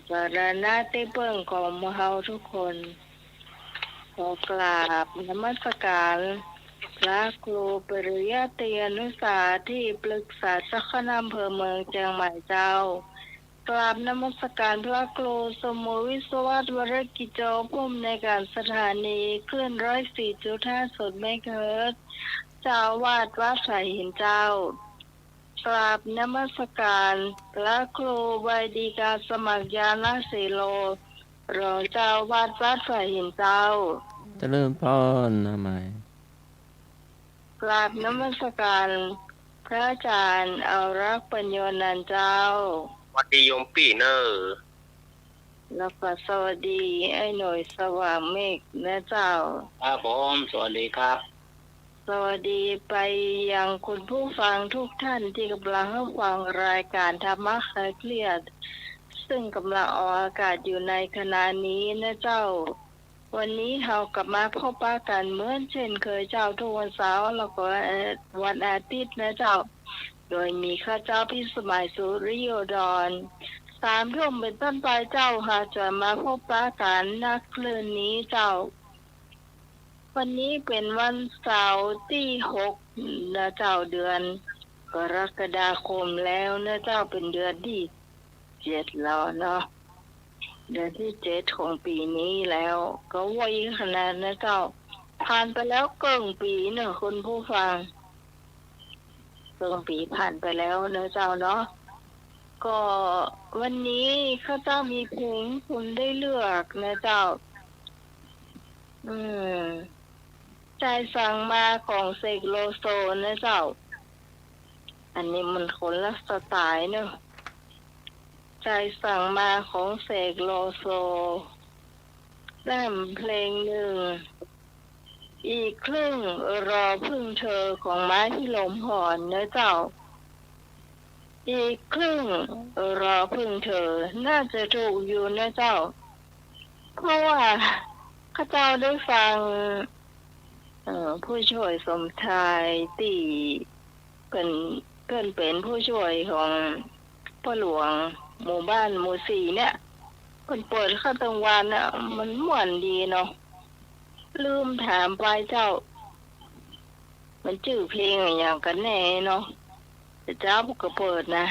สาธารณะที่เบิ่งของหมู่เฮาทุกคนขอกราบนมัสการพระครูปริยัติยานุสาที่ปรึกษาเจ้าคณะอำเภอเมืองเชียงใหม่เจ้ากราบนมัสการพระครูสมุวิศวะวรกิจโจผู้อำนวยการสถานีคลื่น104.5 เมกะเฮิรตซ์เจ้าอาวาสวัดสายหินเจ้ากราบนมัสการพระครูใบดีกาสมัครญาณสีโลรองเจ้าอาวาสวัดสายหินเจ้าเจริญพรนะไหมกราบนมัสการพระอาจารย์เอารักษ์ปัญโยนันท์เจ้าสวัสดีโยมปี่เนอแล้วก็สวัสดีไอ้หน่วยสว่างเมฆนะเจ้าครับผมสวัสดีครับ สวัสดีไปยังคุณผู้ฟังทุกท่านที่กำลังรับฟังรายการธรรมะคลายเครียดซึ่งกำลังออกอากาศอยู่ในขณะนี้นะเจ้าวันนี้เรากลับมาพบปะกันเหมือนเช่นเคยเจ้าทุกวันเสาร์แล้วก็วันอาทิตย์นะเจ้าโดยมีข้าเจ้าพี่สมัยสุริโยดร3 ทุ่มเป็นต้นไปเจ้าค่ะจะมาพบปะกันนักคลื่นนี้เจ้าวันนี้เป็นวันเสาร์ที่6นะเจ้าเดือนกรกฎาคมแล้วนะเจ้าเป็นเดือนที่7แล้วเนาะเดือนที่7ของปีนี้แล้วก็ไวขนาดนะเจ้าผ่านไปแล้วครึ่งปีเนอะคุณผู้ฟังครึ่งปีผ่านไปแล้วนะเจ้าเนาะก็วันนี้ข้าเจ้ามีเพลงคุณได้เลือกนะเจ้าใจสั่งมาของเสกโลโซนะเจ้าอันนี้มันคนละสไตล์เนอะใจสั่งมาของเสกโลโซแต้มเพลงหนึ่งอีกครึ่งรอพึ่งเธอของไม้พิลมหอนนะเจ้าอีกครึ่งรอพึ่งเธอน่าจะถูกอยู่นะเจ้าเพราะว่าข้าเจ้าได้ฟังผู้ช่วยสมชายตีเป็นผู้ช่วยของพ่อหลวงหมู่บ้านหมู่4เนี่ยคนเปิดเข้าตรงวันน่ะมันม่วนดีเนาะลืมถามไปเจ้ามันชื่อเพลงอย่างกันแน่เนาะแต่เจ้าพวกก็เปิดนะ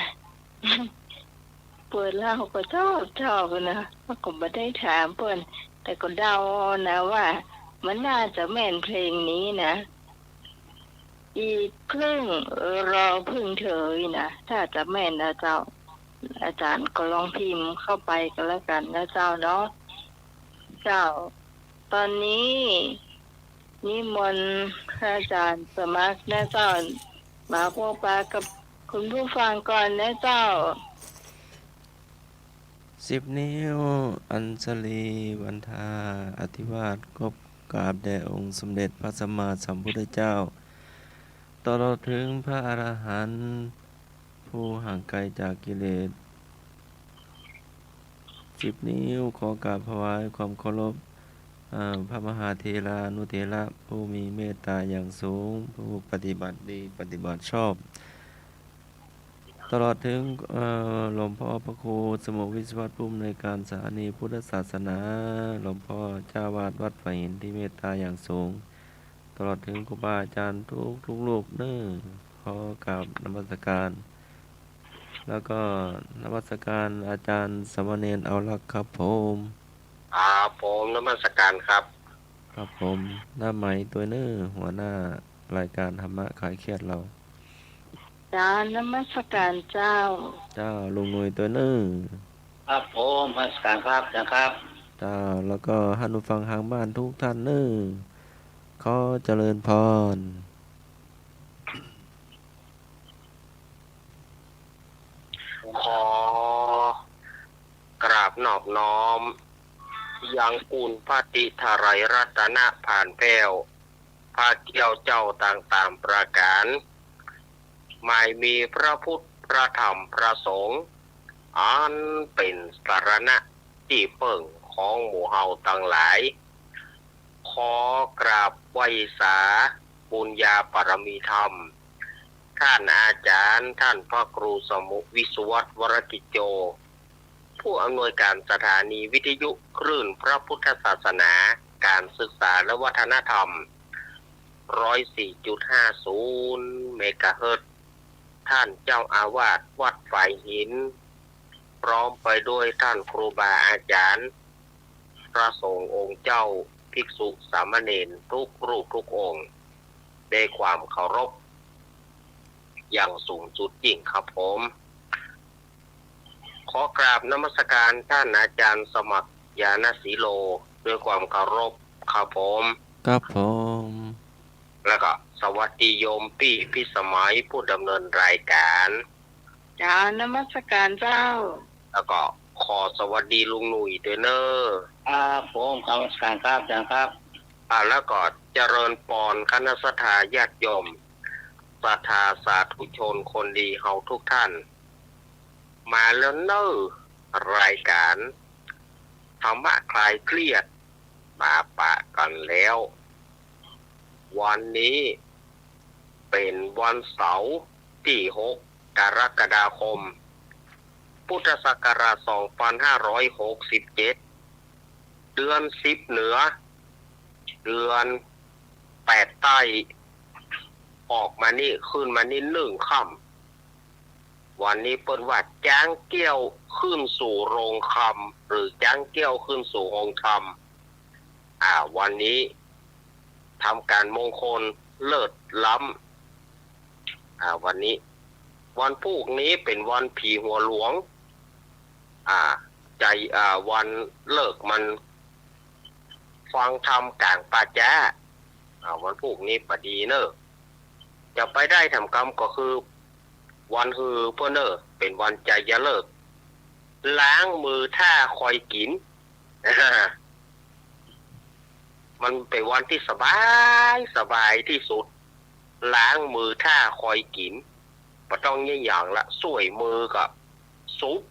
เปิดแล้วเขาก็ชอบนะมันก็ไม่ได้ถามเปิ้นแต่ก็เดานะว่ามันน่าจะแม่นเพลงนี้นะอีกครึ่งรอพึ่งเธอนะถ้าจะแม่นนะเจ้าอาจารย์ก็ลองพิมพ์เข้าไปกันแล้วกันนะเจ้าเนาะเจ้าตอนนี้นิมนต์อาจารย์สมัครนะเจ้ามาพบปะกับคุณผู้ฟังก่อนนะเจ้า10 นิ้วอัญชลีวันทาอธิวาทกบกราบแด่องค์สมเด็จพระสัมมาสัมพุทธเจ้าตลอดถึงพระอรหันต์ผู้ห่างไกลจากกิเลส10 นิ้วขอกราบถวายความเคารพพระมหาเถรานุเถระผู้มีเมตตาอย่างสูงผู้ปฏิบัติดีปฏิบัติชอบตลอดถึงหลวงพ่อพระครูสมุวิศวะผู้อำนวยการสถานีพุทธศาสนาหลวงพ่อเจ้าวาดวัดฝ่ายหินที่เมตตาอย่างสูงตลอดถึงครูบาอาจารย์ทุกรูปเน้อขอกราบนมัสการแล้วก็นมัสการอาจารย์สมณเณรเอาลักษ์ครับผมผมนมัสการครับครับผมหน้าไหมตัวเน้อหัวหน้ารายการธรรมะคลายเครียดเรานมัสการเจ้าลุงหนุ่ยตัวเน้อครับผมนมัสการครับนะครับแล้วก็ท่านผู้ฟังทางบ้านทุกท่านเน้อขอเจริญพรขอกราบนอบน้อมยังคุณพระติทารายรัตนะผ่านแก้วพระเกี่ยวเจ้าต่างๆประการหมายมีพระพุทธพระธรรมพระสงฆ์อันเป็นสารณะที่เปิ่งของหมู่เฮาทั้งหลายขอกราบไหว้สาบุญญาปรมีธรรมท่านอาจารย์ท่านพระครูสมุวิศวะวรกิจโจ ผู้อำนวยการสถานีวิทยุคลื่นพระพุทธศาสนาการศึกษาและวัฒนธรรม 104.50 เมกะเฮิรตซ์ ท่านเจ้าอาวาสวัดฝายหิน พร้อมไปด้วยท่านครูบาอาจารย์ พระสงฆ์องค์เจ้าภิกษุสามเณรทุกรูปทุกองค์ได้ความเคารพอย่างสูงสุดยิ่งครับผม ขอกราบนมัสการท่านอาจารย์สมัครยานสีโลด้วยความเคารพครับผม ครับผม แล้วก็สวัสดีโยมพี่พิสมัยผู้ดำเนินรายการ เจ้านมัสการเจ้า แล้วก็ขอสวัสดีลุงหนุ่ยด้วยเนอะผมนมัสการครับอาจารย์ครับ แล้วก็เจริญปอนคณะสัตยาญาติโยมศรัทธาสาธุชนคนดีเฮาทุกท่าน มาแล้วเนอะรายการธรรมะคลายเครียดมาปะกันแล้ว วันนี้เป็นวันเสาร์ที่ 6 กรกฎาคม พุทธศักราช 2567 เดือน 10 เหนือ เดือน 8 ใต้ ออกมานี่ขึ้นมานี่1 ค่ำวันนี้เปิ้นว่าจ้างเกี้ยวขึ้นสู่โรงคำหรือจ้างเกี้ยวขึ้นสู่โรงคำวันนี้ทำการมงคลเลิศล้ำวันนี้วันพรุ่งนี้เป็นวันผีหัวหลวงใจวันเลิกมันฟังธรรมกลางป่าจ้าวันพรุ่งนี้ปดีเนอะจะไปได้ทำกรรมก็คือวันฮือเพื่อเนอะเป็นวันใจยะเลิกล้างมือท่าคอยกิน มันเป็นวันที่สบายที่สุดล้างมือท่าคอยกินบ่ต้องยี่อย่างละสวยมือกับซุป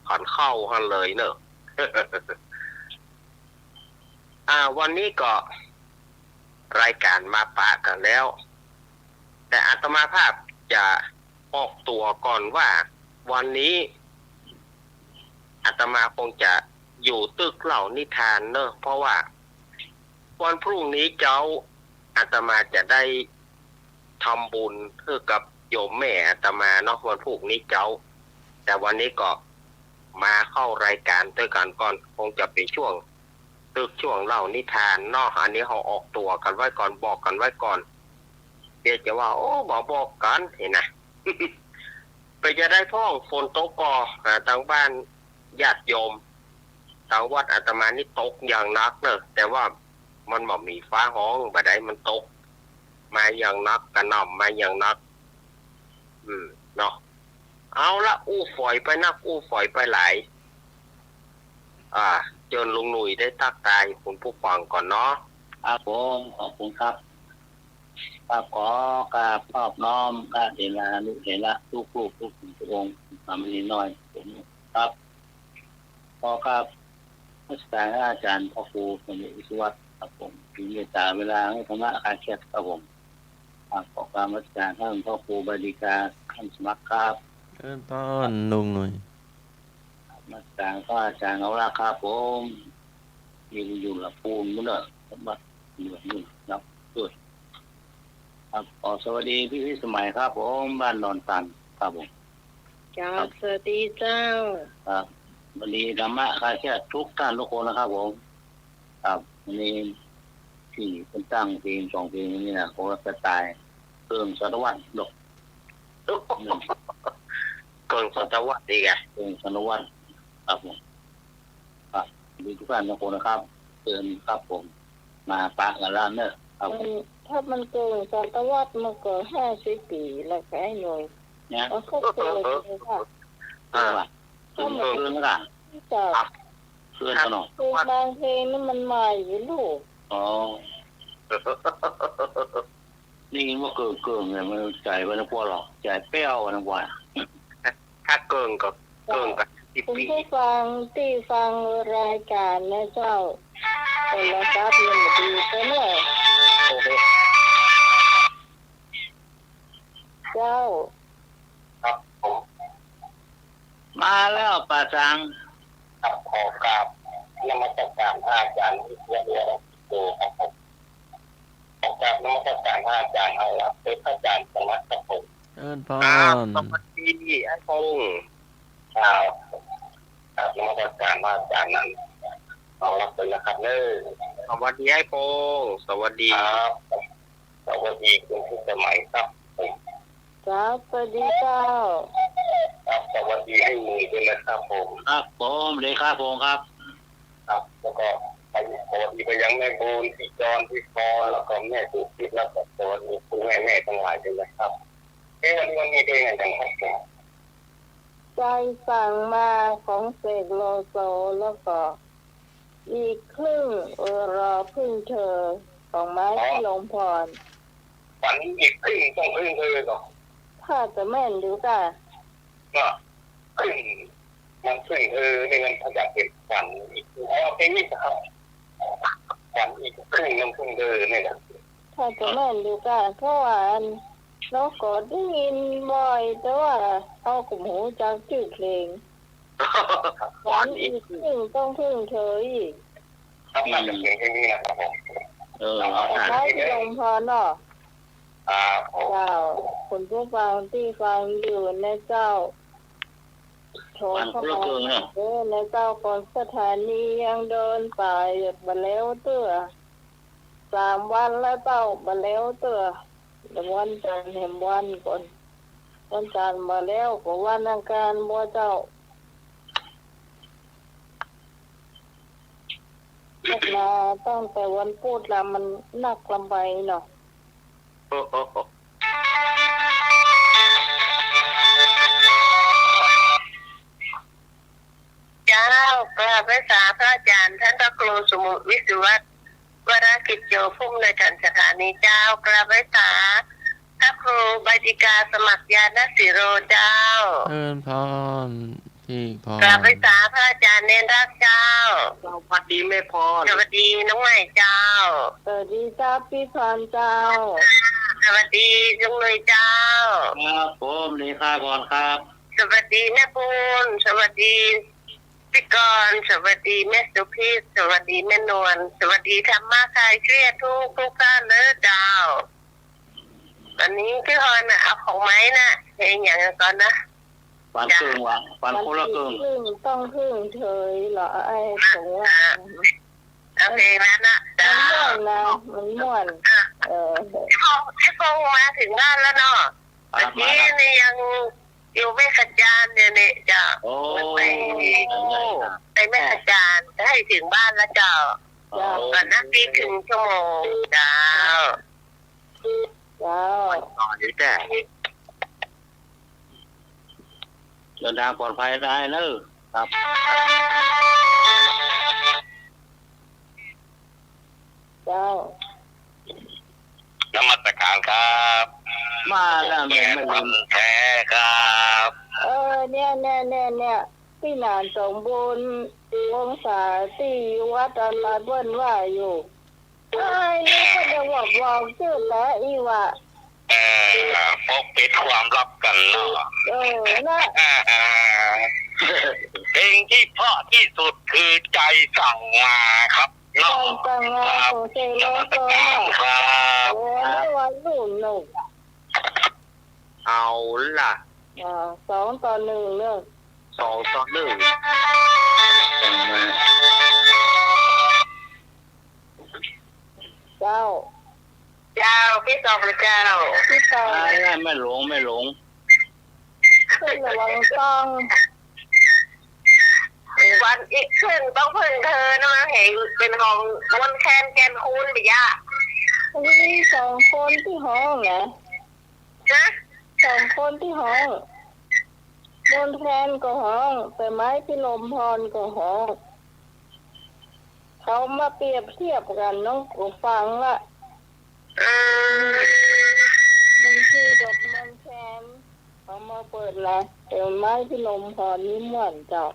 หันเข้าหันเลยเนอะ วันนี้ก็รายการมาปะกันแล้วแต่อาตมาภาพจะออกตัวก่อนว่าวันนี้อาตมาคงจะอยู่ตึกเหล่านิทานเนอะเพราะว่าวันพรุ่งนี้เจ้าอาตมาจะได้ทำบุญเพื่อกับโยมแม่อาตมาเนาะวันพรุ่งนี้เจ้าแต่วันนี้ก็มาเข้ารายการด้วยกันก่อนคงจะเป็นช่วงตึกช่วงเล่านิทานเนาะอันนี้เขาออกตัวกันไว้ก่อนบอกกันไว้ก่อนเดี๋ยวจะว่าโอ้บอกกันเห็นนะ ไปจะได้พ่องฝนตกก่อทางบ้านญาติโยมทางวัดอาตมานี่ตกอย่างนักเนอะแต่ว่ามันบ่มีฟ้าห้องบ่ได้มันตกมาอย่างนักกระหน่ำมาอย่างนักเนาะเอาละอู้ฝอยไปนักอู้ฝอยไปหลายเชิญลุงหนุ่ยได้ทักทายคุณผู้ฟังก่อนเนาะครับผมขอบคุณครับขอกราบขอบน้อมพระเถระนุเถระทุกรูปทุกองค์สามนีน้อยผมครับขอกราบพระอาจารย์พ่อครูสมุทรวัฒน์ครับผมมีเมตตาเวลาให้ธรรมะคลายเครียดครับผมขอกราบพระอาจารย์ท่านพ่อครูบดิกาท่านสมัครครับเริ่มต้นลุงหน่อยมาจารย์ก็อาจารย์เอาละครับผมอยู่ละปูนมื้อเนอะสมบัติอยู่นี่ครับด้วยครับขอสวัสดีพี่สมัยครับผมบ้านนอนตันครับผม เจ้าสวัสดีเจ้า ครับวันนี้ธรรมะคลายเครียดทุกท่านทุกคนนะครับผมครับวันนี้ที่เป็นตั้งเพลง2 เพลงนี่นะเขาจะตายเพิ่มศตวรรษดอกเกินศตวรรษดีไงเพิ่มศตวรรษครับผมครับดีทุกท่านทุกคนนะครับเชิญครับผมมาปะกันแล้วเนอะครับถ้ามันเกินศตวรรษมันก็50 ปีแล้วก็ไอ้หน่อยเนี่ยก็เกินค่ะเพิ่มแล้วกันจ้ะเพิ่มตลอดบางเพลงนี่มันใหม่อยู่ลูกอ๋อนี่ว่าเกิงเนี่ยมันใจไว้นะพวกเราใจเปรี้ยวนะพวกถ้าเกิงกับ10 ปีคุณฟังที่ฟังรายการนะเจ้าคนละครับเรียนดีก็เนี่ยโอเคเจ้าครับมาแล้วป่าจัง ครับขอกราบนมัสการพระอาจารย์ที่เรียนดูครับผมขอกราบนมัสการพระอาจารย์เอาละเป็นพระอาจารย์สมัครครับผม เอิ้นพ ครับ ร สวัสดีไอ้พงษ์ครับครับนมัสการพระอาจารย์นั้นเอาละเป็นนะครับเนอสวัสดีไอ้พงษ์สวัสดีครับสวัสดีคุณผู้สมัยครับ ครับสวัสดีเจ้า ครับสวัสดีให้มือด้วยนะครับผม ครับผมเลยครับผมครับ ครับแล้วก็ไปสวัสดีไปยังแม่บูนพี่จอนพี่ฟอแล้วก็แม่ตุ๊กติ๊กแล้วก็สวัสดีคุณแม่ทั้งหลายด้วยนะครับวันนี้เป็นไงจังครับผม ใจสั่งมาของเสกโลโซแล้วก็อีกครึ่งรอพึ่งเธอของไม้พิลมพร ฝันอีกครึ่งต้องครึ่งเธอหรอก ถ้าจะแม่นดูก่ะ ก็ครึ่งมันครึ่งเธอในเงินถ้าอยากเป็นฝันอีกเอาเพลงนี้ครับฝันอีกครึ่งน้ำครึ่งเธอเนี่ยนะ ถ้าจะแม่นดูก่ะเพราะว่าเราก็ได้ยินบ่อยแต่ว่าเอากลุ่มหูจากชื่อเพลง ฝั ฝั น น อี อี ก กครึ่งต้องพึ่งเธออีก ครับมาจากเพลงนี้นะครับผม ไม้พิลมพรเนาะ ผม เจ้าคุณผู้ฟังที่ฟังอยู่ในเจ้าโทรเข้ามาในเจ้าของสถานียังเดินสายบะแล้วเตื้อ3 วันแล้วเต้าบะแล้วเตื้อวันจันทร์แห่งวันก่อนวันจันทร์มาแล้วก็วันอังคารบ่เจ้ามาตั้งแต่วันพุธแล้วมันหนักลำไปเนาะ เจ้ากราบพระสาพระอาจารย์ท่านพระครูสมุทรวิสุวัฒน์วรกิจโยผู้อำนวยการสถานีเจ้ากราบพระสาพระครูบดิกาสมัครญาณศิโรเจ้า เอิ้นพรพี่พร กราบพระสาพระอาจารย์เนรรักเจ้า สวัสดีแม่พร สวัสดีน้องใหม่เจ้า สวัสดีเจ้าพี่พรเจ้า สวัสดีลุงเลยเจ้า ครับผมเลยครับผมครับ สวัสดีแม่ปูนสวัสดีพี่กรณ์สวัสดีแม่สุพีสวัสดีแม่นวลสวัสดีธรรมะคลายเครียดทุกท่านเนอะเจ้าวันนี้พี่ฮอนน่ะเอาของไม้น่ะเพลงอย่างก่อนนะ ฝันครึ่งวะฝันคนละครึ่ง พึ่งต้องพึ่งเธอเหรอไอ้สงว่า เอาเพลงนั้นน่ะ มัน เจ้า ม่วนนะมันม่วน อ่ะ เออ พี่พงษ์มาถึงบ้านแล้วเนาะ ครั เมื่ บ อกี้นี่ยังอยู่แม่ขจานเนี่ยเจ้า โอ้ ไปแม่ขจานจะให้ถึงบ้านแล้วเจ้า เจ้า ก่อนนะพี่ครึ่งชั่วโมงเจ้า เจ้า ต่อนี้แต่ เดินทางปลอดภัยได้เนอะครับ เจ้าน มัสการครับ มาแล้วไม่ลืม แท้ครับ เนี่ยพี่นานสมบูรณ์วงศาที่วัดอาลาเบิ้นว่าอยู่ไอ้นี่ก็จะบอกชื่อแต่อีว่า พบปิดความลับกันเนาะ นะ เพลงที่เพราะที่สุดคือใจสั่งมาครับ ใจ เนาะ จังงาของเซโลโซ ครับ ไม่วันลุ่มหนุก เอาล่ะ 2-1เรื่อง 2-1 เจ้า เจ้าพี่สองเจ้า พี่เตา ไม่หลง ขึ้นระวังต้อง วันอีกครึ่งต้องพึ่งเธอนะมาเห็นเป็นของวนแคนแกนคูนไปย่า มี2 คนที่ห้องนะ นะ 2 คนที่ห้องบนแทนก็ห้องแต่ไม้พิลมพรก็ห้องเขามาเปรียบเทียบกันน้องกูฟังละมันคือกับมันแทนเขามาเปิดละแต่ไม้พิลมพรนี่ม่วนเจ้า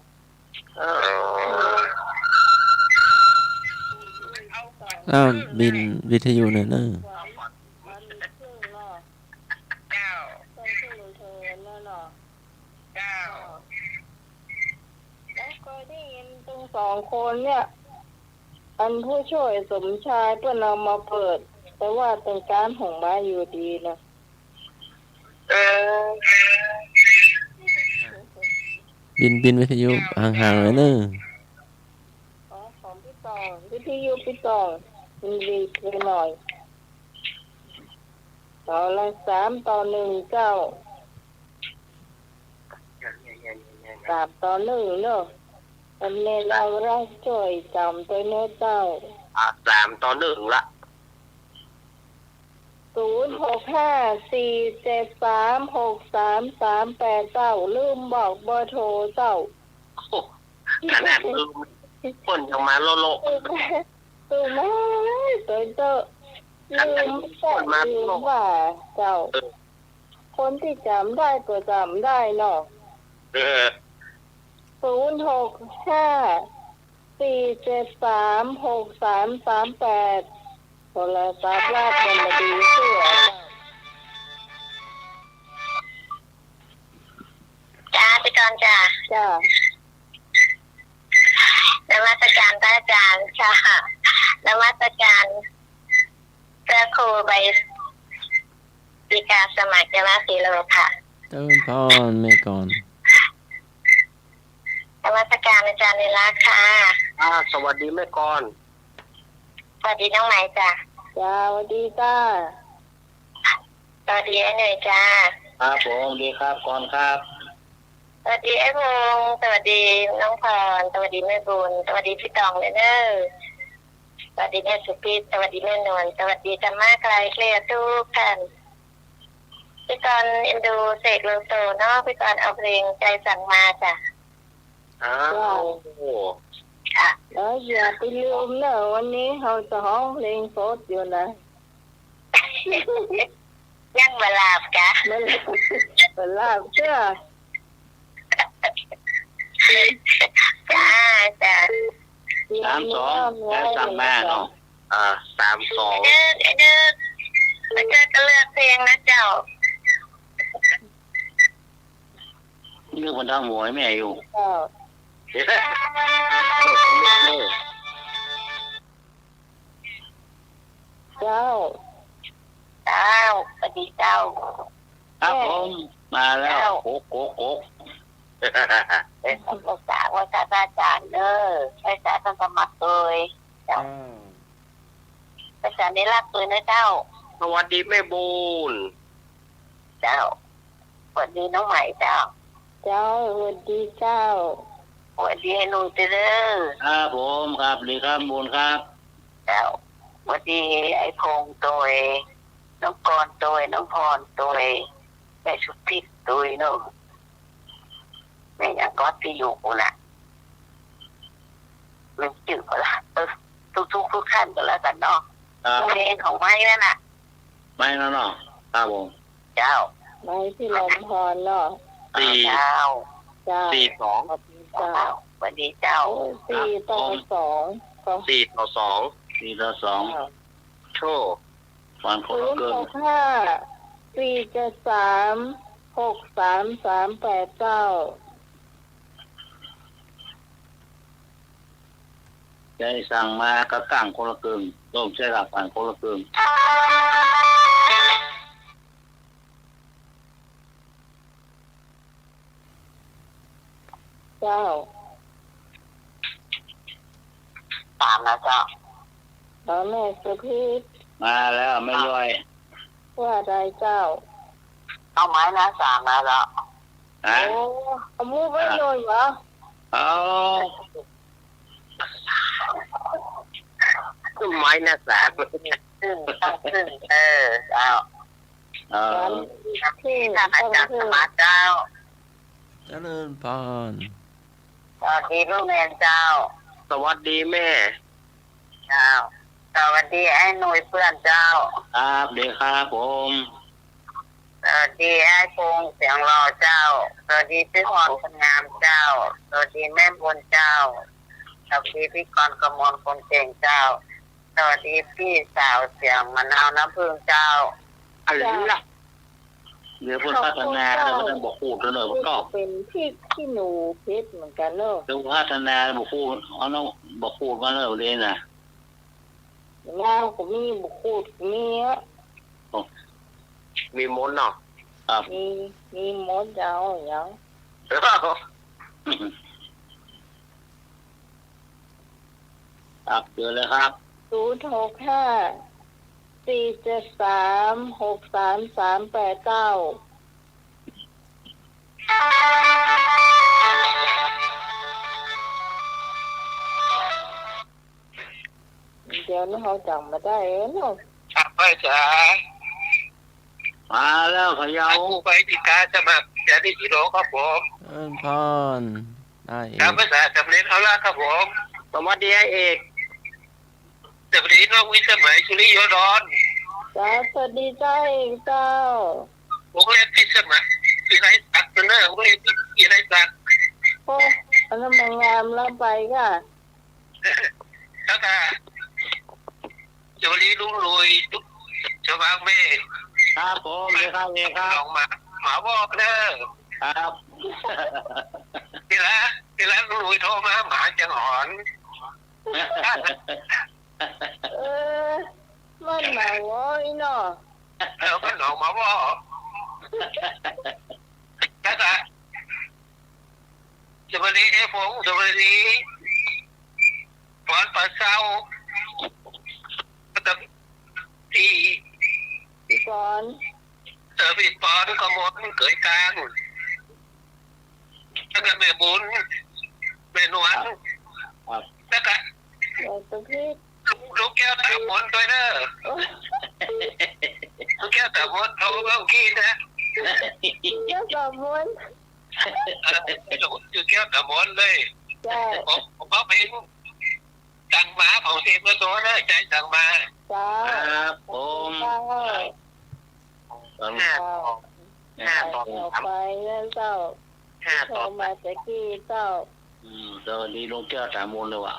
อ้าวบินวิทยุเนี่ยเนอะ มันครึ่งเนาะ เจ้า ต้องครึ่งเธอแล้วเนาะ เจ้า แล้วก็ได้ยินแต่ คนเนี่ย อันผู้ช่วยสมชายเพื่อนเอามาเปิด แต่ว่าเป็นการของมาอยู่ดีนะ เออ บินวิทยุห่างๆเลยเนอะ ของพี่ตองวิทยุพี่ตองมีดีไปหน่อยต่อละ3-1เจ้า3-1เนอะอันนี้เราได้ช่วยจำตัวเนื้อเจ้า 3-1ละ 0654736338ลืมบอกเบอร์โทรเจ้า ขนาดลืมคนยังมาโลโล ตื่นมาตัวเจ้าลืมว่าเจ้า คนที่จำได้ก็จำได้เนาะ เออ 0654736338โทรศัพท์ราชบดีเสื้อ จ้าพี่กรณ์จ้า จ้าน มัสการพระอาจารย์ค่ะนมัสการพระครูใบปีกาสมัครจนะศิโลค่ะ เจ้าพรแม่ก่อน นมัสการอาจารย์นิรักษ์ค่ะ สวัสดีแม่กร สวัสดีน้องไหมจ้า จ้าสวัสดีจ้า สวัสดีไอ้เหนื่อยจ้า ครับผมดีครับก่อนครับ สวัสดีไอ้พงษ์สวัสดีน้องพรสวัสดีแม่บุญสวัสดีพี่ตองเลยเนอะสวัสดีแม่สุพิษสวัสดีแม่นวลสวัสดีธรรมะไกลเคลียร์ทุกท่านพี่กรณ์เอ็นดูเสกโลโซเนาะพี่กรณ์เอาเพลงใจสั่งมาจ้ะ ค่ะ แล้วอย่าไปลืมนะวันนี้เราจะร้องเพลงสดอยู่นะ ยังมาลาบกะ ไม่เป็นไรเชื่อ จ้าจ้า 32แล้วสั่งมาเนาะ 32 เด้อเด้อแล้วก็เลือกเพลงนะเจ้า นึกวันทางหวยแม่อยู่ เจ้า เจ้า เจ้าสวัสดีเจ้า ครับผมมาแล้วโกโกโก เป็นคำภาษาว่าศาสตราจารย์เด้อภาษาธรรมะเลยเจ้าภาษาในรักเลยนะเจ้า สวัสดีแม่บูน เจ้าสวัสดีน้องใหม่เจ้า เจ้าสวัสดีเจ้า สวัสดีให้หนูเด้อ ครับผมครับดีครับบุญครับ เจ้าสวัสดีไอ้พงษ์ตัวน้องกรณ์ตัวน้องพรตัวแม่ชุดพิษตัวเนาะแม่ยังก็ที่อยู่กูน่ะมันจืดก็ละทุกขั้นก็แล้วกันเนาะ ครับ เพลงของไม้นั่นน่ะ ไม่เนาะเนาะครับผม เจ้า ไม่ที่ลมพรเนาะ เจ้า เจ้า 4-2 ขอบคุณเจ้า สวัสดีเจ้า 4-2 4-2 4-2 โชว์ ฟันคนละเกิน 065-473-6339ใจสั่งมากระกังคนละเกินร่มใช้หลักฟันคนละเกิน เจ้า ตามนะเจ้า ตอนแม่สุพิษ มาแล้วไม่ย่อย ว่าใดเจ้า เอาไม้นะ3นะเจ้า ฮะ โอ้เอามือไว้หน่อยเหรอ เอา ต้นไม้หน้าสาม ซึ่งเจ้า เอา ที่ ท่านอาจารย์สมาร์ทเจ้า เจริญพร สวัสดีลูกแมนเจ้า สวัสดีแม่ เจ้า สวัสดีไอ้หนุ่ยเพื่อนเจ้า ครับดีครับผม สวัสดีไอ้พงษ์เสียงรอเจ้า สวัสดีพี่พรคนงามเจ้า สวัสดีแม่บุญเจ้า สวัสดีพี่กรณ์กมลคนเก่งเจ้า สวัสดีพี่สาวเสียงมะนาวน้ำพึ่งเจ้า อะไรล่ะ เดี๋ยวพูดพัฒนาเดี๋ยวมันบอกพูดแล้วหน่อยก็ เป็นพี่หนูเพชรเหมือนกันเนอะ เดี๋ยวพัฒนาบอกพูดเอาน้อง บอกพูดมาแล้วเลยนะ งาวก็มีบุกคูดก็มีอะ มีมนต์เนาะ ครับ มีหมดยาวอย่าง ครับเจอเลยครับ 065-473-63389เดี๋ยวนี้เขาจำมาได้เนาะ ครับไปจ้า มาแล้วเขยา ผู้ไปที่การสมัครจะได้กิโลครับผม พรได้เอ ตาม ก ภาษาสำเร็จเขาละครับผมสวัสดีเอกสวัสดีน้องวิสมัยสุริโยดร จ้าสวัสดีจ้าเองเจ้า ผมเรียนพิสมัยพิไรศักดิ์เนอะผมเรียนพิไรศักดิ์ โอ้อันนั้นมันงามแล้วไปค่ะ แล้วก็สวัสดีลุงรวยทุกชาวบ้านเมฆ ครับผมเลยครับเลยครั ล บ องมาหมาบอกเนอะ ครับ ทีละลุงรวยโทรมาหมาจังหอน เออมันหนาวอยเนาะ แล้วก็หนองหมาบอกแล้วก็สวัสดีฟงสวัสดีหวานปลาเศร้ากับที่ พี่กรณ์ ผิดปอนขโมยเกิดกลางแล้วก็แม่บุญแม่นวล ครับ แล้วก็ อยากจะพี่ ลูกแก้วตาบนด้วยเนอะ โอ้ย ลูกแก้วตาบนโทรเมื่อกี้นะ เจ้าสาวมวน ลูกแก้วตาบนเลย จ้า ผมเอาเพลงสั่งมาของเสียงตัวนะใจสั่งมา จ้า ครับผม จ้า ห้า จ้าเอาไปแล้วเจ้า ห้า โทร ต่อ มาตะกี้เจ้า สวัสดีลุงแก้วสามมูลเลยว่ะ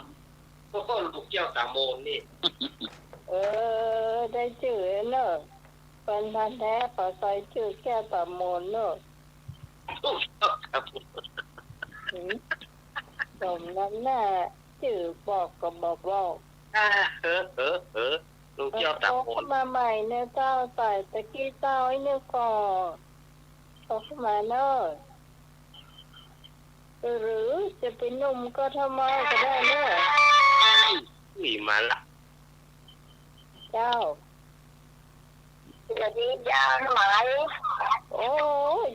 พวกลูกแก้วตาโมนนี่ เออได้ชื่อเนอะเป็นพันธุ์แท้ขอใส่ชื่อแก้วตามนเนอะหืมสมน้ำหน้าชื่อบอกก็บอก ลูกแก้วตาโมน มาใหม่เนี่ยเจ้าใส่ตะกี้เจ้าไอ้เนี่ยก่อนเอาเข้ามาเนอะหรือจะเป็นหนุ่มก็ทำไมก็ได้เนอะ นี่มาละ เจ้า สวัสดีจ้าหมาย โอ้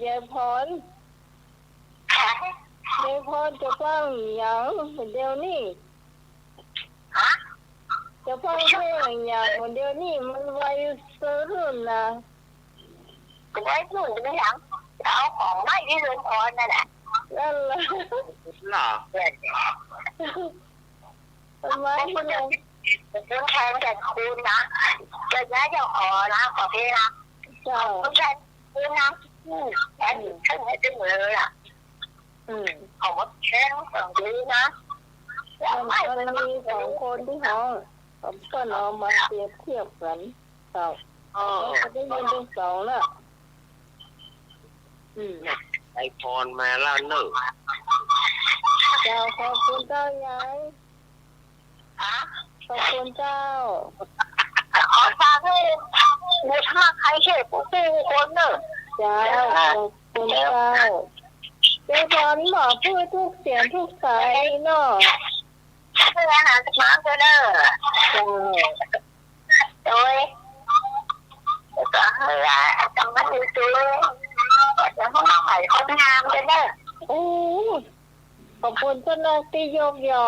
ยายพรยายพรจะฟังอย่างเดียวนี่จะฟังเพลงอย่างเดียวนี่มันไวสุดนะ ก็ได้ยุ่งไปหลังเอาของไม่ที่เรือนพรนั่นแหละ นั่นแหละ หรอ ทำไม คุณ เนี่ย คุณแทนกันคุณนะจะย้ายจะขอนะขอพี่นะ เจ้า คุณแทนคุณนะแทนขึ้นให้ถึงเลยล่ะของมดแค่สองทีนะ มันมีสองคนที่ห้องผมก็เอามาเปรียบเทียบกันเจ้าเขาได้ยินเป็นสองน่ะ ไอพรมาล่าเนอะ เจ้าขอบคุณเจ้ายายขอบคุณเจ้า ขอฟังให้มูท่าใครเชื่อผู้เป็นคนเนอะ เจ้าขอบคุณเจ้าเจ้าบอลบอกพูดทุกเสียงทุกสายเนาะ เพื่ออาหารสมาร์ทเนอะ เจ้า โดยก็ให้จำมันอยู่ตัวจะห้องใหม่คนงามกันเนอะ โอ้ขอบคุณเจ้าหน้าที่ยกยอ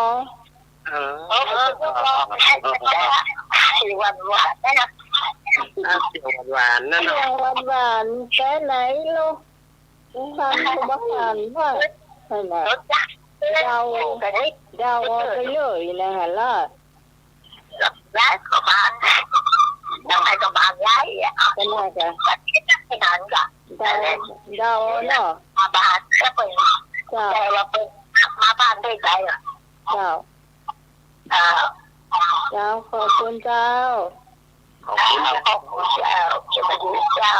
สี่วันวันนะ เสียงหวานนั่น เสีย เนาะ งหวานๆแต่ไหนลูกความสุขผ่านว่าขนาด รถจักรเดากันนี่ เดาเอาไปเลยนะฮะล่ะ ร้านก็บานทำไมก็บานย้ายอ่ะ ก็น่าจะ ก็คิดไม่นานก็ เดาเดาเนาะ มาบานก็เป็น เจ้า แต่ว่าเป็นมาบ้านด้วยใจอ่ะ เจ้าเจ้าขอบคุณเจ้า ขอบคุณ ขอบคุณเจ้าสวัสดีเจ้า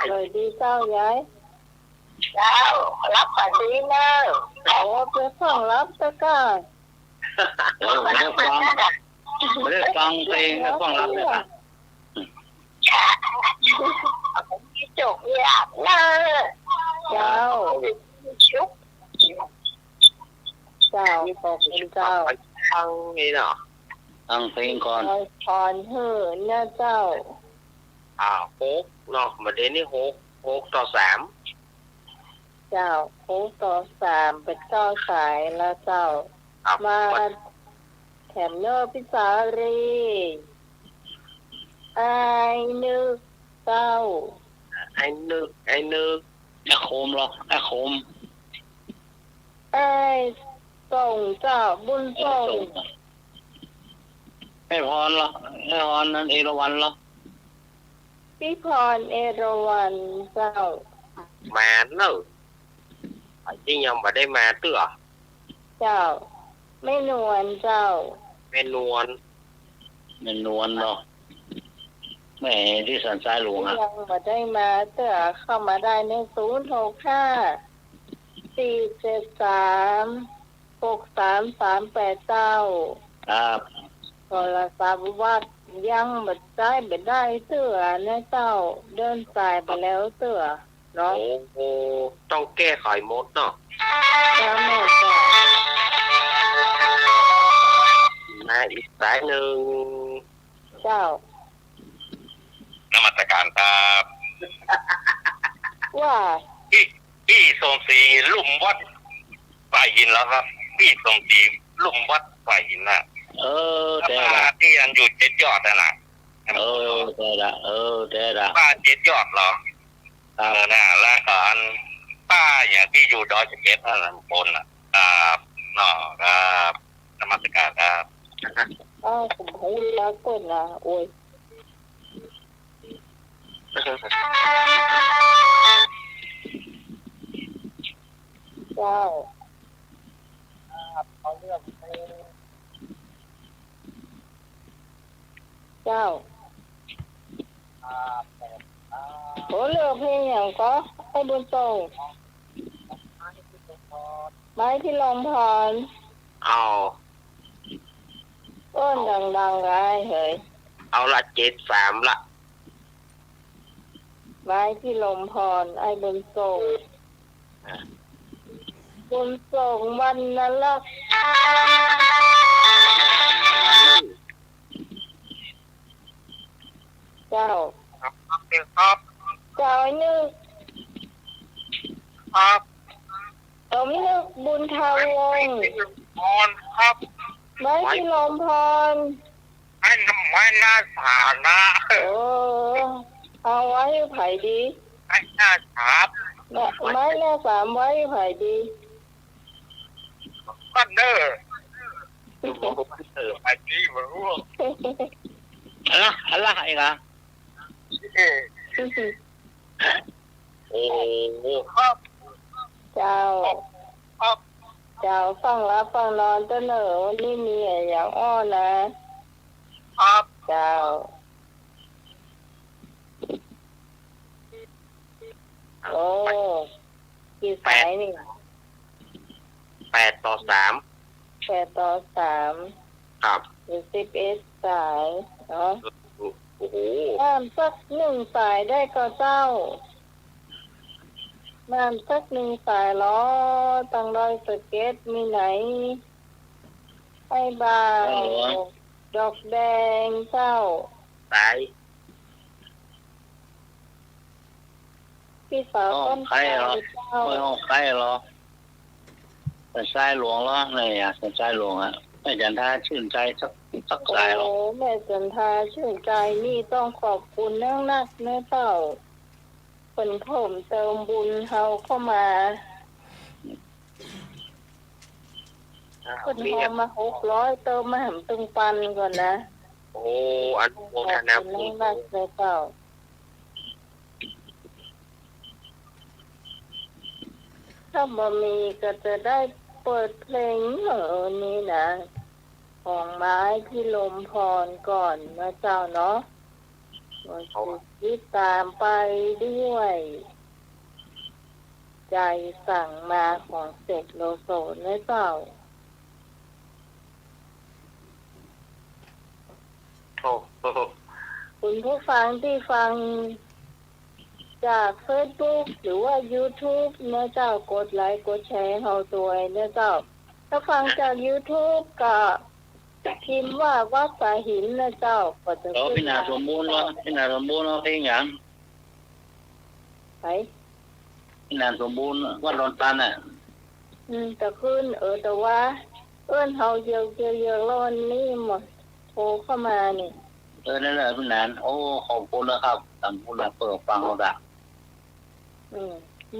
เลยดีเจ้ายาย เจ้ารับฝันดีเนอะ โอ้ไปฟังรับตะก้า ไม่ได้ฟังไม่ได้ฟังเพลงไม่ฟังรับเลยครับ จกอยากเนอ เจ้า ชุบ เจ้าขอบคุณเจ้า ฟังนี่เนาะ ฟังเพลงก่อน ขอพรเฮ้อเนี่ยเจ้า หกเนาะมาเดยวนี้6 ต่อ 3 เจ้า6 ต่อ 3เป็นเก้าสายแล้วเจ้า ครับ มาแถมเนอร์พิสารีไอนึกเจ้า ไอ้นึก ไอ้โคมเหรอไอ้โคม ไอส่งเจ้าบุญส่ง ไอ้พรเหรอไอ้พรนั้นเอราวัณเหรอ พี่พรเอราวันเจ้า mà nó chứ nhưng mà đây mà tựa เจ้าไม่นวลเจ้า bên luôn เป็นนวลเหรอแม่ที่สันทรายหลวงอ่ะ ยังมาได้มาเต๋อเข้ามาได้ใน065 473 6338ครับ โทรศัพท์วัดยังบัดได้บัดได้เตือนะเจ้าเดินสายไปแล้วเตือเนาะ ồ trong kê khỏi một nó เจ้าแม่เจ้า mà ít trái nương เจ้าน มัสการครับ ว่า พี่สมศรีลุ่มวัดฝ่ายหินแล้วครับพี่สมศรีลุ่มวัดฝ่ายหินน่ะ แต่ ป้า ละ ที่ยังอยู่เจ็ดยอดน่ะนะ แต่ละแต่ละ ป้าเจ็ดยอดเหรอ ครับ น่ะแล้วก็อันป้าอย่างที่อยู่ดอยสะเก็ดนั่นน่ะบนน่ะเนาะครับนมัสการครับ อ้าวผมให้รักก่อนนะโอ้ยเจ้าเจ้าโอ้เลือกเพลงอย่างก็ให้บุญส่งไม้ที่ลมพร ồ ต้นดังๆไรเฮ้ย ao là chết phạm là ไม้ที่ลมพรไอ้บุญส่งบุญส่งวันนั้นละเจ้า khóc เจ้าไอ้นึก khóc สมนึกบุญทาวงศ์ con khóc ไม้ที่ลมพร anh mai na xả na เออเอาไว้ไผ่ดี anh na xả ไม้แรก3ไว้ไผ่ดี con nơ ở phải đi mà luôn อะไรอีกอ่ะ ồ khóc เจ้า khóc เจ้าฟังรับฟังนอนเต้นเหนอวันนี้มีอย่างอ้อนะ khóc เจ้าโอ้กี่สายนี่ 8 ต่อ 3 8 ต่อ 3 ครับ หรือ11สายเนาะ โอ้โห น้ำสัก1สายได้ก็เจ้าน้ำสัก1สายล้อตังดอยสะเก็ดมีไหนไอ้บางดอกแดงเจ้า ตาย พี่สาวต้น ใครเหรอ เจ้า ไม่ห้องใครเหรอสันทรายหลวงเหรอเนี่ยสันทรายหลวงอ่ะไม่จันทาชื่นใจสักสายหรอ โอ้แม่จันทาชื่นใจนี่ต้องขอบคุณนักนักเนื้อเจ้าเป็นผมเติมบุญเฮาเข้ามาคน มี เฮามา600เติมมาหำตึงปันก่อนนะ โอ้อันโม ข ท อบ นา คุณ บุ นั ญ กนักเนื้อเจ้าถ้าบ่มีก็จะได้เปิดเพลงนี้นะของไม้ที่ลมพรก่อนนะเจ้าเนาะติดตามไปด้วย ใจสั่งมาของเสกโลโซนะเจ้า คุณผู้ฟังที่ฟังจาก Facebook หรือว่า YouTube นะเจ้ากดไลค์กดแชร์เฮาตัวนะเจ้าถ้าฟังจาก YouTube ก็พิมพ์ว่าวัดสายหินนะเจ้าก็จะ แล้ว ขึ้น พี่นาสมบูรณ์เนาะพี่นาสมบูรณ์เนาะเพลงหยัง ไป พี่นาสมบูรณ์วัดดอนตันน่ะ แต่ขึ้นแต่ว่าเอิ้นเฮาเยอะๆร้อนนี่หมดโทรเข้ามานี่ นั่นแหละพี่นานโอ้ขอบคุณนะครับตามผู้รับเปิดฟังเราละ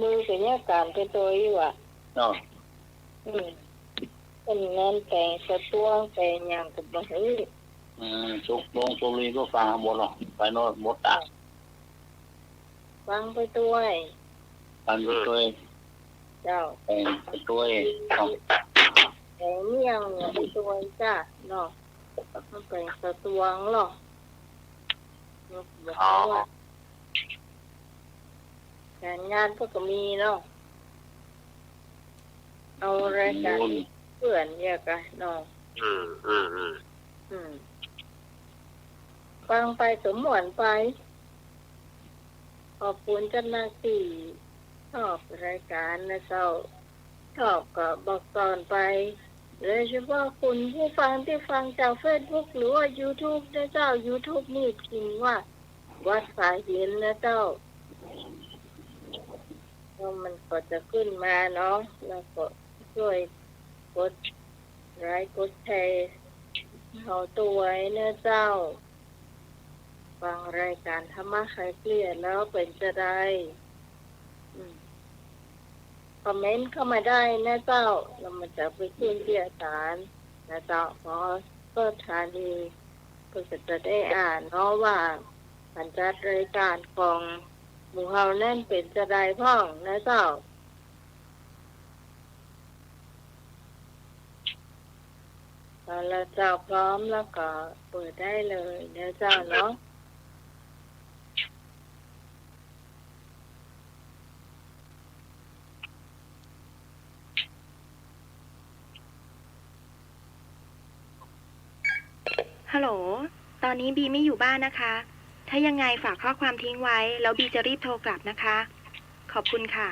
มือก็เนี่ยการไปตัวอยู่อ่ะ เนาะ เป็นงานแต่งสะตวงแต่งหยังก็บ่ฮู้ สุกลงสุรีก็ฟังหมดหรอกไปโน่นหมดตา ฟังไปด้วย ฟังไปด้วย เจ้า ไปด้วยเนาะ แต่เมี่ยงไปด้วยจ้าเนาะมันเป็นสะตวงหรอกยกบ่ฮู้ว่าการงานก็มีเนาะเอารายการเพื่อนแยกกันเนาะฟังไปสมหวนไปขอบคุณเจ้าหน้าที่ชอบรายการนะเจ้าชอบก็บอกตอนไปโดยเฉพาะคุณผู้ฟังที่ฟังจาก Facebook หรือว่า YouTube นะเจ้า YouTube นี่พิมพ์ว่าวัดสายหินนะเจ้าแล้วมันก็จะขึ้นมาเนาะแล้วก็ช่วยกดไลค์กดแชร์เอาตัวไว้นะเจ้าฟังรายการธรรมะคลายเครียดแล้วเป็นจะได้คอมเมนต์เข้ามาได้นะเจ้าแล้วมันจะไปขึ้นที่อาจารย์นะเจ้าเพราะก็ทานีก็จะได้อ่านเนาะว่าการจัดรายการของหมู่เฮานั่นเป็นจะได้พ่องนะเจ้าตอนเราเจ้าพร้อมแล้วก็เปิดได้เลยนะเจ้าเนาะฮัลโหล ตอนนี้บีไม่อยู่บ้านนะคะ ถ้ายังไงฝากข้อความทิ้งไว้ แล้วบีจะรีบโทรกลับนะคะ ขอบคุณค่ะ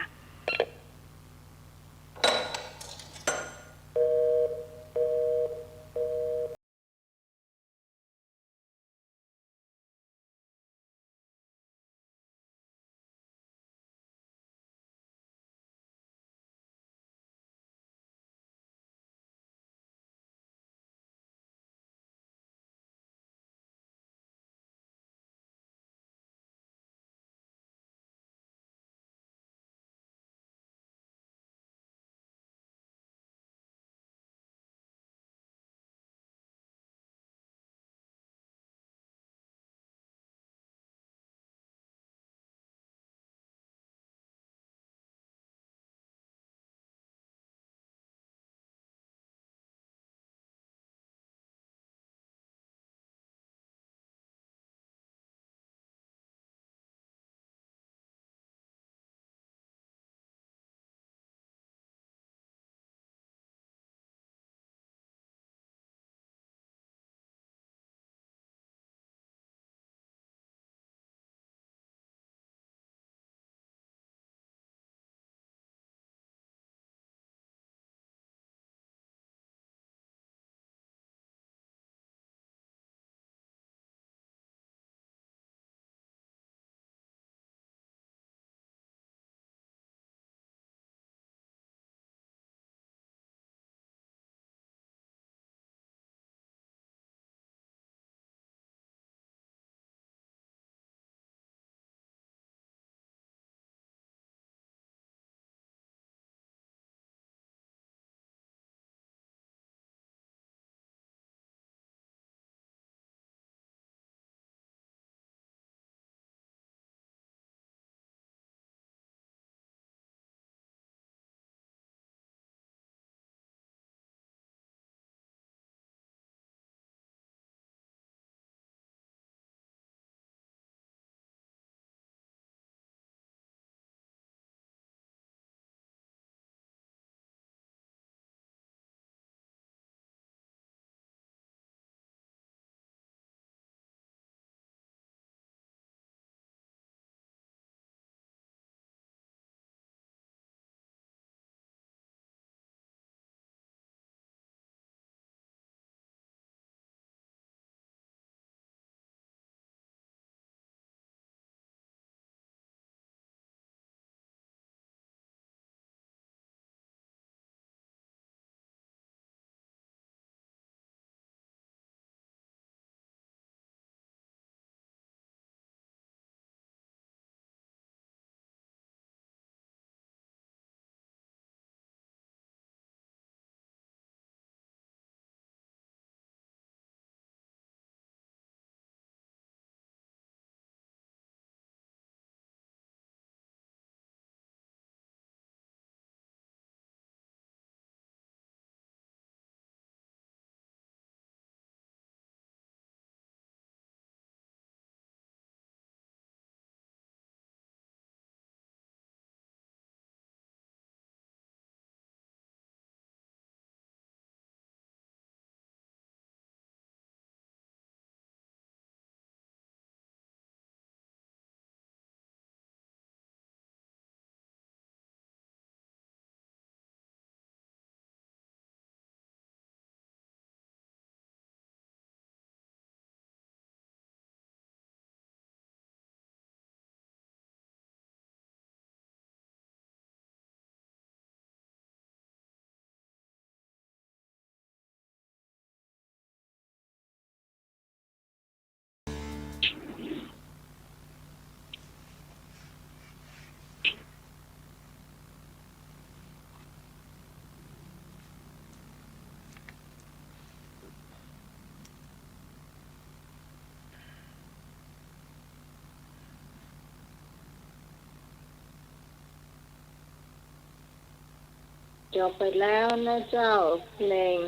จบไปแล้วนะเจ้าเพลง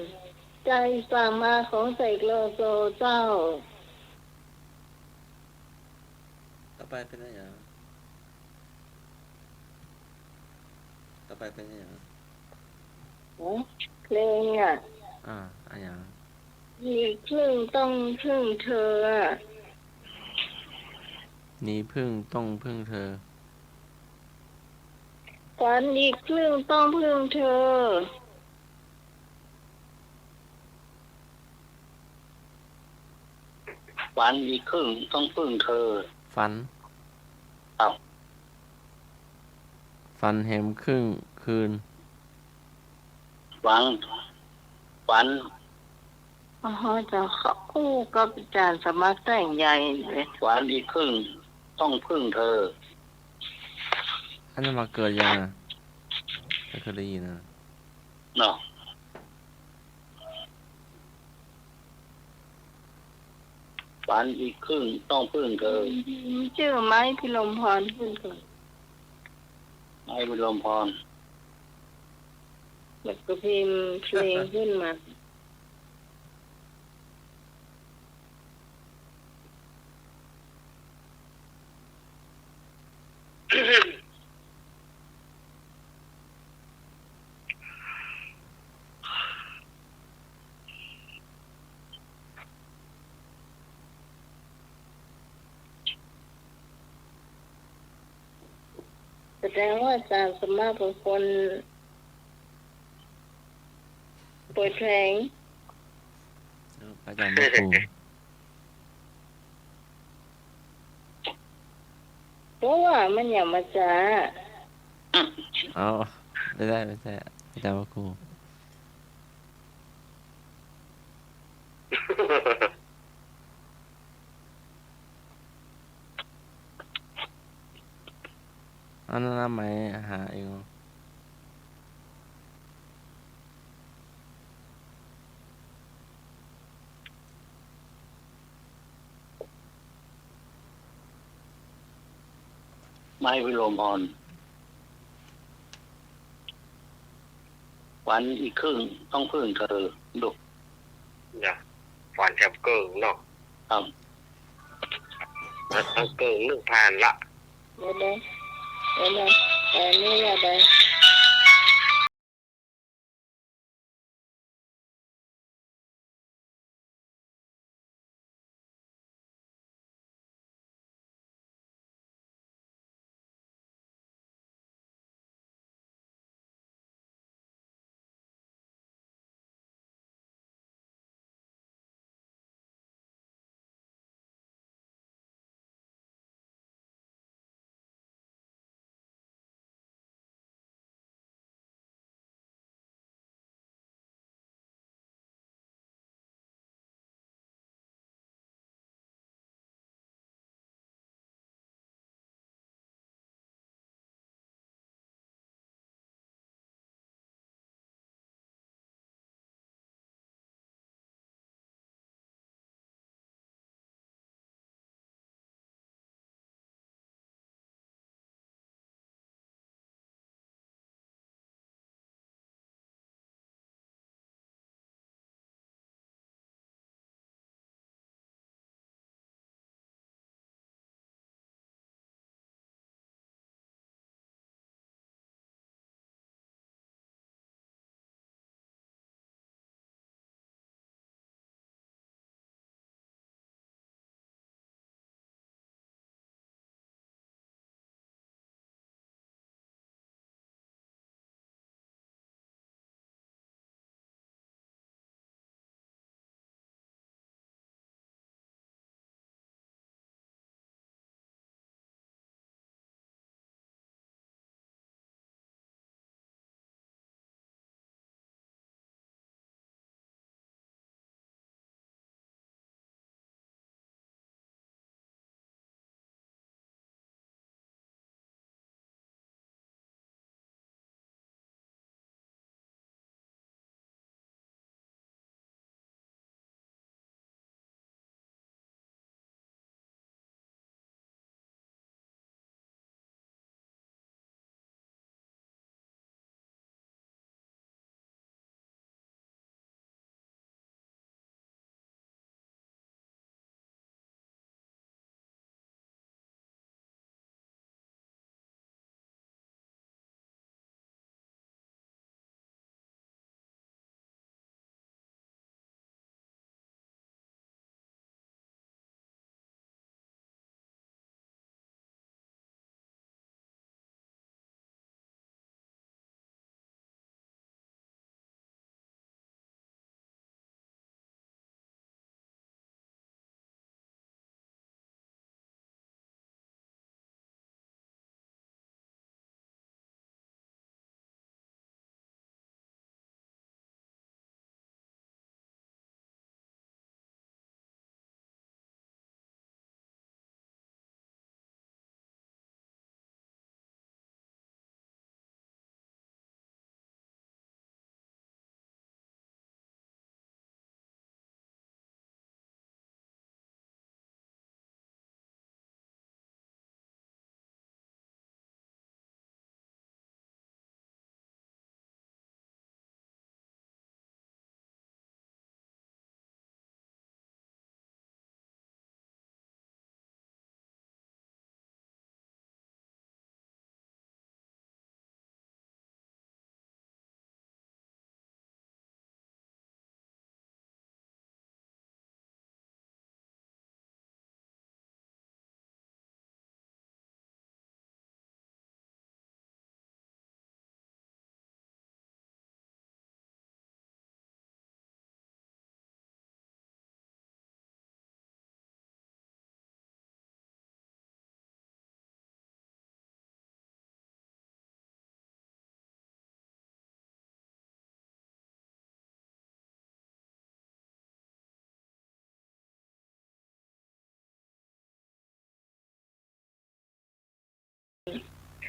ใจสั่งมาของเสกโลโซเจ้า ต่อไปเป็นอะไรอย่างต่อไปเป็นอะไรอย่าง เพลงอ่ะ อะไรอย่าง มีครึ่งต้องครึ่งเธออ่ะ นี้พึ่งต้องพึ่งเธอ ฝันอีกครึ่งต้องพึ่งเธอ ฝันอีกครึ่งต้องพึ่งเธอ ฝัน ครับ ฝันแหมครึ่งคืน ฝัน อ๋อจะเขาคู่กับอาจารย์สมัครแต่งใหญ่เลย ฝันอีกครึ่งต้องพึ่งเธอ อันนั้นมาเกิดยังไม่เคยได้ยินนะ เนาะฝันอีกครึ่งต้องพึ่งเธอ ชื่อไม้พิลมพรขึ้นก่อน ไอ้บุญลมพร แล้วก็พิมพ์เพลงขึ้นมา แสดงว่าอาจารย์สมมาเป็นคนเปิดเพลง อาจารย์มาครู เพราะว่ามันอย่ามาจ้า เอาไม่ได้อาจารย์มาครูอันนั้นนะไหมหาเอง ไม้บุญลมพรฝันอีกครึ่งต้องพึ่งเธอดุ เนี่ยฝันแถบเกิงเนาะ ครับ ทั้งเกิงนึ่งผ่านละ เดี๋ยวนะแต่นี่อะไร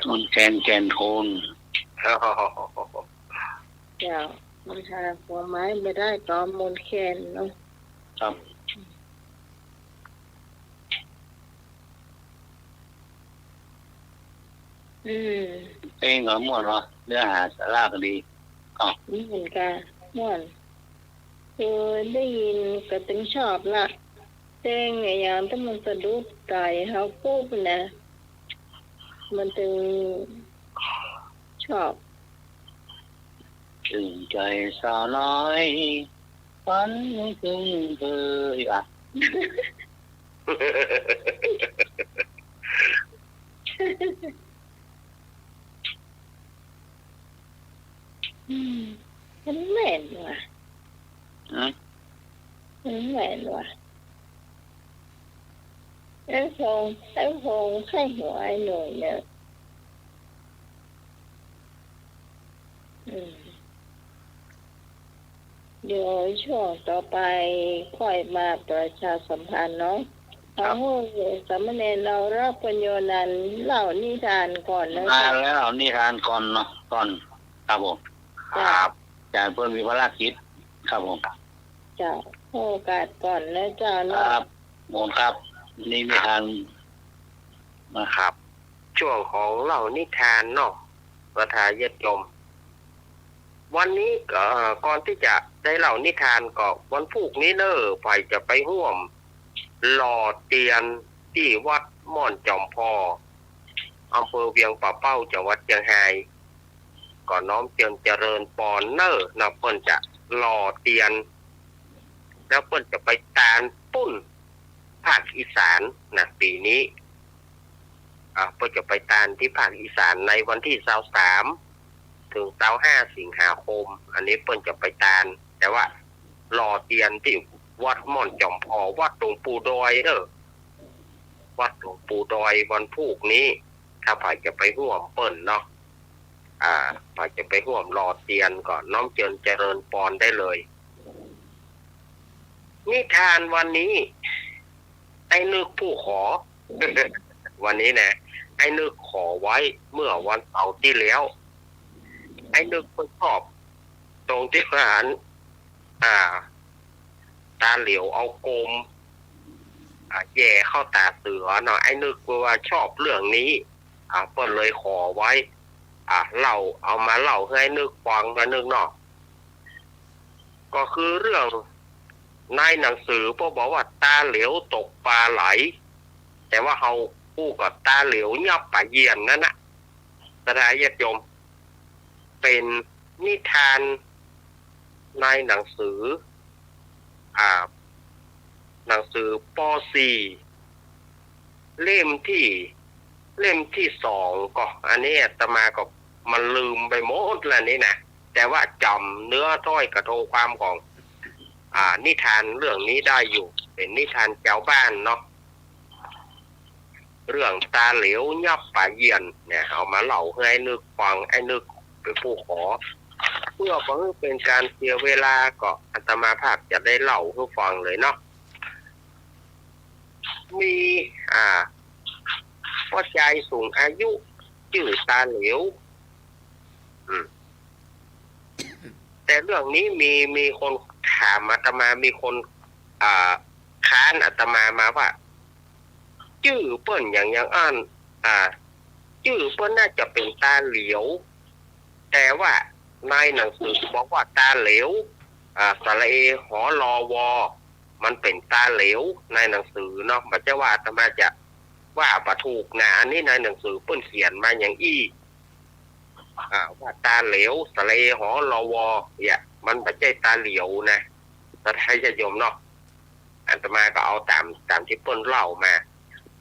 มันแกนโทน เจ้ามันหาความหมายไม่ได้ก็มนต์แคนเนาะ ครับ เพลงก็ม่วนเนาะเนื้อหาสาระก็ดีอ๋อ นี่เหมือนกันม่วนคือได้ยินก็ถึงชอบละเพลงไอ้อย่างที่มันสะดุดใจเฮาปุ๊บนะมันถึงชอบ ถึงใจสาวน้อยฝันถึงเธออีกอ่ะ มันแม่นว่ะ อืม มันแม่นว่ะไอ้พงใส่หัวไอ้หน่อยเนี่ยเดี๋ยวช่วงต่อไปค่อยมาประชาสัมพันธ์เนาะเอาสามเณรเรารับปัญโยนันท์เล่านิทานก่อนนะ มา คะ แล้วเอานิทานก่อนเนาะก่อนครับผม ครับ อาจารย์เพิ่นมีภารกิจครับผม เจ้าโอกาสก่อนนะเจ้า ค เนาะ รับผมครับนี่นิทานมา ครับ ช่วงของเล่านิทานเนาะประทายญมวันนี้ก่อนที่จะได้เล่านิทานก็วันพรุ่งนี้เนอะไปจะไปร่วมหล่อเตียนที่วัดม่อนจอมพออำเภอเวียงป่าเป้าจังหวัดเชียงรายก่อนน้อมเจริญปอนเนอร์นะเพิ่นจะหล่อเตียน แล้วเพิ่นจะไปตาลปุ้นภาคอีสานนะปีนี้เพิ่นจะไปตาลที่ภาคอีสานในวันที่23ถึง25สิงหาคมอันนี้เพิ่นจะไปตาลแต่ว่าหล่อเตียนที่วัดม่อนจอมพอวัดหลวงปู่ดอยเด้อวัดหลวงปู่ดอยวันพรุ่งนี้ถ้าใครจะไปร่วมเปิ้นเนาะใครจะไปร่วมหล่อเตียนก่อนน้อมเจริญปอนได้เลยนิทานวันนี้ไอ้นึกผู้ขอ วันนี้นะไอ้นึกขอไว้เมื่อวันเสาร์ที่แล้วไอ้นึกคนชอบตรงที่ว่าตาเหลียวเอาโกมแย่เข้าตาเสือเนาะไอ้นึกว่าชอบเรื่องนี้เพิ่นเลยขอไว้เล่าเอามาเล่าให้นึกฟังมานึกเนาะก็คือเรื่องในหนังสือพวกบอกว่าตาเหลียวตกปลาไหลแต่ว่าเขาพูดกับตาเหลียวยับป่าเยียนนั่นนะสถานญาติโยมเป็นนิทานในหนังสือหนังสือป .4 เล่มที่2ก็อันนี้อาตมาก็มันลืมไปหมดแล้วนี่นะแต่ว่าจำเนื้อถ้อยกระทงความของนิทานเรื่องนี้ได้อยู่เป็นนิทานชาวบ้านเนาะเรื่องตาเหลียวยับป่าเยียนเนี่ยเอามาเล่าให้ไอ้นึกฟังไอ้นึกเป็นผู้ขอเพื่อเป็นการเสียเวลาก็อาตมาภาพจะได้เล่าให้ฟังเลยเนาะมีพ่อใจสูงอายุชื่อตาเหลียวแต่เรื่องนี้มีคนถามอาตมามีคนค้านอาตมามาว่าชื่อเปิ้นอย่างอ่านชื่อเปิ้นน่าจะเป็นตาเหลียวแต่ว่าในหนังสือบอกว่าตาเหลวสระเอหอรอวอมันเป็นตาเหลวในหนังสือเนาะมันจะว่าอาตมาจะว่าบ่ถูกนะอันนี้ในหนังสือเปิ้นเขียนมาอย่างว่าตาเหลวสระเอหอรอวอเนี่ยมันไม่ใช่ตาเหลียวนะแต่ให้ญาติโยมเนาะอาตมาก็เอาตามที่เปิ้นเล่ามา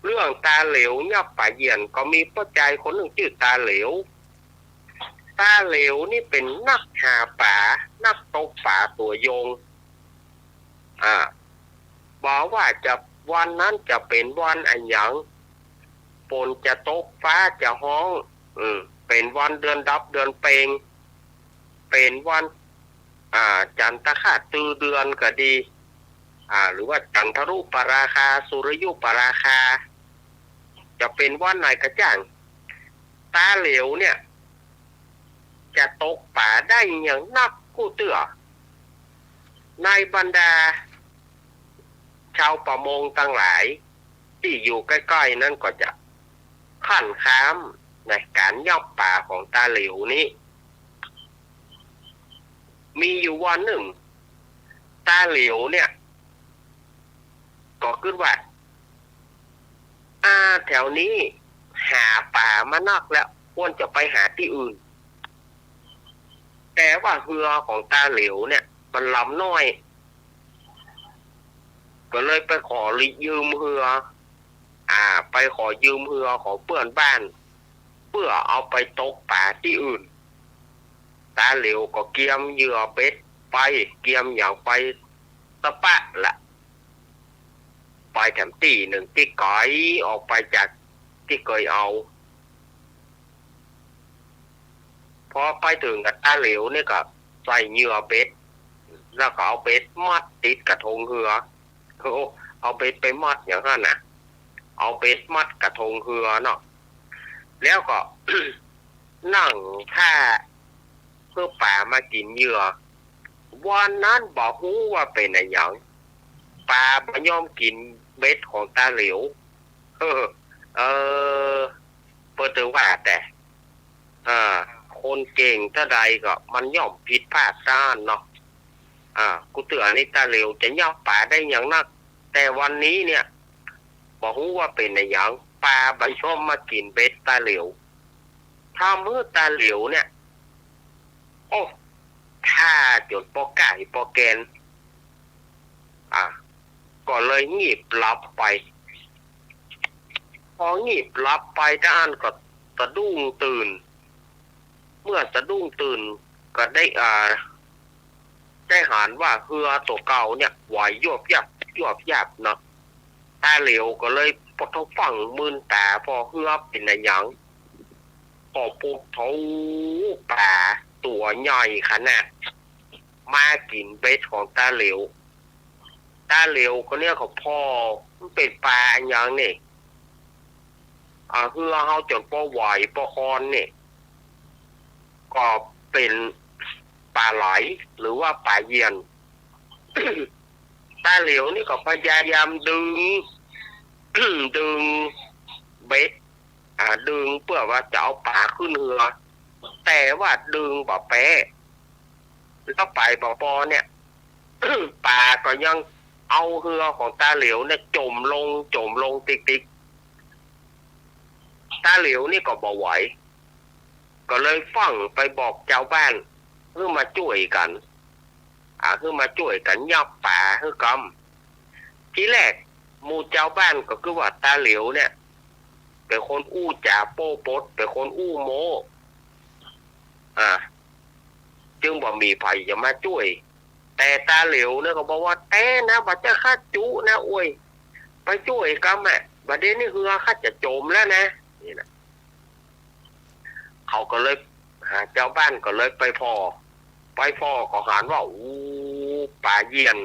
เรื่องตาเหลวยับป่าเยียนก็มีพ่อใจคนหนึ่งชื่อตาเหลวนี่เป็นนักหาป่านักตกป่าตัวยงบอกว่าจะวันนั้นจะเป็นวันอันหยังฝนจะตกฟ้าจะห้องเป็นวันเดือนดับเดือนเปงเป็นวันจันทคาตือเดือนก็ดีหรือว่าจันทรุปราคาสุริยุปราคาจะเป็นวันไหนกระจ่าง ตาเหลวเนี่ยจะตกป่าได้อย่างนักกู้เตือในบรรดาชาวประมงทั้งหลายที่อยู่ใกล้ๆนั่นก็จะขั้นค้ามในการย่อป่าของตาเหลวนี้มีอยู่วันหนึ่งตาเหลวเนี่ยก็คิดว่าแถวนี้หาป่ามานักแล้วควรจะไปหาที่อื่นแต่ว่าเรือของตาเหลวเนี่ยมันลำน้อยก็เลยไปขอยืมเรือไปขอยืมเรือของเพื่อนบ้านเพื่อเอาไปตกป่าที่อื่นตาเหลวก็เกียมเหยื่อเบ็ดไปเกียมอย่างไปตะปะละไปแถมตีหนึ่งที่ก่อยออกไปจากที่เคยเอาพอไปถึงกับตาเหลวนี่ก็ใส่เหยื่อเบ็ดแล้วก็เอาเบ็ดมัดติดกระทงเรือเอาเบ็ดไปมัดอย่างนั้นนะเอาเบ็ดมัดกระทงเรือเนาะแล้วก็ นั่งท่าเพื่อป่ามากินเหยื่อวันนั้นบอกฮู้ว่าเป็นอะไรอย่างปลาไม่ยอมกินเบ็ดของตาเหลวเปิดตัวว่าแต่คนเก่งถ้าใดก็มันย่อมผิดพลาดด้านเนาะกูเตือนในตาเหลวจะย่อป่าได้อย่างนักแต่วันนี้เนี่ยบอกฮู้ว่าเป็นอะไรอย่างปลาไม่ยอมมากินเบ็ดตาเหลวถ้ามือตาเหลวเนี่ยโอ้ถ้าจนปอไก่ปอแกนก็เลยงีบหลับไปพองีบหลับไปด้านก็สะดุ้งตื่นเมื่อสะดุ้งตื่นก็ได้หานว่าเรือตัวเก่าเนี่ยไหวยวบยับเนาะตาเหลวก็เลยพอท้องฟังมืนตาพอเรือเป็นอะไรอย่างพอปุ๊บเขาป่าตัวใหญ่ขนาดมากินเบ็ดของตาเหลวก็เนี่ยเขาพ่อมันเป็นปลาอย่างนี่เฮือเฮาจนปอไหวปอคอนนี่ก็เป็นปลาไหลหรือว่าปลาเยียน ตาเหลวนี่ก็พยายามดึง ดึงเบ็ดดึงเพื่อว่าจะเอาปลาขึ้นเรือแต่ว่าดึงบ่แปะแล้วไปบ่ปอเนี่ย ปลาก็ยังเอาเรือของตาเหลวเนี่ยจมลงติ๊กตาเหลวนี่ก็บ่ไหวก็เลยฟังไปบอกเจ้าบ้านเพื่อมาช่วยกันยับป่าเพื่อกำทีแรกหมู่เจ้าบ้านก็คือว่าตาเหลวเนี่ยเป็นคนอู้จ่าโป้ปดเป็นคนอู้โมจึงบ่มีไผจะมาช่วยแต่ตาเหลวเนี่ยก็บอกว่าแต่นะบัดจะข้าจุนะอวยไปช่วยกันบัดนี้เรือข้าจะจมแล้วนะนี่นะเขาก็เลยเจ้าบ้านก็เลยไปพ่อก็หานว่าปลาเยียน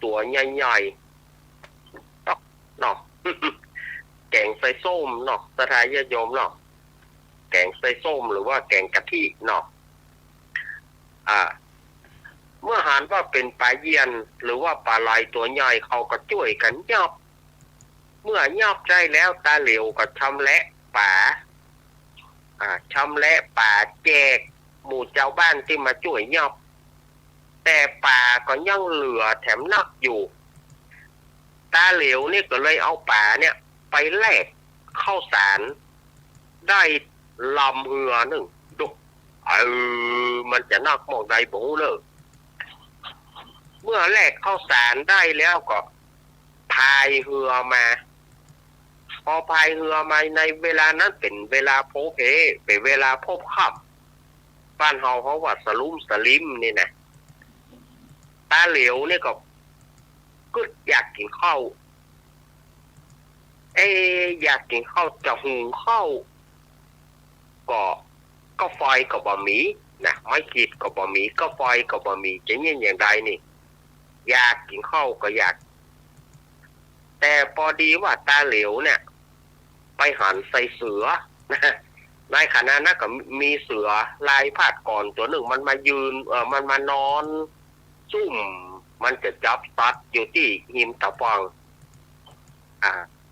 ตัวใหญ่ๆเนาะ แกงใส่ส้มเนาะสถายโยมเนาะแกงใส่ส้มหรือว่าแกงกะทิเนาะเมื่อหานว่าเป็นปลาเยียนหรือว่าปลาไหลตัวใหญ่เขาก็ช่วยกันยับเมื่อยับได้แล้วตาเหลวก็ชำแหละป่าแจกหมู่เจ้าบ้านที่มาช่วยยับแต่ป่าก็ยังเหลือแถมนักอยู่ตาเหลวนี่ก็เลยเอาป่าเนี่ยไปแลกข้าวสารได้ลำเรือหนึ่งดุมันจะนักมองใดบ่ฮู้เลยเมื่อแลกข้าวสารได้แล้วก็พายเรือมาพอพายเรือมาในเวลานั้นเป็นเวลาโพเพเป็นเวลาพบค่ำบ้านเฮาเขาว่าสลิมนี่นะตาเหลวนี่ก็อยากกินข้าวอยากกินข้าวจะหุงข้าวก็ไฟก็บ่มีนะไม่คิดก็บ่มีก็ไฟก็บ่มีจะเนี่ยอย่างใดนี่อยากกินข้าวก็อยากแต่พอดีว่าตาเหลวเนี่ยไปหันใส่เสือนะ ในขณะนั้นก็มีเสือลายพาดก่อนตัวหนึ่งมันมายืนมันมานอนซุ่มมันจะจับสัตว์อยู่ที่หิมตะฟอง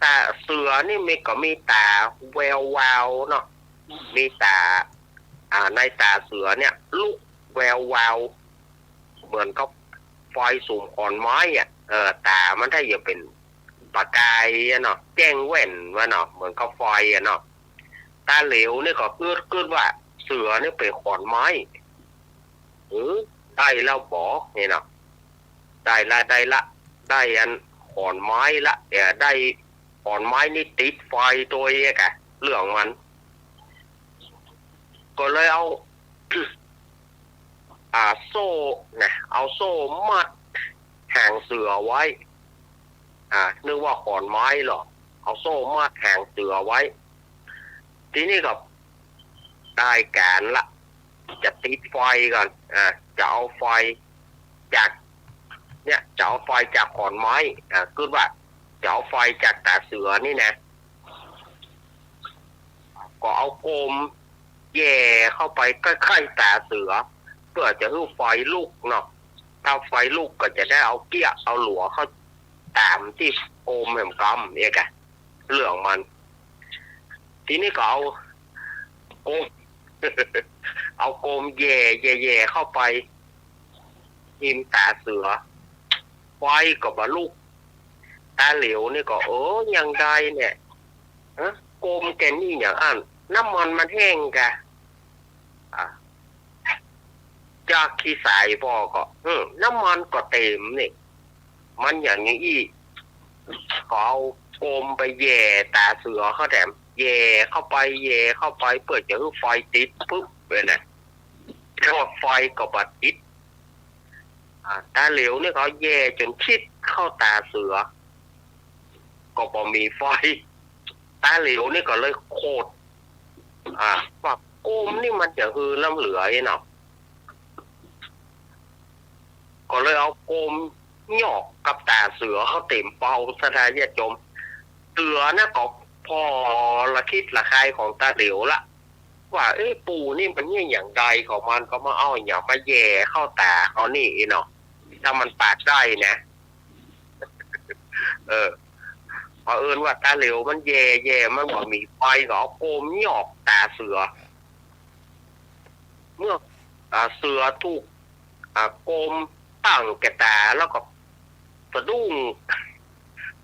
แต่เสือนี่มีตาแวววาวเนาะมีตาในตาเสือเนี่ยลูกแวววาวเหมือนกับไฟสุ่มขอนไม้ตามันถ้าอย่าเป็นปากกายเนาะแจ้งแว่นว่าเนาะเหมือนกับไฟเนาะตาเหลวนี่ก็เกิดว่าเสือนี่เป็นขอนไม้ได้แล้วบอกนี่เนาะได้อันขอนไม้ละได้ขอนไม้นี่ติดไฟตัวเองเรื่องมันก็เลยเอา โซ่นะเอาโซ่มัดหางเสือไว้นึกว่าขอนไม้หรอเอาโซ่มัดหางเสือไว้ทีนี้ก็ได้การละจะติดไฟก่อนจะเอาไฟจากเนี่ยจะเอาไฟจากขอนไม้คือว่าจะเอาไฟจากตาเสือนี่นะก็เอาโคมแย่เข้าไปใกล้ๆตาเสือเพื่อจะให้ไฟลุกเนาะถ้าไฟลุกก็จะได้เอาเกี้ยเอาหลัวเข้าตามที่โคมแหมกำเนี่ยแกเรื่องมันทีนี้ก็เอาโคม เอาโคมแย่เข้าไปหิมตาเสือไฟก็บรรลุตาเหลวนี่ก็ยังไงเนี่ยโคมแกนี่อย่างอันน้ำมันแห้งกะจากขี้สายพอก็น้ำมันก็เต็มนี่มันอย่างนี้อีกก็เอาโคมไปแย่ตาเสือเขาแถมแย่เข้าไปเพื่อจะให้ไฟติดปุ๊บเลยนะถ้าไฟก็บัดติดตาเหลวนี่เขาแย่จนชิดเข้าตาเสือก็พอมีไฟตาเหลวนี่ก็เลยโคตรว่าโคมนี่มันจะฮือน้ำเหลือเนาะก็เลยเอาโคมหยอกกับตาเสือเขาเต็มเป่าสถานยจมเสือนะก็พอละคิดละคายของตาเหลวละว่าปูนี่มันเนี่ยอย่างใดของมันก็มาเอาอย่างมาแย่เข้าตาเขานี่เนาะถ้ามันปากได้นะพอว่าตาเหลวมันแย่มันบอกมีไฟก็เอาโคมหยอกตาเสือเมื่อเสือถูกโคมตั้งแกตาแล้วก็สะดุ้ง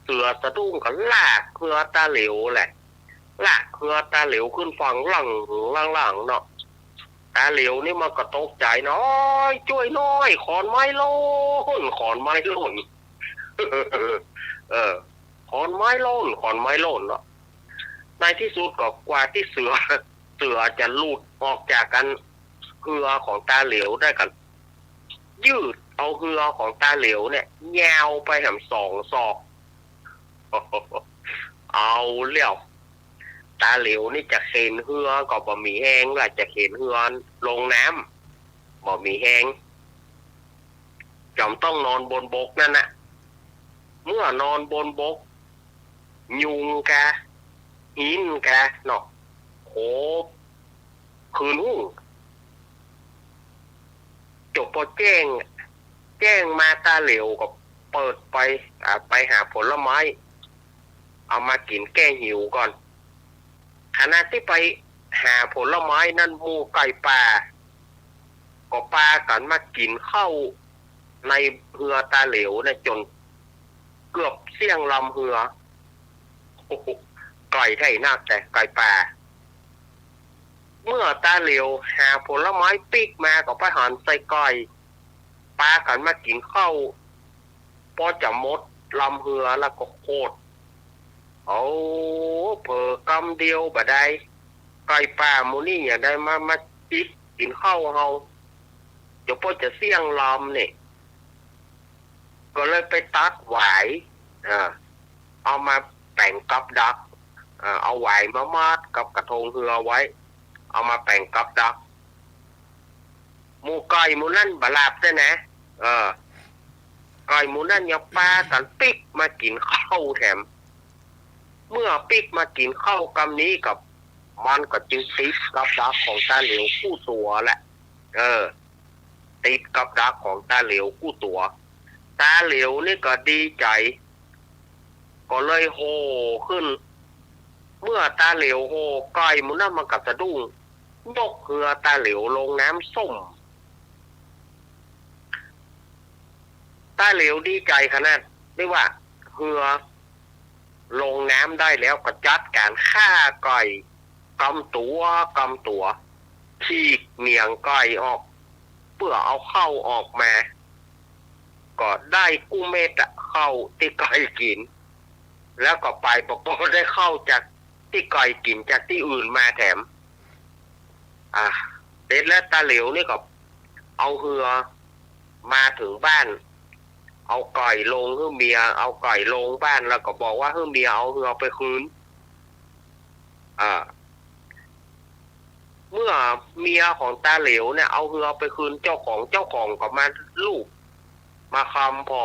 เสือสะดุ้งก็ลากเครือตาเหลวแหละลากเครือตาเหลวขึ้นฝั่งหลังเนาะตาเหลวนี่มันก็ตกใจน้อยช่วยน้อยขอนไม้โล่นขอนไม้โล่นขอนไม้โล่นเนาะในที่สุดก็กว่าที่เสือจะหลุดออกจากกันเครือของตาเหลวได้กันยืดเอาเครือของตาเหลวเนี่ยยาวไปแหม2 ศอกเอาเลี้ยวตาเหลวนี่จะเข็นเหือก็บ่มีแห้งล่ะจะเข็นเหือลงน้ำบ่มีแห้งจอมต้องนอนบนบกนั่นนะเมื่อนอนบนบกยุงกะหินกะเนาะโหคืนหุ้งจบพอแจ้งมาตาเหลวก็เปิดไปหาผลไม้เอามากินแก้หิวก่อนขณะที่ไปหาผลไม้นั่นหมูไก่ป่าก็ปลากันมากินเข้าในเหือตาเหลวนะจนเกือบเสี่ยงลำเหือไก่ไทยนักแต่ไก่ป่าเมื่อตาเหลวหาผลไม้ปีกมาก็ไปหันใส่ไก่ปลากันมากินเข้าพอจะหมดลำเหือแล้วก็โคตรเผอกำเดียวบ่ได้ไก่ป่ามูนี่อย่างได้มาจิกกินข้าวเฮาเดี๋ยวพอจะเสี่ยงลำเนี่ยก็เลยไปตัดหวายเอามาแต่งกับดักเอาหวายมามัดกับกระทงเหือไว้เอามาแต่งกับดักหมูไก่หมูนั่นบาลาบใช่ไหมไก่หมูนั่นยังปลากันปิกมากินข้าวแถมเมื่อปิกมากินข้าวกำนี้กับ มันก็จึงติดกับดักของตาเหลวคู่ตัวแหละติดกับดักของตาเหลวคู่ตัวตาเหลวนี่ก็ดีใจก็เลยโห่ขึ้นเมื่อตาเหลวโห่ไก่มันน่ะมันกับสะดุ้งยกเรือตาเหลวลงน้ำส้มตาเหลวดีใจขนาดได้ว่าเรือลงน้ำได้แล้วก็จัดการฆ่าไก่กำตัวฉีกเหนียงไก่ออกเพื่อเอาเข้าออกมาก็ได้กุ้งเม็ดเข้าที่ไก่กินแล้วก็ไปประกอบได้เข้าจากที่ไก่กินจากที่อื่นมาแถมเสร็จแล้วตาเหลวนี่ก็เอาเรือมาถึงบ้านเอาไก่ลงให้เมียเอาไก่ลงบ้านแล้วก็บอกว่าให้เมียเอาเรือไปคืนเมื่อเมียของตาเหลวเนี่ยเอาเรือไปคืนเจ้าของก็มาลูกมาคำพอ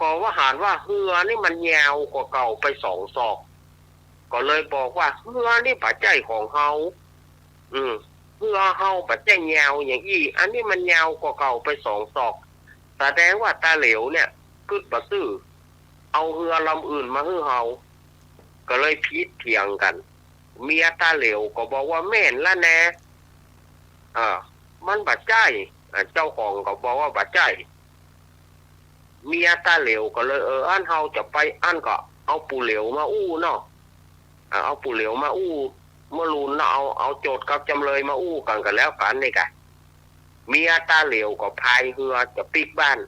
ก็ว่าหารว่าเรือนี่มันยาวกว่าเก่าไป2 ศอกก็เลยบอกว่าเรือนี่ปัจจัยของเฮาเรือเฮาปัจจัยยาวอย่างอี้อันนี้มันยาวกว่าเก่าไป2 ศอกแสดงว่าตาเหลวเนี่ยกึดบ่ซื่อเอาเรือลำอื่นมาให้เฮาก็เลยพิษเถียงกันเมียตาเหลวก็บอกว่าแม่นละแน่มันบัดใจเจ้าของก็บอกว่าบัดใจเมียตาเหลวก็เลยอันเฮาจะไปอันก็เอาปูเหลวมาอู้เนาะเอาปูเหลวมาอู้เมื่อรุนเอาโจทย์กับจำเลยมาอู้กันแล้วกันนี่กะเมียตาเหลวก็พายเรือจะปิกบ้าน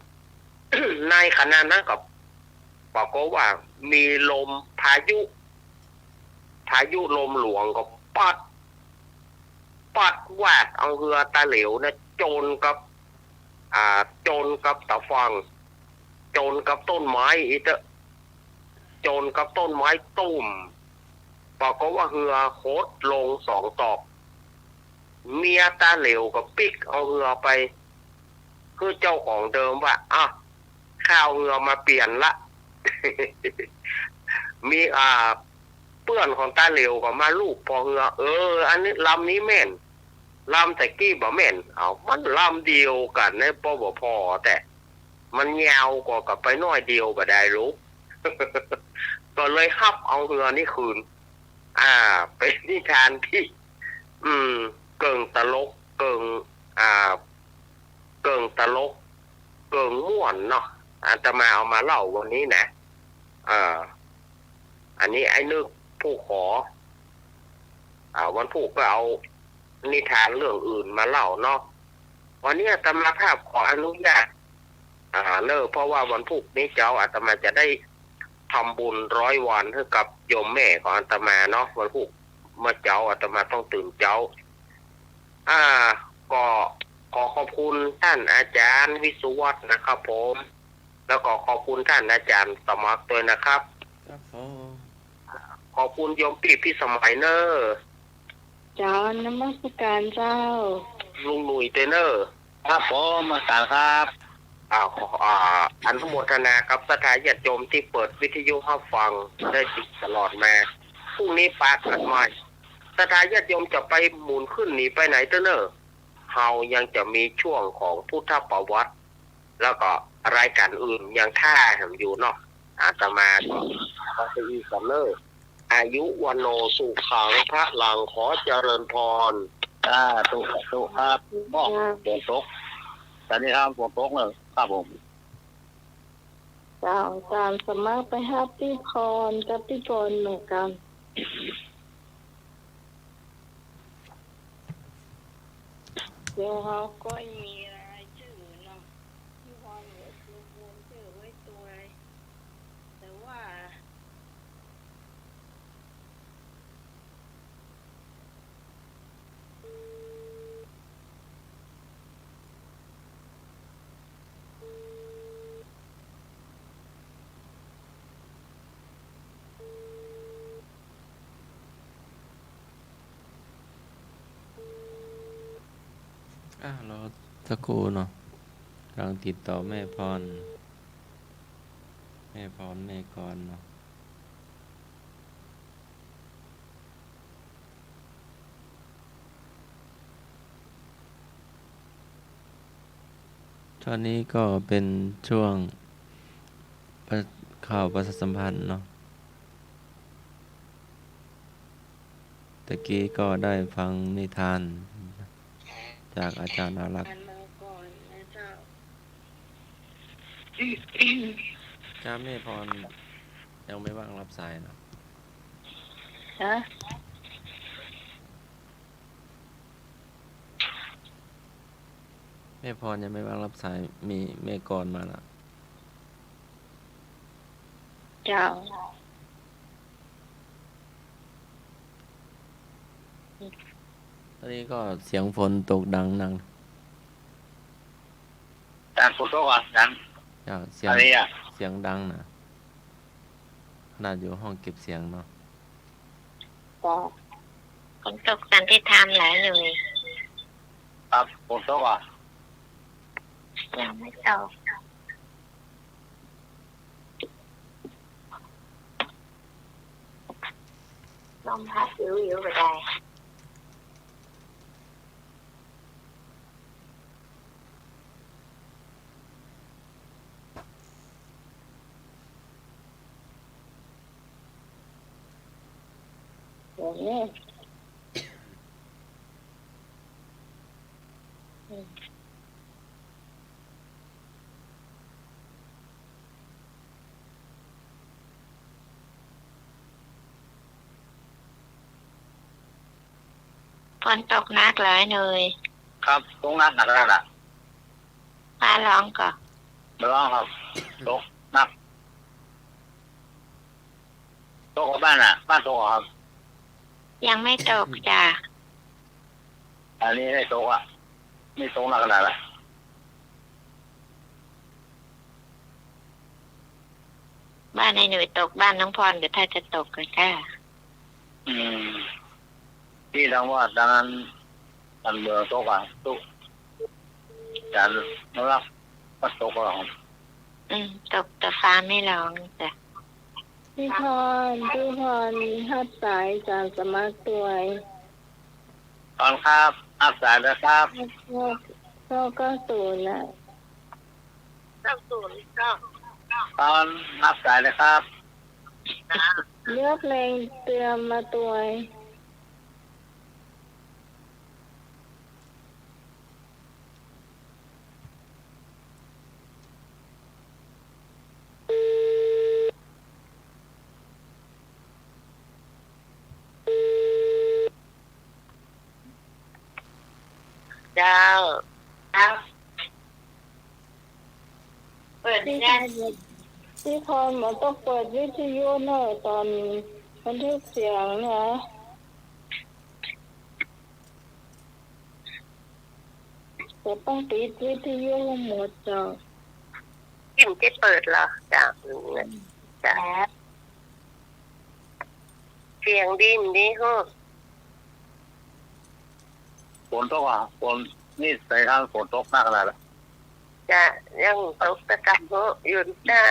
ในขณะนั้นก็บอกว่ามีลมพายุลมหลวงก็ปัดวาดเอาเรือตาเหลวนะโจนกับตะฟังโจนกับต้นไม้อีกโจนกับต้นไม้ตุ่มบอกว่าเรือโคตรลง2 ตอกเมียตาเหลวก็ปิกเอาเรือไปคือเจ้าของเดิมว่าข้าวเรือมาเปลี่ยนละ มีเพื่อนของตาเหลวก็มาลูกพอเรืออันนี้ลำนี้แม่นลำแต่กี้บ่แม่นมันลำเดียวกันในปบพแต่มันยาวกว่ากับไปน้อยเดียวก็ได้รู้ ก็เลยฮับเอาเรือนี่คืนเป็นนิทานที่เกิงตลกเกิงตลกเกิงม่วนเนาะอาตมาเอามาเล่าวันนี้นะอันนี้ไอ้นึกผู้ขอวันผู้ก็เอานิทานเรื่องอื่นมาเล่าเนาะวันนี้อาตมาภาพขออนุญาตเพราะว่าวันพุธนี้เจ้าอาตมาจะได้ทำบุญ100 วันให้กับโยมแม่ของอาตมาเนาะวันพุธเมื่อเจ้าอาตมาต้องตื่นเจ้าก็ขอขอบคุณท่านอาจารย์วิสุวัฒน์นะครับผมแล้วก็ขอบคุณท่านอาจารย์สมัครด้วยนะครับครับผม ขอบคุณโยมพี่สมัยเนอร์เจ้านมัสการเจ้าลุงหนุ่ยเตเนอร์ครับผมมาสารครับอนุโมทนากับสถานญาติโยมที่เปิดวิทยุให้ฟังได้ติดตลอดมาพรุ่งนี้ปากันใหม่สถานญาติโยมจะไปหมุนขึ้นหนีไปไหนเตเนอร์เฮายังจะมีช่วงของพุทธประวัติแล้วก็รายการอื่นยังท่าอยู่เนาะอาตมาก็จะอีกเนอร์อายุวันโนสุขังพระลังขอเจริญพรตุครับบอกฝนตกตอนนี้ครับฝนตกเลยครับผมเจ้าตามสมัครไปฮับที่คอนกับที่กรเหมือนกันเดี๋ยวเขาก็มีรายชื่อเนาะที่พอเหลือคือชื่อไว้ตัวแต่ว่า รอสักครู่เนาะกำลังติดต่อแม่พรแม่กรเนาะ ตอนนี้ก็เป็นช่วงข่าวประชาสัมพันธ์เนาะตะกี้ก็ได้ฟังนิทานจากอาจารย์อารักษ์ อ่านมาก่อนนะเจ้า จ้าแม่พรยังไม่ว่างรับสายเนาะ ฮะ แม่พรยังไม่ว่างรับสายมีแม่กรมาละ เจ้า ตอนนี้ก็เสียงฝนตกดังนัง การฝนตกอ่ะการ เสียง อะไรอ่ะ เสียงดังนะขนาดอยู่ห้องเก็บเสียงเนาะ ฝนตกสันติธรรมหลายเลย ครับฝนตกอ่ะ ยังไม่ตกลมพัดหิวๆไปได้โอ้โหฝนตกหนักหลายเลย ครับตรงนั้นหนักแล้วล่ะ ป้าร้องก่อน ไม่ร้องครับตกหนักตกกับบ้านอ่ะบ้านตกอ่ะครับ ยังไม่ตกจ้ะ อันนี้ได้ตกอ่ะไม่ตกหนักขนาดไหน บ้านในหนุ่ยตกบ้านน้องพรก็ถ้าจะตกก็ค่ะ ที่ทางว่าดังนั้นมันเบื่อตกอ่ะตกจานนั่นละก็ตกอ่ะครับ ตกแต่ฟ้าไม่ร้องจ้ะ พี่พรฮัดสายจากสมัครตัว ตอนครับอักษรนะครับ ก็ศูนย์น่ะ ตอนอักษรนะครับ เลือกเพลงเตรียมมาตัว เจ้าเปิด พี่ ได้ พรมันต้องเปิดวิทยุหน่อยตอนบันทึกเสียงนะจะต้องปิดวิทยุหมดจ้ะ กินที่เปิดเหรอจ้ะจ้ะเสียงดีนี่ฮะ ฝนตกอ่ะฝนนี่ใส่ทางฝนตกมากขนาดไหน จะยังตกตะกันอยู่จ้า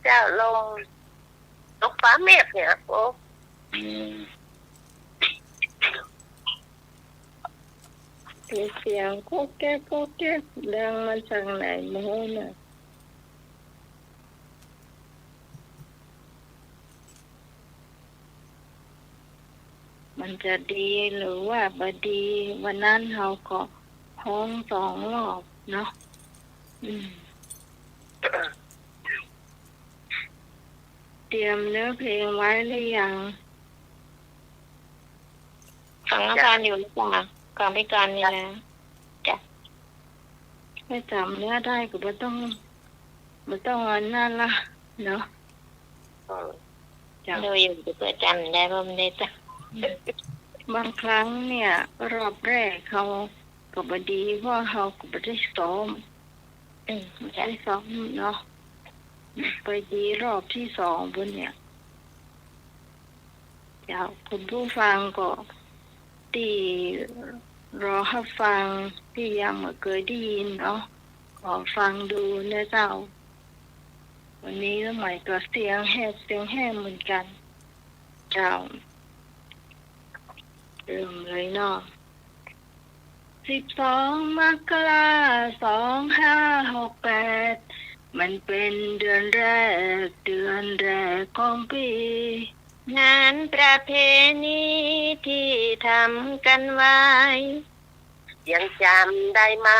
เจ้าลงตกฟ้าเมฆเนี่ยโอ้ เสียงโคกแก๊กดังมาจากไหนโม้น่ะมันจะดีหรือว่าบดีวันนั้นเราก็ห้อง2 รอบเนาะเตรียมเนื้อเพลงไว้หรือยัง ฟังน้ำตาลอยู่หรือเปล่าก่อนไปก่อนนี่แล้วจ้ะ ไม่จำเนื้อได้ก็ไม่ต้องอันนั่นละเนาะจ้ะ ดูอยู่จะเปิดจำได้บ่ไม่ได้จ้ะ บางครั้งเนี่ยรอบแรกเขาก็บดีเพราะเขาก็ไม่ได้ซ้อมไม่ได้ซ้อมเนาะไปดีรอบที่2บนเนี่ยเดี๋ยวคุณผู้ฟังก็ตีรอให้ฟังที่ยังไม่เคยได้ยินเนาะขอฟังดูนะเจ้าวันนี้ใหม่ก็เสียงแห้งเหมือนกันเจ้าเริ่มเลยเนาะ 12 มกรา2568มันเป็นเดือนแรกของปี งานประเพณีที่ทำกันไว้ ยังจำได้ไหม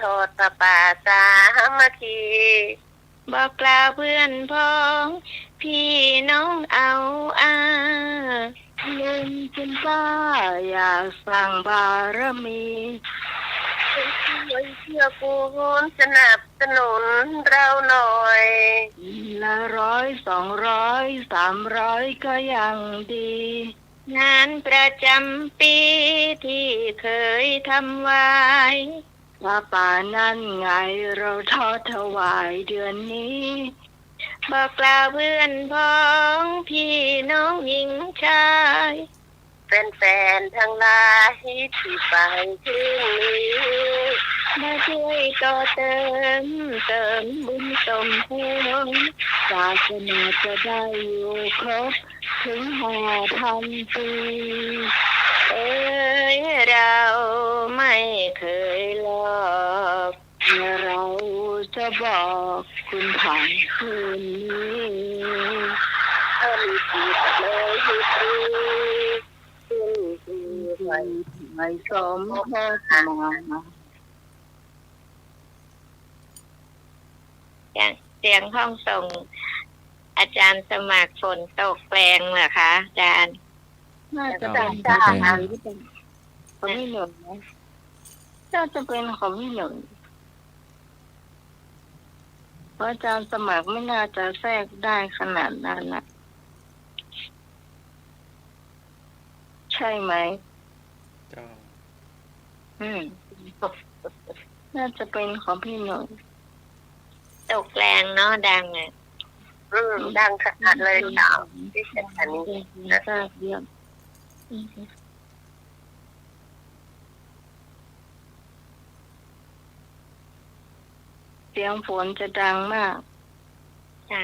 ทอดผ้าป่าสามัคคีบอกกล่าวเพื่อนพ้องพี่น้องเอาลืมคุณป้าอยากสร้างบารมี ช่วยเชื่อกูลสนับสนุนเราหน่อย ละ100 200 300ก็ยังดี งานประจำปีที่เคยทำไว้ ถ้าป่านั่นไงเราทอดถวายเดือนนี้ บอกกล่าวเพื่อนพ้องพี่น้องหญิงชายแฟนๆทั้งหลายที่ฟังที่นี้มาช่วยต่อเติมบุญสมพงษ์ ศาสนาจะได้อยู่ครบถึง5,000 ปี เอ้ยเราไม่เคยหลอก เราจะบอกคุณผ่านคืนนี้ ผิดเลยผิดไม่สมพรมา เสียงห้องส่งอาจารย์สมัครฝนตกแปลงเหรอคะอาจารย์ น่าจะเป็นของพี่หนุ่มนะน่าจะเป็นของพี่หนุ่มเพราะอาจารย์สมัครไม่น่าจะแทรกได้ขนาดนั้นนะใช่ไหม เจ้า น่าจะเป็นของพี่หนุ่ม ตกแรงเนาะดังอ่ะดังขนาดเลยเจ้าที่สถานี ทราบเยี่ยมเสียงฝนจะดังมาก ใช่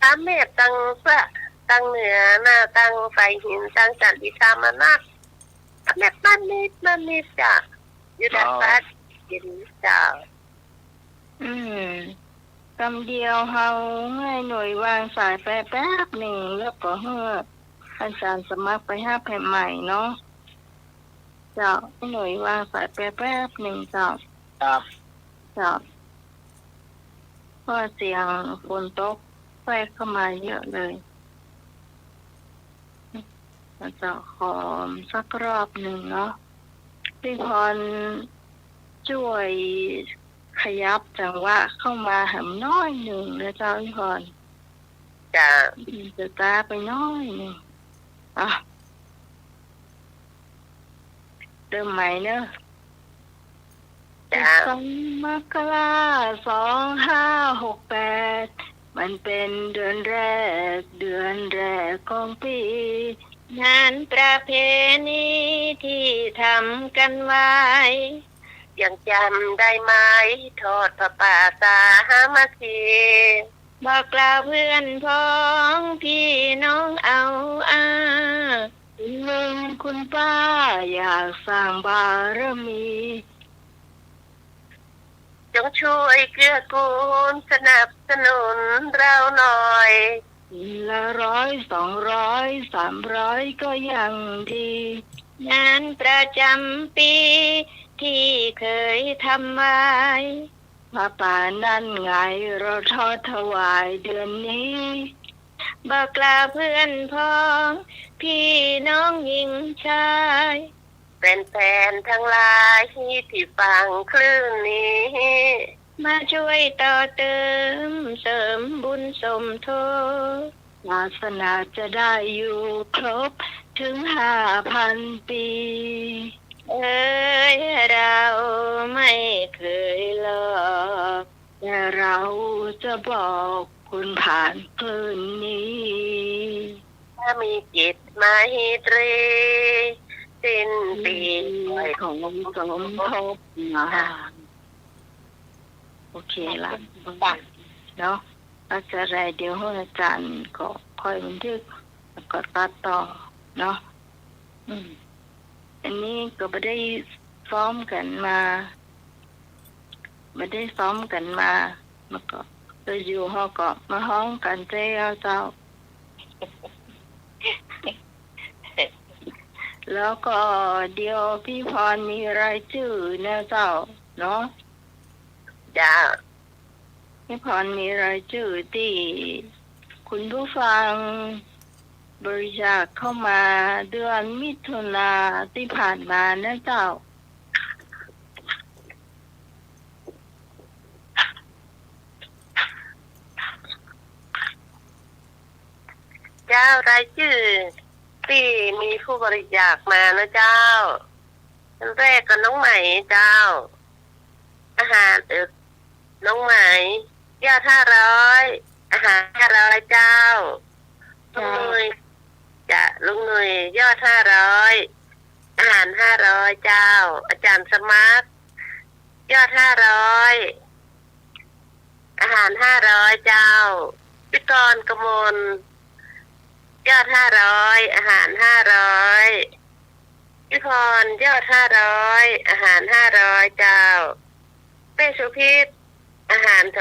ตามเมฆตั้งพระตั้งเหนือหน้าตั้งไฟหินตั้งจันทิชามานักแม่มันนิดจ้ะอยู่ด้านฟ้าเย็นเจ้า คำเดียวเฮาให้หน่วยวางสายไปแป๊บหนึ่งแล้วก็เฮืออาจารย์สมัครไป5 แผ่นใหม่เนาะเจ้าให้หน่วยวางสายไปแป๊บหนึ่งเจ้า ครับ เจ้าเพราะเสียงฝนตกแทรกเข้ามาเยอะเลยเราจะขอสักรอบหนึ่งเนาะพี่พรช่วยขยับจังหวะเข้ามาหำน้อยหนึ่งนะเจ้าพี่พร จ้ะ จะตาไปน้อยหนึ่งเริ่มใหม่เนอะ จ้ะ 12 มกรา2568มันเป็นเดือนแรกของปี งานประเพณีที่ทำกันไว้ ยังจำได้ไหมทอดผ้าป่าสามัคคีบอกกล่าวเพื่อนพ้องพี่น้องเอาลืมคุณป้าอยากสร้างบารมี จงช่วยเกื้อกูลสนับสนุนเราหน่อย ละ100 200 300ก็ยังดี งานประจำปีที่เคยทำไว้ พระป่านั่นไงเราทอดถวายเดือนนี้ บอกกล่าวเพื่อนพ้องพี่น้องหญิงชายแฟนๆทั้งหลายที่ฟังคลื่นนี้ มาช่วยต่อเติมเสริมบุญสมทบ ศาสนาจะได้อยู่ครบถึง5,000 ปี เอ้ยเราไม่เคยหลอก แต่เราจะบอกคุณผ่านคืนนี้ ถ้ามีจิตไมตรีสิ้นปีของสมทบมาโอเคละเนาะอาจารย์เดี๋ยวให้อาจารย์ก็ค่อยบันทึกแล้วก็ตัดต่อเนาะ อืมอันนี้ก็ไม่ได้ซ้อมกันมามันก็จะอยู่ห้องก็มาห้องกันเจ้าเจ้า แล้วก็เดี๋ยวพี่พรมีรายชื่อนะเจ้าเนาะ จ้า พี่พรมีรายชื่อที่คุณผู้ฟังบริจาคเข้ามาเดือนมิถุนาที่ผ่านมานะเจ้า เจ้ารายชื่อที่มีผู้บริจาคมานะเจ้าอันแรกก็น้องใหม่เจ้า อาหารน้องใหม่ยอด500อาหาร500เจ้าลุงหนุ่ยลุงหนุ่ยยอด500อาหาร500เจ้า อาจารย์สมาร์ทยอด500อาหาร500เจ้าพิกรกมลยอด500อาหาร500พี่พรยอด500อาหาร500เจ้าเป้สุพิษอาหาร200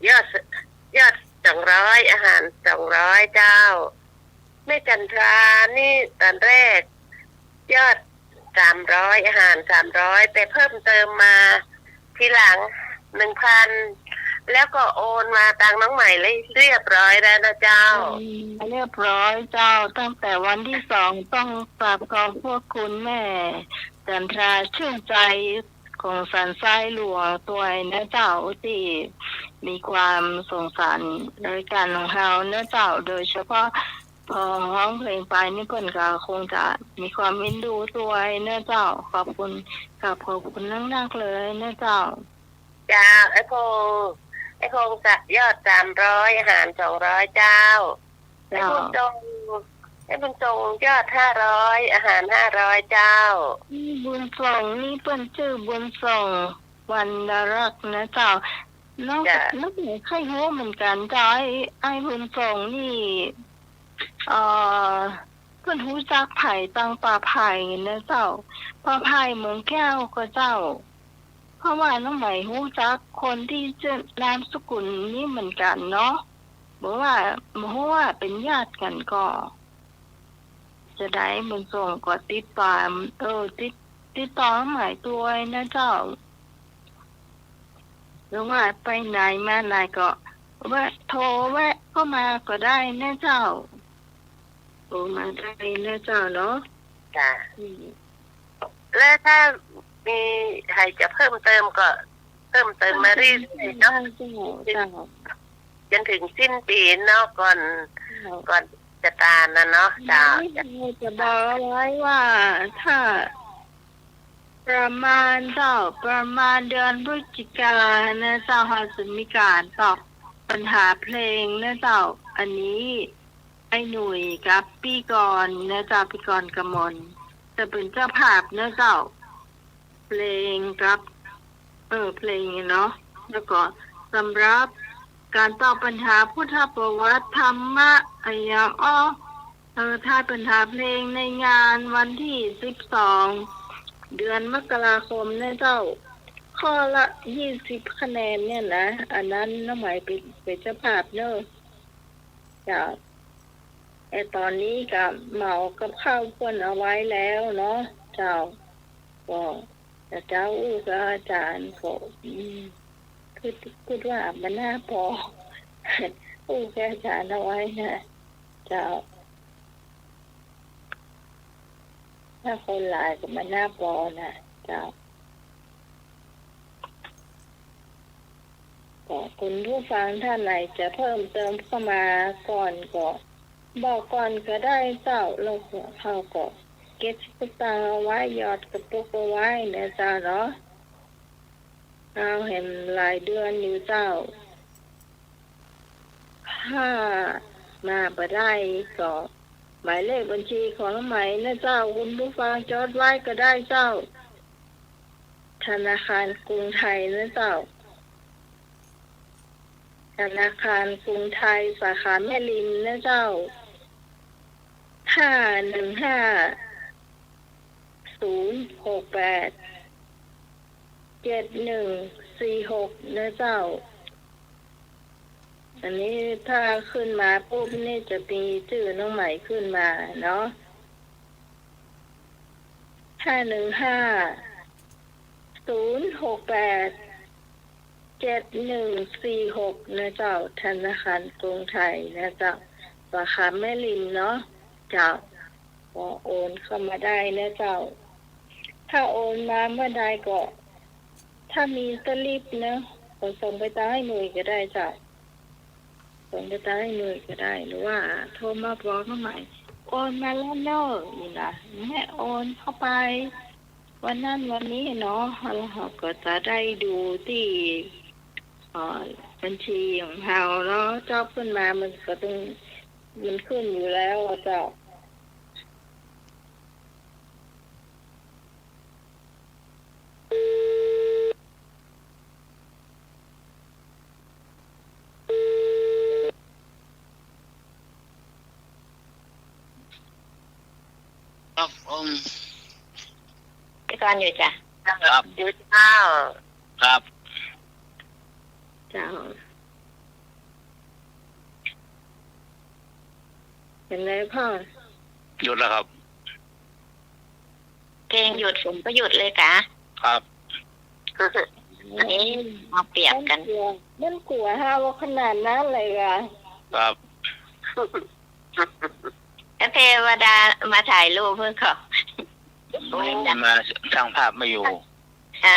ยอด200อาหาร200เจ้าแม่จันทรานี่ตอนแรกยอด300อาหาร300แต่เพิ่มเติมมาทีหลัง 1,000 แล้วก็โอนมาตังน้องใหม่เลยเรียบร้อยแล้วนะเจ้า เรียบร้อยเจ้าตั้งแต่วันที่2ต้องกราบขอบพระคุณแม่จันทราชื่นใจของสันทรายหลวงตัวนะเจ้าที่มีความสงสารรายการของเรานะเจ้าโดยเฉพาะพอร้องเพลงไปนี่เพิ่นก็คงจะมีความเอ็นดูตัวนะเจ้าขอบคุณนักๆเลยนะเจ้า จ้าไอ้พงจะยอด300อาหาร200เจ้าไอ้บุญจงยอด500อาหาร500เจ้าบุญส่งนี่เปิ้นชื่อบุญส่งวันดารักนะเจ้าน้องใครรู้เหมือนกันเจ้าไอ้บุญส่งนี่เพิ่นรู้จักไผ่ตังป่าไผ่นะเจ้าป่าไผ่เมืองแก้วก็เจ้าเพราะว่าน้องใหม่รู้จักคนที่ชื่อนามสกุลนี้เหมือนกันเนาะบอกว่าเป็นญาติกันก็จะได้บุญส่งก็ติดตามติดต่อหมายตัวนะเจ้าหรือว่าไปไหนมาไหนก็โทรแวะเข้ามาก็ได้นะเจ้าโทรมาได้นะเจ้าเนาะ จ้ะแล้วถ้ามีใครจะเพิ่มเติมก็เพิ่มเติมมาเรื่อยๆเนาะจนถึงสิ้นปีเนาะก่อนจะตานะเนาะจ้าจะบอกไว้ว่าถ้าประมาณเดือนพฤศจิกายนนะเจ้าเราจะมีการตอบปัญหาเพลงนะเจ้าอันนี้ไอ้หนุ่ยกับพี่กรนะเจ้าพี่กรกมลจะเป็นเจ้าภาพนะเจ้าเพลงกับเพลงเนาะแล้วก็สำหรับการตอบปัญหาพุทธประวัติธรรมะอย่างถ้าปัญหาเพลงในงานวันที่12เดือนมกราคมนะเจ้าข้อละ20คะแนนเนี่ยนะอันนั้นน้องหมายเป็นเจ้าภาพเนอะจ้ะตอนนี้กับเหมากับข้าวพ่นเอาไว้แล้วเนาะเจ้าก็เจ้าก็อาจารย์ก็พูดว่ามันน่าพอแค่อาจารย์เอาไว้นะเจ้าถ้าคนหลายก็มันน่าพอนะเจ้าก็คุณผู้ฟังท่านไหนจะเพิ่มเติมเข้ามาก่อนก็บอกก่อนก็ได้เจ้าเราเขาก็เก็บสตางค์เอาไว้ยอดกระปุกเอาไว้นะเจ้าเนาะเราเห็นหลายเดือนอยู่เจ้าถ้ามาบ่ได้ก็หมายเลขบัญชีของน้องไหมนะเจ้าคุณผู้ฟังจดไว้ก็ได้เจ้าธนาคารกรุงไทยนะเจ้าธนาคารกรุงไทยสาขาแม่ริมนะเจ้า 515-068-7146นะเจ้าอันนี้ถ้าขึ้นมาปุ๊บนี่จะมีชื่อน้องใหม่ขึ้นมาเนาะ515-068-7146นะเจ้าธนาคารกรุงไทยนะเจ้าสาขาแม่ริมเนาะเจ้าก็โอนเข้ามาได้นะเจ้าถ้าโอนมาเมื่อใดก็ถ้ามีสลิปนะก็ส่งไปตามให้หน่วยก็ได้เจ้าส่งไปตามให้หน่วยก็ได้หรือว่าโทรมาบอกเขาใหม่โอนมาแล้วเนอะนี่นะให้โอนเข้าไปวันนั้นวันนี้เนาะแล้วเราก็จะได้ดูที่บัญชีของเราแล้วเจ้าขึ้นมามันก็ต้องมันขึ้นอยู่แล้วเจ้าครับพี่กรณ์อยู่จ้ะ ครับ อยู่เจ้า ครับ เจ้าเป็นไรพ่อ หยุดแล้วครับ เพลงหยุดผมก็หยุดเลยกะ ครับ อันนี้มาเปรียบกัน มันกลัวฮะว่าขนาดนั้นเลยอ่ะ ครับ แล้วเทวดามาถ่ายรูปเพื่อเขา มาช่างภาพไม่อยู่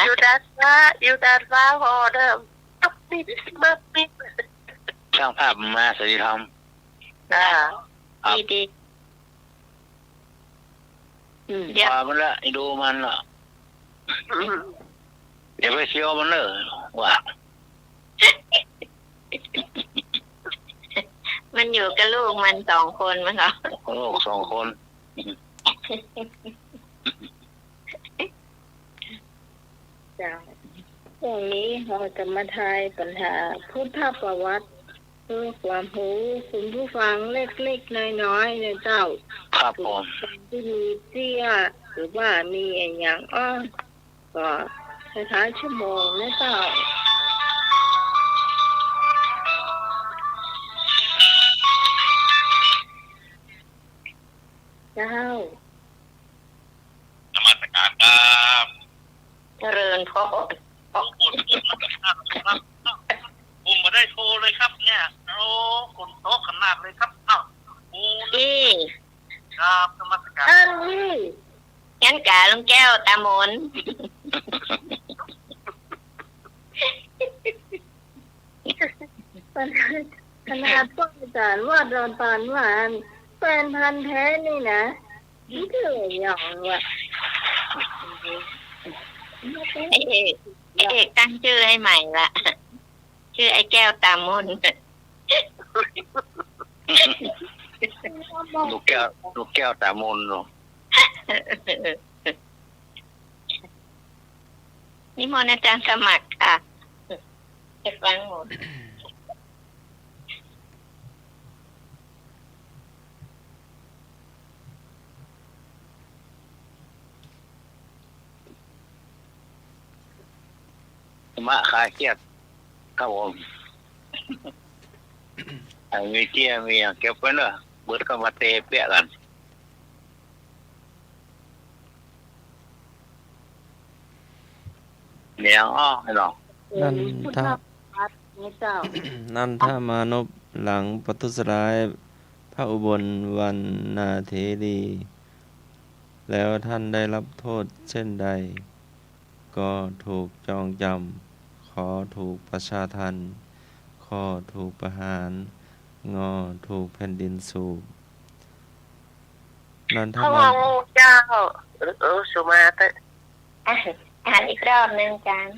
อยู่ด้านฟ้าพอเดิมปิดปิด ช่างภาพมาสวัสดีธรรม ดีดีเดี๋ยว มามันละดูมันละเดี๋ยวไปเชียวมันเลยว่า มันอยู่กับลูกมัน2 คนมั้งเหรอ โลก2 คน จ้าพวกนี้เราจะมาทายปัญหาพุทธประวัติเพื่อความรู้คุณผู้ฟังเล็กๆน้อยๆเนี่ยเจ้า ครับผม ที่มีเตี้ยหรือว่ามีอย่างก็ช้าๆชั่วโมงนะเจ้าเจ้าน มัสการครับ เจริญพ่อ ผมมาได้โทรเลยครับเนี่ยโอ้คนโต๊ะขนาดเลยครับโอ้ พี่ ครับนมัสการ นี่ งั้นกะลุงแก้วตามน ขนาดต้องอาจารย์ว่าตอนว่าแฟนพันธุ์แท้นี่นะนี่เถื่อนอย่างว่ะ ไอ้เอกตั้งชื่อให้ใหม่ละชื่อไอ้แก้วตามน ลูกแก้วตามนเนาะ นิมนต์อาจารย์สมัครค่ะจะฟังหมด มะคาเครียดครับผมไอ้มีเกี้ยมีอย่างเก็บไว้เนอะเบิดก็มาเตะเปี้ยกันเหนียวให้หรอก นั่น พุทธ ถ้า ประวัตินี่เจ้า นันทมานพหลังปทุสร้ายพระอุบลวรรณาเถรี แล้วท่านได้รับโทษเช่นใด ก็ถูกจองจำขอถูกประชาทันข้อถูกประหารงอถูกแผ่นดินสูบนันท เขา มาน งูเจ้าสุมาเตอ่านอีกรอบหนึ่งจาน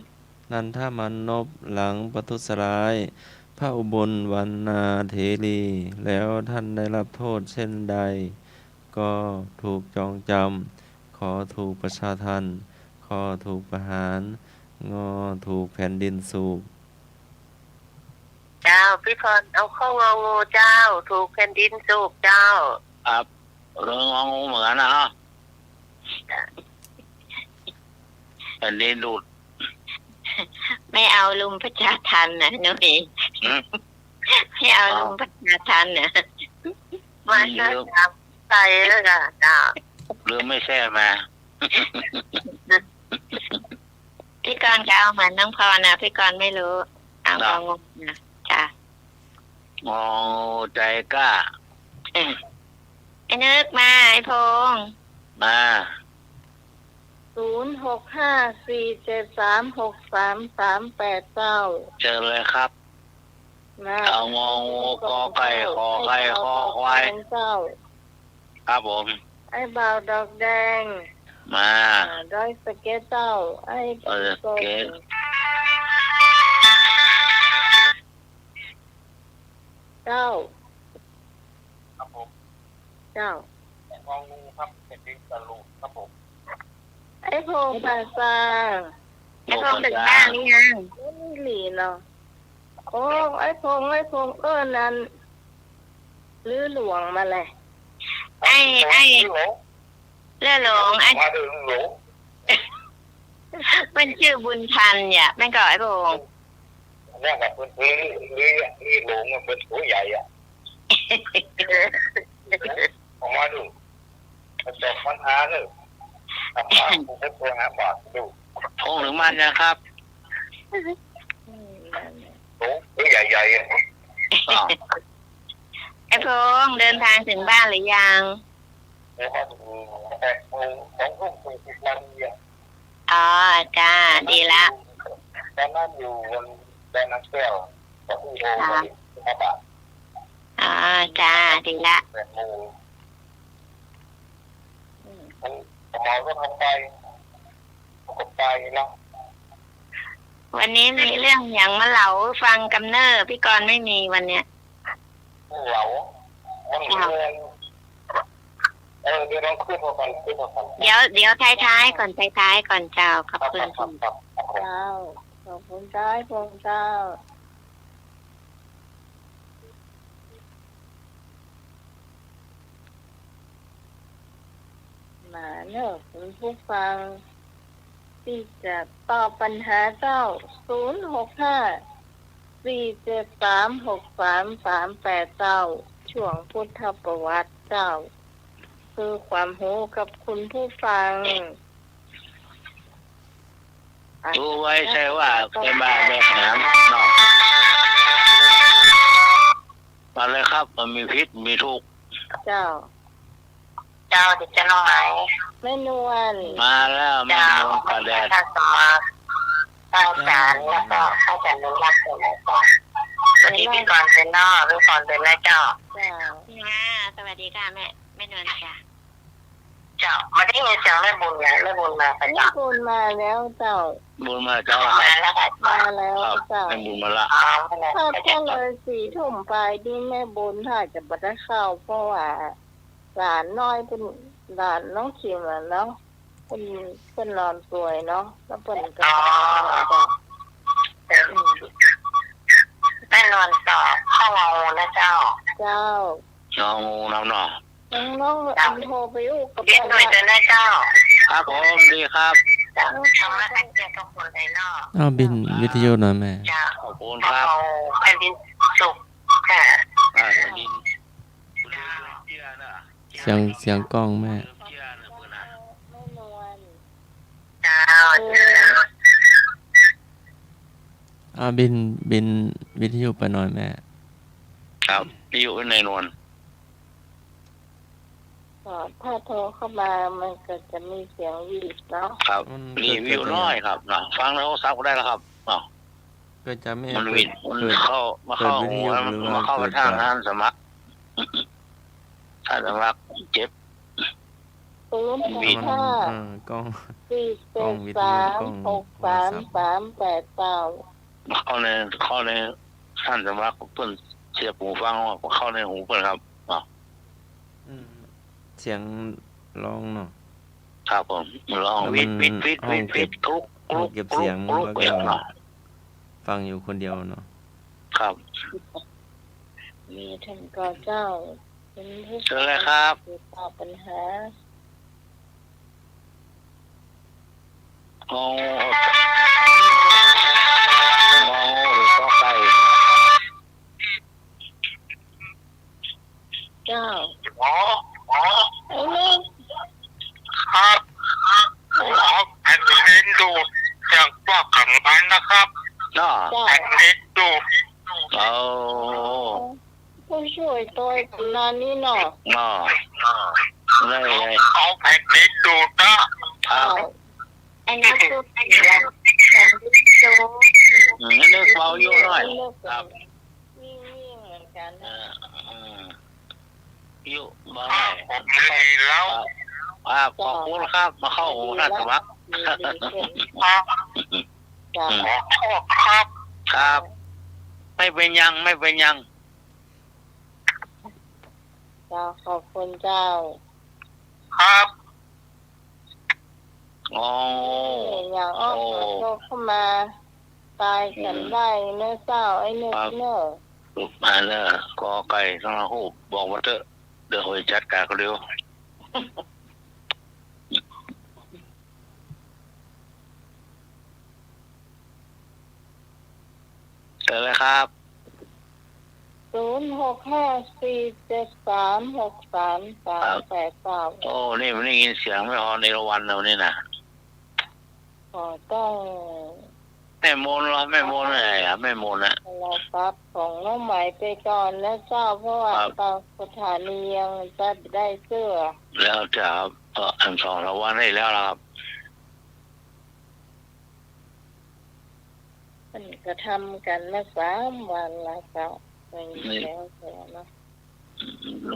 นันทมานพหลังปทุสร้าย พระอุบลวรรณาเถรี แล้วท่านได้รับโทษเช่นใด ก็ถูกจองจำขอถูกประชาทันข้อถูกประหารงอถูกแผ่นดินสูบ เจ้าพี่พรเอาเข้างองูเจ้า ถูกแผ่นดินสูบเจ้า ครับ เรื่องงองูเหมือนกันนะฮะอันนี้ดูด ไม่เอาลุงประชาทันนะนุ้ย อืม ไม่เอาลุงประชาทันนะมาก็จับใจแล้วก็จ้า เรื่องไม่แช่มา พี่กรณ์ก็เอาเหมือนน้องพรนะพี่กรณ์ไม่รู้เอางงนะจ้าง องูใจกล้า ไอ้นึกมาไอ้พงษ์ มา 0654736338 เจอเลยครับ นะ เอางองูกอไก่ขอไข่คอควาย เจ้า ครับผม ไอ้บ่าวดอกแดง มา ร้อยสเก็ตเจ้า ไอ้ สเก็ต เจ้า ครับผม เจ้า งองูครับเป็นดินสลูครับผม ไอ้พงภาษา ไอ้พงษ์ถึงบ้านหรือยัง ไม่หลีเนาะโอ้ไอ้พงนั้นลื้อหลวงมาเลย ไอ้เลื่อหลงไอ้ มาถึงหลง เป็นชื่อบุญทันเนี่ยแม่งก็ไอ้พงษ์ เนี่ยแบบพื้นนี่หลงมันเป็นตัวใหญ่อ่ะออกมาดูมันจบปัญหาเลยทำมาผมก็ตัวหาบาทดู พงหรือมันนะครับ หลงตัวใหญ่ๆอ่ะ อ๋อ ไอ้พงษ์เดินทางถึงบ้านหรือยัง แล้วก็ดูแต่ของลูก40 นาทีอ่ะ อ๋อจ้าดีละ ตอนนั้นอยู่บนแดนน้ำแก้วกับพี่โอมาบาท อ๋อจ้าดีละ 8 โมงมันหมอก็ทำไปกดไปเนาะ วันนี้มีเรื่องอย่างมาเล่าฟังกำเนิดพี่กรณ์ไม่มีวันเนี้ย เหลามันเงินเดี๋ยวเราขึ้นมาก่อน เดี๋ยวท้ายๆก่อนท้ายๆก่อนเจ้าขอบคุณ ครับ เจ้า ขอบคุณเจ้าไอ้พงเจ้า มาเนอะคุณผู้ฟัง ที่จะตอบปัญหาเจ้า 0654736338 เจ้า ช่วงพุทธประวัติเจ้า คือความรู้กับคุณผู้ฟัง ดูไว้ใช่ว่าเป็นบ้านแม่แหนมเนาะมาเลยครับ มันมีพิษมีทุกข์ เจ้า เจ้าติดจะน้องไหน แม่นวล มาแล้วแม่นวลกระแดด ท่านสมาเจ้าสารแล้วก็ข้าจะนุรักษ์ตัวไหนก่อนวันนี้พี่กรณ์เป็นนอกพี่กรณ์เป็นแม่เจ้า เจ้า สวัสดีค่ะแม่นวลจ้ะเจ้ามาได้ยินเสียงแม่บุญนะแม่บุญมาประ แม่ จำ บุญมาแล้วเจ้า บุญมาเจ้าค มา รับ แล้วค่ะ มาแล้ว ครับ เจ้า แม่บุญมาละ อ๋อไม่เป็น ถ้า ไร ก็เลย4 ทุ่มไปนี่แม่บุญถ้าจะบัได้เข้าเพราะว่าหลานน้อยเป็นหลานน้องคิมอ่ะเนาะเป็นนอนป่วยเนาะแล้วเป็นก็เจ้า แม่นวลสอบข้อมูลนะเจ้า เจ้า น้องงูน้ำหนอ น้องอันโทรไปอู้กับ เรียนด้วยเดินนะเจ้า ครับผมดีครับ ทำมาตั้งใจทุกคนในนอก อ้าวบินวิทยุหน่อยแม่ เจ้า ขอบคุณครับ เอาแผ่นดินสุกค่ะ ดิน เสียงกล้องแม่ แม่นวล เจ้า อ้าวบินวิทยุไปหน่อยแม่ ครับอยู่ในนวล ถ้าโทรเข้ามามันก็จะมีเสียงวีดเนาะ ครับรีวิวน้อยครับเนาะฟังแล้วซักได้แล้วครับเนาะ ก็จะไม่ มัน เปิ วิ ด ดมัน เปิด เข้ามาเข้า เปิดวิทยุ แล้ว หรือว่า มาเข้าไป เปิด ทาง จาก ท่านสมัครท่านสมัครเจ็บ 065 กล้อง 4736338 เจ้า เข้าในท่านสมัครเพิ่นเสียบหูฟังว่าเข้าในหูเพิ่นครับเนาะ เสียงร้องเนาะ ครับผมลองวิดคลุก ห้องเก็บเสียง คลุก แล้วก็ เนาะ ฟังอยู่คนเดียวเนาะ ครับ มีท่านก็เจ้า คุณผู้ เชิ ฟั ญ ง เลยครับ ตอบปัญหาง องูหรือก็ไก่ เจ้า อ๋อ ไอ้ลูก ครับแผ่นดินดูจากว่าขังมันนะครับ เนาะ เจ้า แผ่นดินดู เอา ผู้ช่วยตัวกำนันนี่เนาะ เนาะเลยเลย เอาแผ่นดินดูนะครับ เจ้า ไอ้นักสู้ไอ้นักสู้ นึกเบาอยู่หน่อยครับ วิ่งเหมือนกัน เอ นะ อยู่มาหน่อย ผมดีแล้ว ครับขอบคุณครับมาเข้าหูท่านสมัคร ดีขึ้น ครับ เจ้า ขอโทษครับ ครับ ไม่เป็นยังไม่เป็นยัง เจ้าขอบคุณเจ้า ครับ อ๋อ อย่างอ้อมขอโทษเข้ามาตายกันได้เนื้อเจ้าไอ้เนื้อเนื้อ ลูกมาเนอะกอไก่ทั้งละหูบอกว่าเถอะเดี๋ยวหอยจัดการก็เร็วเจอเลยครับ 0654736389 โอ้นี่ไม่ได้ยินเสียงไม่พอในละวันแล้วนี่นะ ขอต้อง แม่โมนเหรอแม่โมนอะไรอ่ะแม่โมนนะ เรารับของน้องไหมไปก่อนแล้วเจ้าเพราะว่า ครับ ทางสถานียังจะได้เสื้อ แล้วจะอันสองละวันได้แล้วล่ะครับ มันก็ทำกันมา3 วันแล้วเจ้าไม่มีแล้วเจ้าเนาะ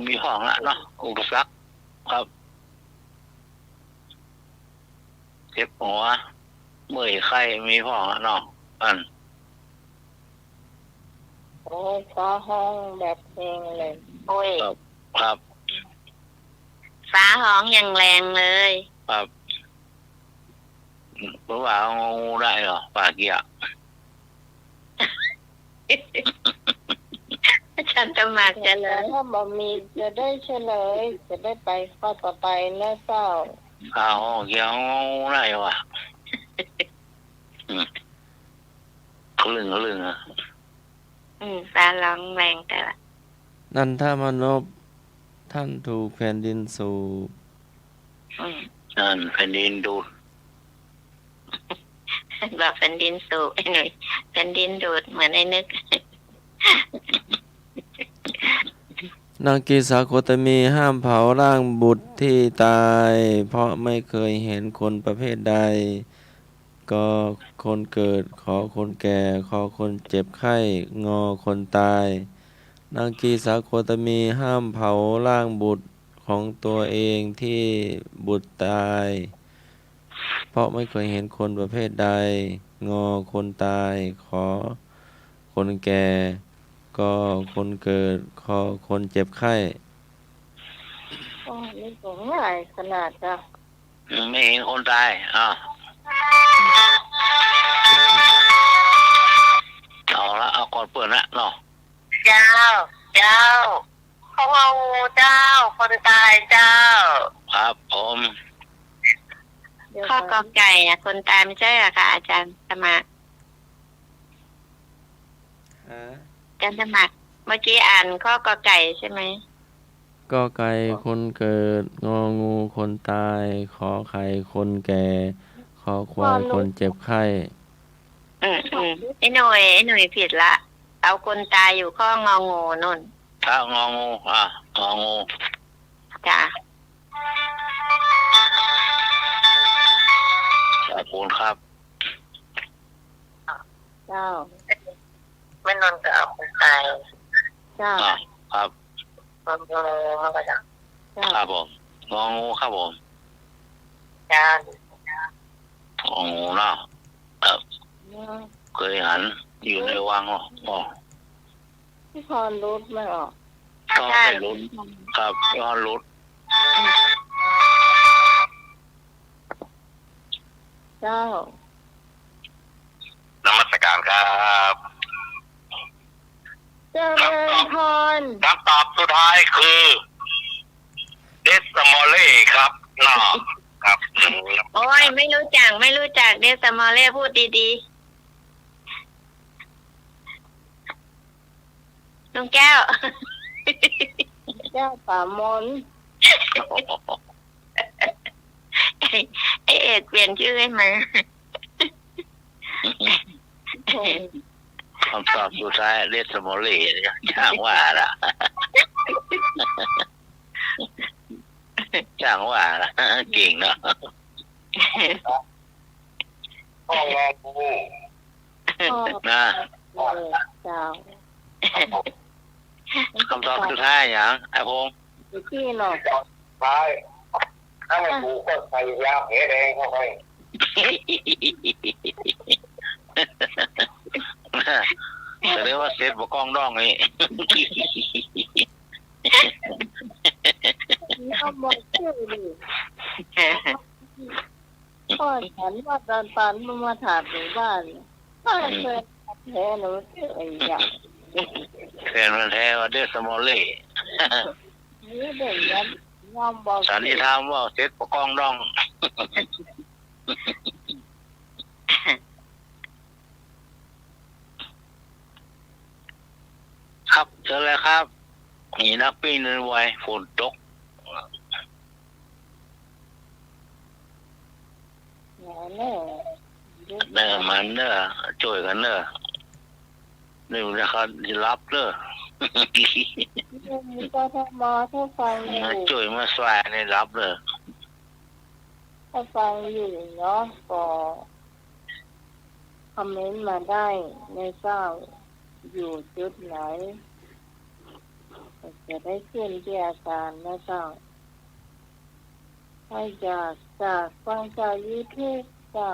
มีห้องละเนาะอุปสรรคครับเจ็บหัวเมื่อยไข้มีห้องละเนาะอัน โอ้ยฟ้าห้องแบบเพลงเลย โอ้ย ครับ ฟ้าห้องอย่างแรงเลย ครับเพราะว่าเอางูได้เหรอปากเกียร์ ฉันจะมาเฉล แต่ ย ถ้าบ่มีจะได้เฉลยจะได้ไปข้อต่อไปนะเจ้า เอาเกียร์งูได้วะคลึงอ่ะ ฟ้าร้องแรงแต่ละ นันทามนพท่านถูกแผ่นดินสูบ อืม นั่นแผ่นดินดูด บอกแผ่นดินสูบไอ้หนุ่ยแผ่นดินดูดเหมือนไอ้นึก นางกีสาโคตมีห้ามเผาร่างบุตรที่ตาย เพราะไม่เคยเห็นคนประเภทใด ก็คนเกิดขอคนแก่ขอคนเจ็บไข้งอคนตาย นางกีสาโคตมีห้ามเผาร่างบุตรของตัวเองที่บุตรตาย เพราะไม่เคยเห็นคนประเภทใด งอคนตายขอคนแก่ก็คนเกิดขอคนเจ็บไข้ โอ้นี่ผมง่ายขนาดจ้ะ ไม่เห็นคนตายเอาละเอาก่อนเปิดละเนาะ เจ้าเขาเอาเจ้า คนตายเจ้า ครับผม เดี๋ยว ข้อกอไก่นะคนตายไม่ใช่เหรอคะอาจารย์สมัครอาจารย์สมัครเมื่อกี้อ่านข้อกอไก่ใช่ไหม ก็ไก่คนเกิดงองูคนตายขอไข่คนแก่ขอควายคนเจ็บไข้ ไอ้หน่วยผิดละ เอาคนตายอยู่ข้ององูนุ่น ถ้างองูงองู จ้ะ ขอบคุณครับ เจ้า ไม่นอนก็เอาคนตาย เจ้า ครับ งองูเขาก็จะ เจ้า ครับผมงองูครับผม จ้าง องูเนาะเคยหันอยู่ในวังหรอ พี่พรรู้ไหมออก ก็ไม่รู้ครับก็รู้ เจ้าน มัสการครับ เจริญพร คำตอบสุดท้ายคือ มอลเล่ครับเนาะครับ โอ้ยไม่รู้จักเดสมอลเล่พูดดีๆลุงแก้ว แก้วป่ามน ไอเอกเปลี่ยนชื่อให้มา คำตอบสุดท้ายเรียกสมอลเล่ช่างว่าละช่างว่าละเก่งเนาะ ห้องนอนกู นะ เจ้า คำตอบสุดท้ายอย่างไอ้พงษ์ พี่หน่อย ไปถ้าไม่ถูกก็ใส่ยาแผลแดงเข้าไป แต่เรียกว่าเซตบกล้องด้องนี่ น้องบอกชื่อดิพ่อฉันว่าตอนปันมาถามหนูบ้านป้าเคยแพ้หนูชื่ออะไรอย่าง แฟนมันแท้ว่าเรียกสมอลเล่ นี้เด็กยันยอมบอก สันนิษฐานว่าเซตบกล้องด้อง ครับเจอแล้วครับมีนักปิ้งเนินไวฝนตก แน่แน่ เนอมันเนอช่วยกันเนอนี่มันจะรับเนอ ก็ถ้ามาถ้าฟังอยู่ มาช่วยมาสวายในรับเนอ ถ้าฟังอยู่เนาะก็คอมเมนต์มาได้ในเจ้าอยู่จุดไหนจะได้ขึ้นที่อาการนะเจ้าให้จากฟังจากยูทูบเจ้า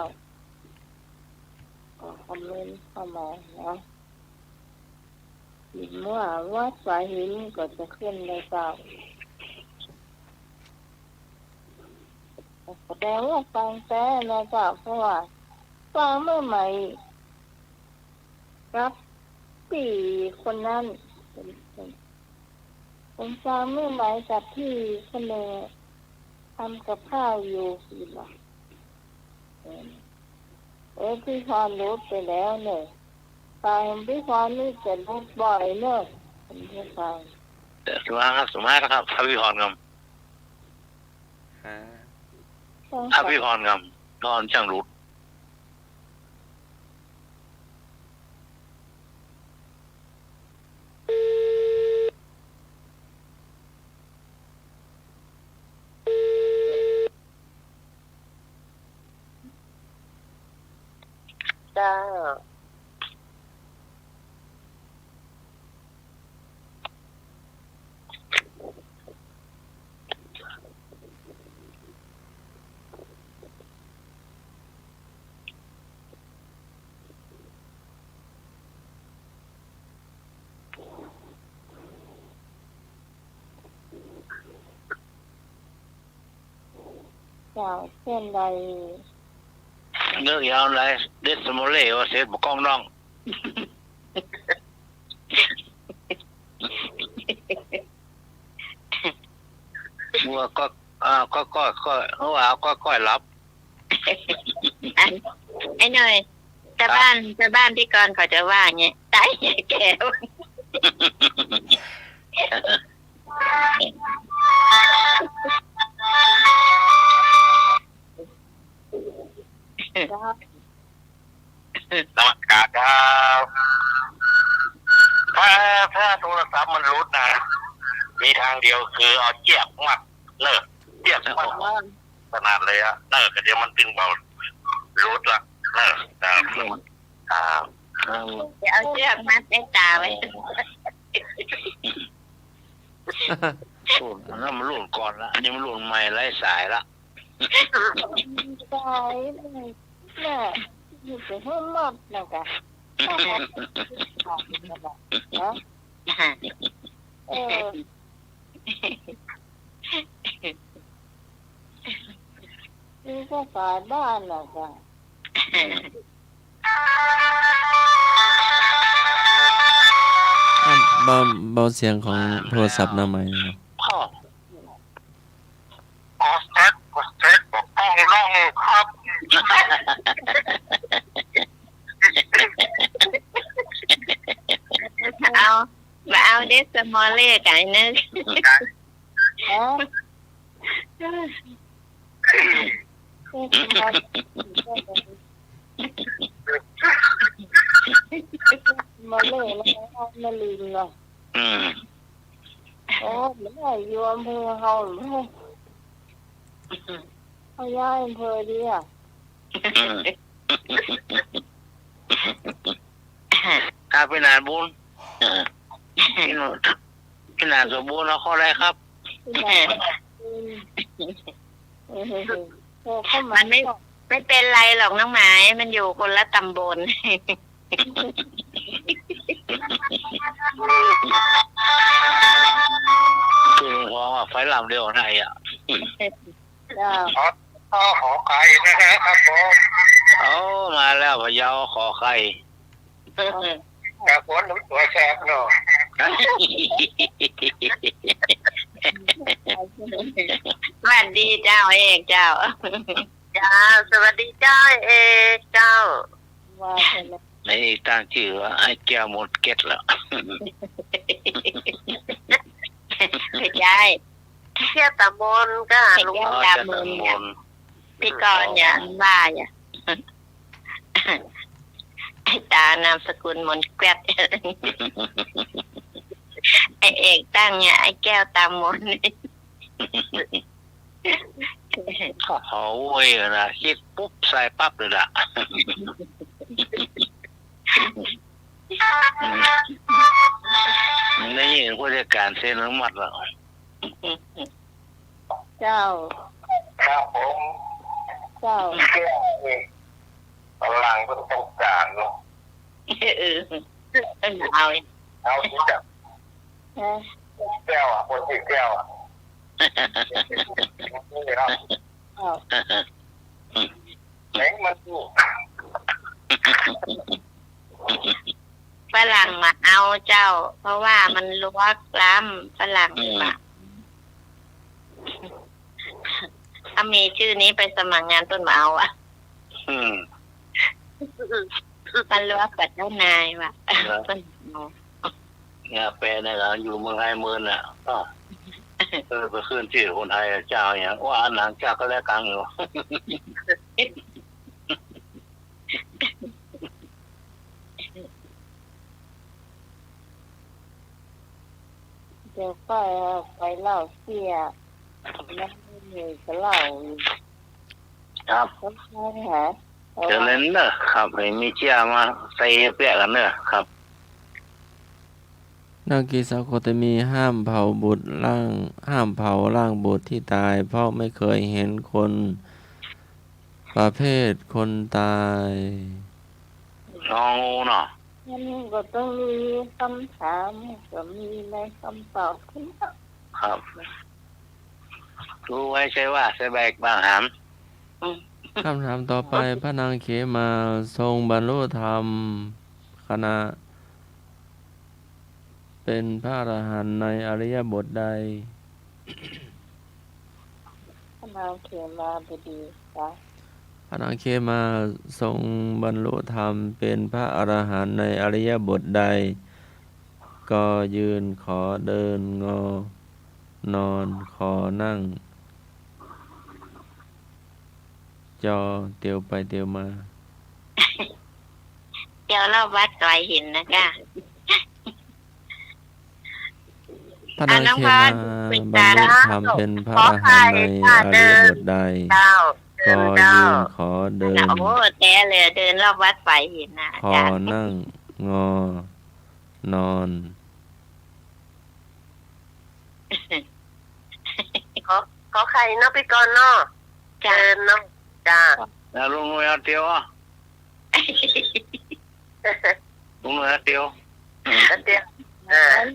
ก็คอมเมนต์เข้ามาเนาะเมื่อวัดสายหินก็จะขึ้นในเจ้าแสดงว่าฟังแต่นะเจ้าเพราะว่าฟังเมื่อใหม่รับปีคนนั้นผมฟังเมื่อใหม่กับที่คนหนึ่งทำกับข้าวอยู่สิล่ะพี่พรรู้ไปแล้วเนี่ยฟังพี่พรนี่จะรู้บ่อยเนอะผมจะฟัง สมาครับสมาครับพระพิพรครับพระพิพรครับนอนช่างรุดจ้า จากเส้นใด เนื้อยาวไรเด็ดสมอลเล่ว่าเซตบกล้องด้องมัวก็ก้อยรับ ไอ้หน่อยแต่บ้านพี่กรณ์เขาจะว่าไงตายแก่ครับ นมัสการครับถ้าโทรศัพท์มันรุดนะมีทางเดียวคือเอาเจียกมัดเลิกเจียกมัดขนาดเลยอะเลิกเดี๋ยวมันตึงเบารุดละเลิกครับ เดี๋ยวเอาเชือกมัดในตาไว้ รุ่นนั้นมันรุ่นก่อนละอันนี้มันรุ่นใหม่ไร้สายละ ตายเลยแม่อยู่ไปห้องมดนะกะนะนี่ก็ฝาบ้านนะกะ เบาเสียงของโทรศัพท์หน้าใหม่นะครับ พ่อ สมอเล่ไก่นึก ฮะมาเล่แล้วมาลืมเนาะ อืม โอ้ไม่ได้อยู่อำเภอเฮาหรือไม่เขาย้ายอำเภอดีอ่ะ ถ้าเป็นนานบุญพี่นานสมบูรณ์แล้วข้อแรกครับ ที่ไหนเข้ามา มันไม่เป็นไรหรอกน้องหมายมันอยู่คนละตำบล คือเพราะว่าไฟลำเดียวไหนอ่ะ จ้า ขอไข่นะครับผม เอามาแล้วพะเยาขอไข่ แต่คนหนุ่มตัวแสบเนาะ สวัสดีเจ้าเอกเจ้า เจ้าสวัสดีเจ้าเอกเจ้า ว่าไปแล้ว ในตั้งชื่อว่าไอ้แก้วหมดเก็ตแล้ว ไม่ใช่เที่ยวตำบลก็ลุง อ๋อ ตา จะ มน ตำบ เนี่ย ล พี่กรณ์เนี่ยบ้าเนี่ยไอ้ตานามสกุลมนแกรดไอ้เอกตั้งเนี่ยไอ้แก้วตามมน เขาเว้ยนะคิดปุ๊บใส่ปั๊บเลยล่ะได้ยินผู้จัดการเซ็นอนุมัติแล้ว เจ้า ครับผม เจ้า แก้วนี่พลังเป็นต้องการเนาะ เอา เอาที่จับ ฮะ แก้วอ่ะคนที่แก้วอ่ะนี่ครับ อ้าว แข็งมันอยู่ ฝรั่งมาเอาเจ้า เพราะว่ามันลวกล้ำฝรั่งมาถ้ามีชื่อนี้ไปสมัครงานต้นมาเอาอ่ะ อืม มันลวกกับเจ้านายว่ะต้นเอา เนี่ยแปลเนี่ยนะอยู่เมืองไทยเมืองน่ะก็ไปขึ้นชื่อคนไทยเจ้าอย่างว่าหนังเจ้าก็แล้วกังอยู่ เดี๋ยวไปเล่าเสียไม่มีก็เล่า ครับ เขาใช่ฮะ เจริญเนอะครับให้มีเชี่ยมาใส่เปียกันเนอะครับ นากีสาวโคตมีห้ามเผาร่างบุตรที่ตาย เพราะไม่เคยเห็นคนประเภทคนตาย น้องงูเนาะ งั้นก็ต้องมีคำถามก็มีในคำตอบขึ้นมา ครับรู้ไว้ใช่ว่าใช่แบกบางหาม คำถามต่อไปพระนางเขมาทรงบรรลุธรรมขณะเป็นพระอรหันต์ในอริยบทใด พระนางเขมาบดีจ้ะ พระนางเขมาทรงบรรลุธรรมเป็นพระอรหันต์ในอริยบทใด ก็ยืนขอเดินงอนอนขอนั่ง จอเตียวไปเตียวมา เดี๋ยวเราวัดไกลหินนะก้า พระนางเขมาบรรลุธรรมเป็นพระอรหันต์ในอริยบทใด เจ้าเดิ ก็ นเจ้า ยืนขอเดิน โอ้แท้เลยเดินรอบวัดไกลหินนะ ขอ จ้ะ นั่งงอนอน ขอใครเนาะพี่กรณ์เนาะเดินเนาะจ้า แล้วลุงหน่วยเอาเตียวอ่ะลุงหน่วยเอาเตียว เดี๋ยว เหมือน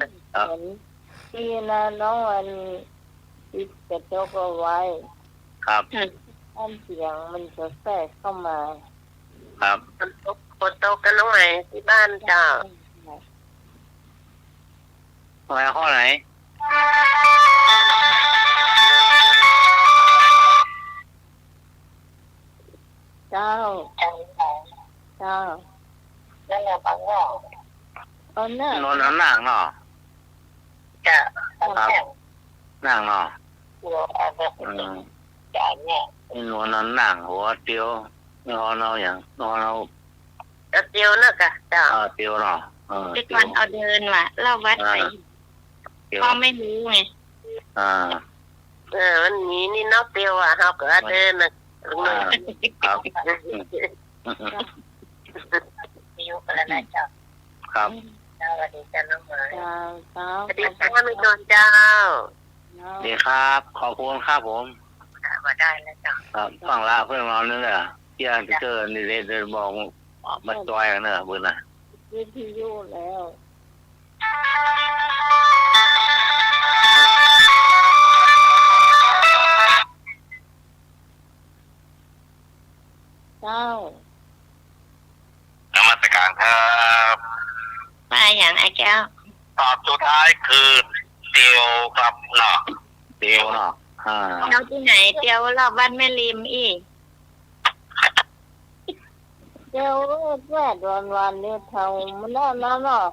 ที่นะน้องอันติดกระจกเอาไว้ ครับ อันเสียงมันจะแทรกเข้ามา ครับ คนโตกันน้องใหม่ที่บ้านเจ้า แล้วข้อไหน เจ้าเจ้า นั่นแหละปังว่า เอาหน้าน อนเอาหนังเนาะ จะ ครับนั่งเนาะ หัวอาบกจะเนี่ย นี่นวลนั่นนั่งหัวเตียวนอนเอาอย่างนอนเอา เดียวนะกะเจ้า เตียวเนาะที่ เตี ก่ ย อนเอาเดินว่ะเล่าวัดไป เตียว พ่อไม่รู้ไง วันนี้นี่นอกเดียวอ่ะเขาก็เดินนะ ครับ มีอยู่กันแล้วนะเจ้า ครับ สวัสดีจ้าน้องหมา เจ้าเจ้า สวัสดีจ้าไม่โดนเจ้า ดีครับขอบคุณครับผม มาได้แล้วจ้า ครับฟังละเพื่อนเราเนี่ยที่อันที่เจอนี่เดินบอกมาจอยกันเนอะเบื่อน่ะ วิทยุแล้วเจ้าน มัสการครับ มาอย่างไอ้แก้ว ตอบสุดท้ายคือเตียวครับเนาะ เตียวเนาะเราที่ไหนเดียวรอบบ้านแม่ริมอีก เจ้าแวดวันเนี่ยเท่ามันน่าเนาะ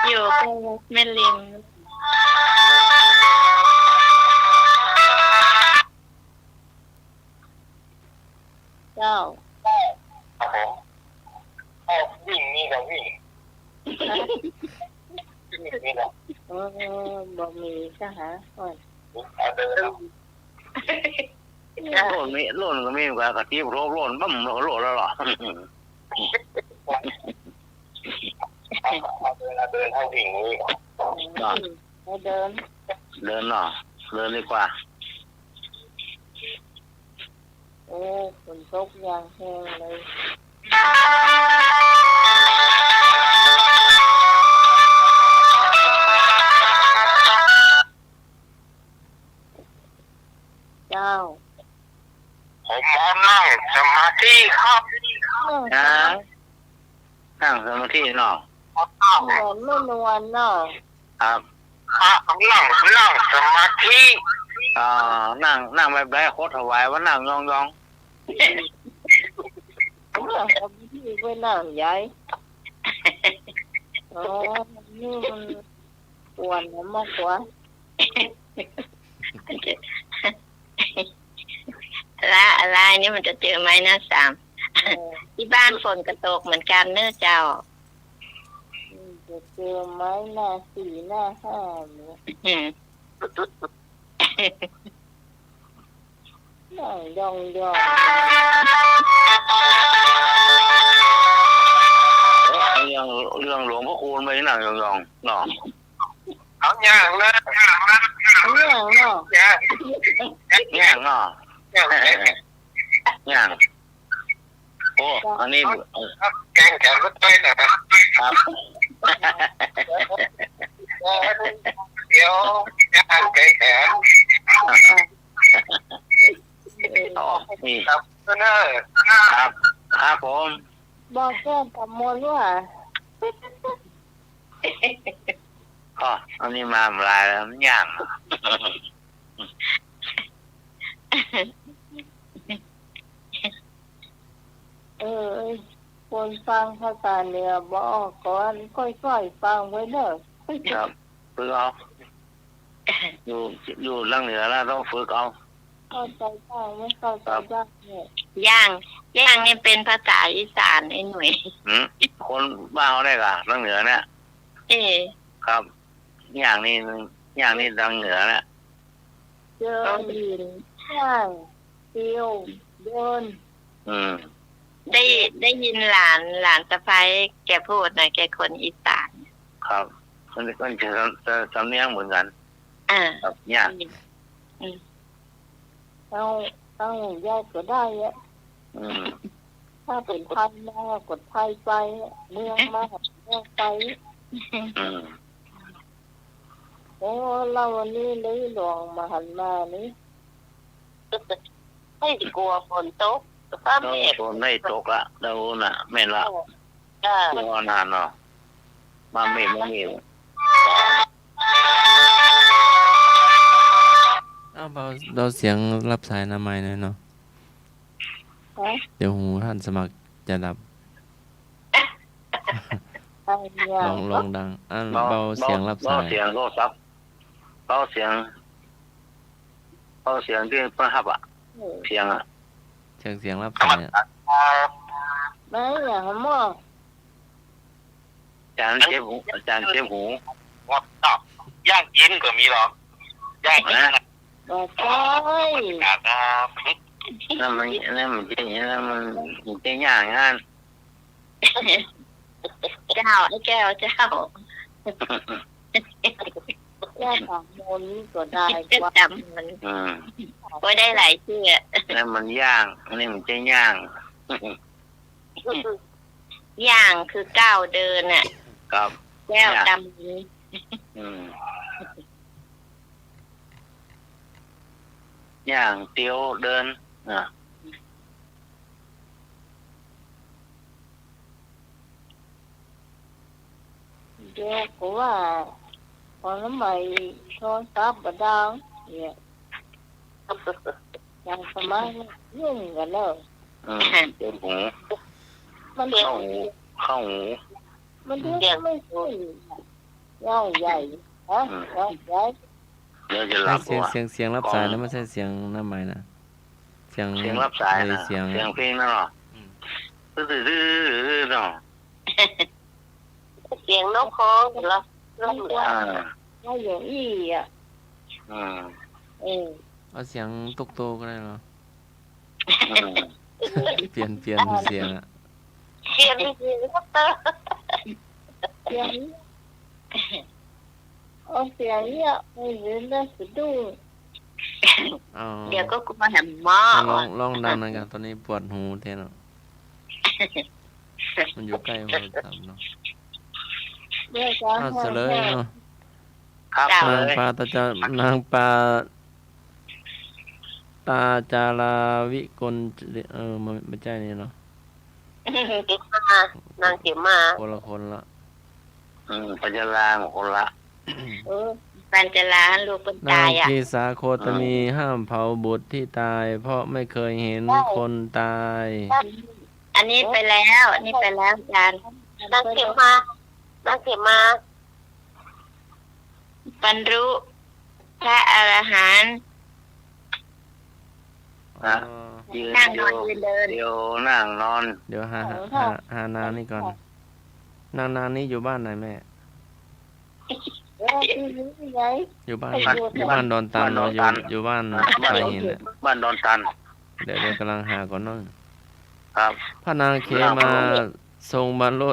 อยู่กับแม่ริม เจ้า ครับผมวิ่งนี่กับวิ่งนี่แหละ บ่มีซะฮะก่อน เดิน โล่นก็มีกว่ากะทิโล่นบั้มโล่แล้วหรอ เดินให้วิ่งนี่ ให้เดิน เดินเนาะเดินดีกว่า โอ้ฝนตกอย่างแห้งเลยเจ้า ผมนั่งสมาธิครับ นั่งสมาธิเนาะ เหมือนไม่นวลเนาะ ครับ นั่งสมาธิ นั่งแบบไรโคตรถวายว่านั่งยอง เอาพี่ไปนั่งใหญ่อ๋อนี่มันปวดมากกว่า อะไรนี่มันจะเจอไหมนะสามที่บ้านฝนกระตกเหมือนกันเนื้อเจ้า จะเจอไหมหน้าสี่หน้าห้าเนี่ยนั่งยอง เรื่องหลวงพ่อคูณไปนั่งยองเนาะ เอาอย่างนะ เนี่ยเนาะ ย่างเนาะย่างโอ้อันนี้ แกงแขนรถไฟนะครับ เดี๋ยวย่างแกงแขน นี่ ครับเนอ ครับผม บอกแก้กับมนว่า ก็อันนี้มาลายแล้วย่าง คนฟังภาษาเหนือบอกก่อนค่อยๆฟังไว้เด้อ ครับฝึกเอาอยู่ล่างเหนือแล้วต้องฝึกเอา เข้าใจบ้างไม่เข้าใจบ้างเนี่ย ย่างนี่เป็นภาษาอีสานไอ้หน่วย คนบ้านเขาได้กะล่างเหนือเนี่ย ครับอย่างนี้ดังเหนือเนี่ย เจอดินข้างเตียวเดิน ได้ยินหลานสะพ้ายแกพูดหน่อยแกคนอีสาน ครับมันจะสำเนียงเหมือนกันครับเนี่ย เอาแยกก็ได้อะถ้าเป็นไทยมากกดไทยไปเมืองมากเมืองไปโอ้เราวันนี้เลยหลวงมาหันมานี่ ไม่กลัวฝนตกฟ้าเมฆ ฝนไม่ตกละเราน่ะแม่นละรอนานเนาะมาเมฆเราเสียงรับสายหน้าไม้หน่อยเนาะเดี๋ยวหูท่านสมัครจะดับ ลองดังเบาเสียงรับสาย เสียงโทรศัพท์เบาเสียงที่เพิ่นรับอ่ะเสียงอ่ะ เสียงรับสายอะ ไม่อย่างมั่ว อาจารย์เจ็บหู งดตอบย่างกินก็มีหรอย่างกิน บอกใช่ ครับ นั่นมันจริงนั่นมันจริงอย่างงั้น เจ้าไอ้แก้วเจ้า แค่สามโมนนี้ก็ได้ จะ ว่า จำมัน อืม ก็ได้หลายชื่อ นั่นมันย่างนี่มันจะย่าง ย่างคือก้าวเดินอ่ะ ครับ แก้วดำนี้ ย่างเตียวเดินอ่ะ เดี๋ยวก็ว่าพอน้ำใหม่โทรศัพท์บดาวเนี่ยอย่างสมัยยุ่งกันเลย เจ็บหู มัน เข้าหู มันเรียกไม่ขึ้นย่างใหญ่ฮะย่างใหญ่ เดี๋ยวจะหลับ เสียง ว่ะ เสียงรับสายนะไม่ใช่เสียงน้ำใหม่นะเสียง รับสายนะ เสียง เพลงนั่นหรอตื้อเนาะ เสียงนกคองเหรอลมเหลือ ว่าอย่างอี้อ่ะ เอาเสียงตุกโตก็ได้เหรอ อืม เปลี่ยนเสียงอะ เสียงดีๆก็เตอร์ เสียงเอาเสียงเนี่ยไม่เห็นได้สะดุ้ง เอา เดี๋ยวก็กูมาแหมหม้อ ลองดังหน่อยกันตอนนี้ปวดหูแทนอะมันอยู่ใกล้หูต่ำเนาะ เรียกการ เสลยเนาะ ครับ นาง เลย ปลาตาจาราวิกลมันไม่ใช่นี่เนาะ นางเขียมา คนละ ปัญญาลางคนละ ปัญจลาลูกเป็น นา ตาง ยอ่ะ พีสาโคตมีห้ามเผาบุตรที่ตาย เพราะไม่เคยเห็นคนตาย อันนี้ไปแล้วอาจารย์นางเขียมาบรรลุพระอรหันต์ ยืน นั่งน เดี อนยืนเดิน เดียวนั่งนอน เดี๋ยวหานางนี่ก่อนนางนี่อยู่บ้านไหนแม่ อยู่บ้านดอนตันเนาะอยู่บ้านปลายหินเนี่ย บ้านดอนตัน เดี๋ยวกำลังหาก่อนเนาะ ครับ พระนางเขมาทรงบรรลุ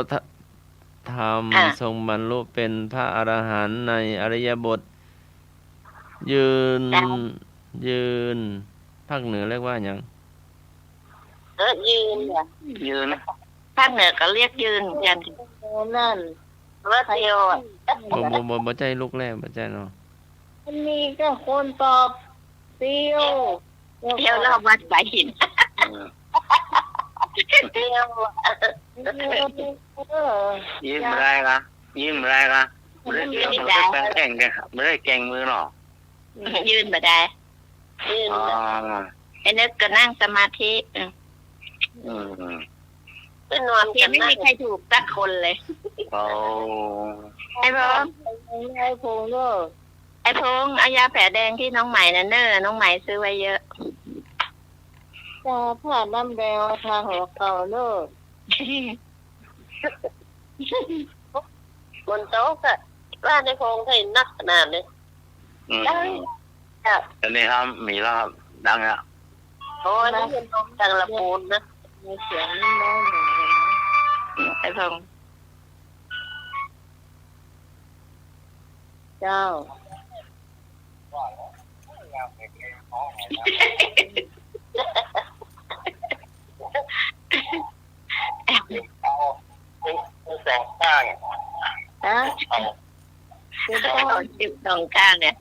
ธรรมทรงบรรลุเป็นพระอรหันต์ในอริยบท ยืนภาคเหนือเรียกว่าอย่าง ยืนภาคเหนือก็เรียกยืนกัน นั่น ว่าเที่ยว บ่ใจลูกแรกบ่ใจเนาะ มันมีก็คนตอบเตียว เที่ยวรอบวัดสายหินเที่ยว ยิ้มอะไรกันไม่ได้แข่งกันไม่ได้แข่งมือหรอก ยืนมาได้ยืนไอ้นึกก็นั่งสมาธิก็นอนเพียงไม่มีใครถูกสักคนเลย โอ้ ไอ้พง ไอ้พงเนอะ ไอ้พงเอายาแผลแดงที่น้องใหม่นั่นเนอะน้องใหม่ซื้อไว้เยอะ จะผ่านน้ำแดงทางหัวเก่าเนอะ บนโต๊ะก็ว่าในพงให้นักขนาดเลย ตอนนี้ครับมีแล้วครับดังอ่ะ โอ้ยนี่เป็นพงจังละปูนนะ ในเสียงนี่น้อยหน่อย ไอ้พง เจ้า สองข้าง ฮะ 12 ข้างเนี่ย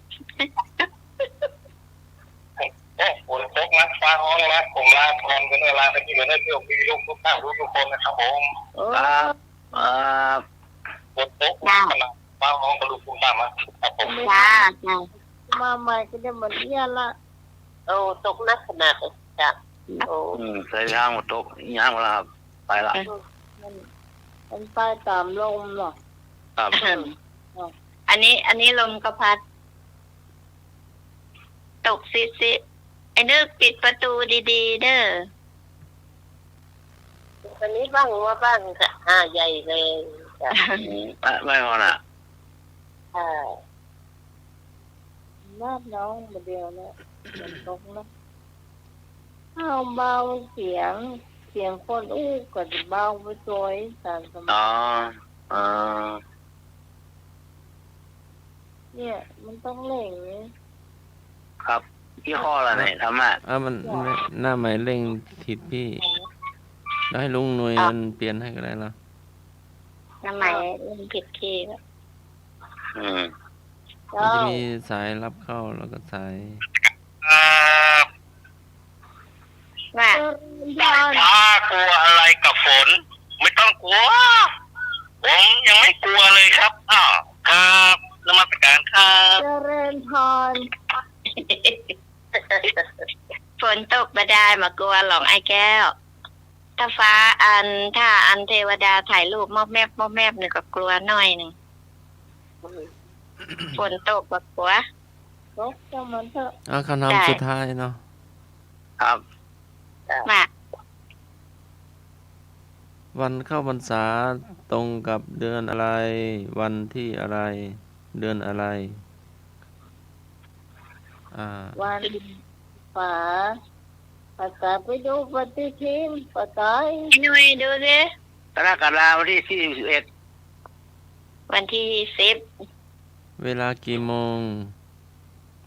ฝนตกนะฟ้าห้องนะผมลาพรกันลาไปที่เหลือได้เที่ยวมีลูกทุกท่านทุกคนนะครับผม ฝนตกขนาดฟ้าห้องกับลูกคุณตามนะครับผม จ้า มาใหม่ก็จะเหมือนเอี้ยนละ โอ้ตกนักขนาดเลยจ้ะโอ้ ใส่ย่างหมดโต๊ะย่างหมดแล้วครับไปละ มัน มันไปตามลมหรอ ครับ อันนี้ลมกระพัด ตกซิไอ้นึกปิดประตูดีๆเด้อวันนี้บ้างว่าบ้างค่ะใหญ่เลยจ้ะ ไม่พอน่ะ น้าน้องมาเดียวนะมันตกนะเอาเบาเสียงคนอู้ก็จะเบาไปโดยสารสม อ๋อเนี่ยมันต้องเล่งนี่ ครับยี่ห้ออะไรเนี่ยทำอ่ะ มันหน้าใหม่เร่งผิดพี่แล้วให้ลุงหน่วยมันเปลี่ยนให้ก็ได้ละ ทำไมมันผิดคีย์แล้ว มันจะมีสายรับเข้าแล้วก็สาย ว่า กลัวอะไรกับฝน ไม่ต้องกลัว ผมยังไม่กลัวเลยครับครับนมัสการครับ เจริญพร ฝนตกมาได้มากลัวหรอกไอ้แก้ว ถ้าอันเทวดาถ่ายรูปมอบแมบเนี่ยก็กลัวหน่อยหนึ่ง ฝนตกมากลัว ตกจะมันเถอะ คำนำสุดท้ายเนาะ ครับ ว่า วันเข้าพรรษาตรงกับเดือนอะไร วันที่อะไร เดือนอะไรวันฝาภาษาไปดูปฏิทินภาษา ไอ้หนุ่ยดูสิ กรกฎาคมวันที่41วันที่10 เวลากี่โมง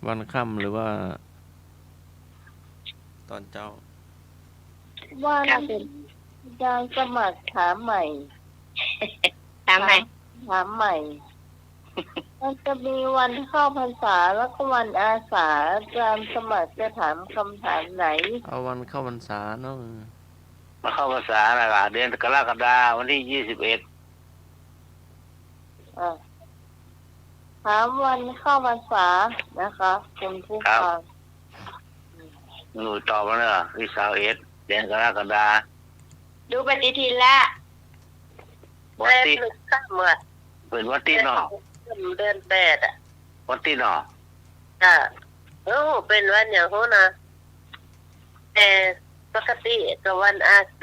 วันค่ำหรือว่า ตอนเจ้า วันเป็นการสมัครถามใหม่ ตามไหม ถามใหม่ มันจะมีวันเข้าพรรษาแล้วก็วันอาสาการสมัครจะถามคำถามไหน เอาวันเข้าพรรษาเนาะ มาเข้าภาษาอะไรล่ะเดือนกรกฎาคมวันที่21ถามวันเข้าพรรษานะคะคุณผู้ฟัง หนูตอบมาเลยที่21เดือนกรกฎาคม ดูปฏิทินละ วันที่ ข้ามเมื่อ เป็นวันที่เนาะ เดือน8 วันที่เนาะ เป็นวันอย่างนู้นนะแต่ปกติกับ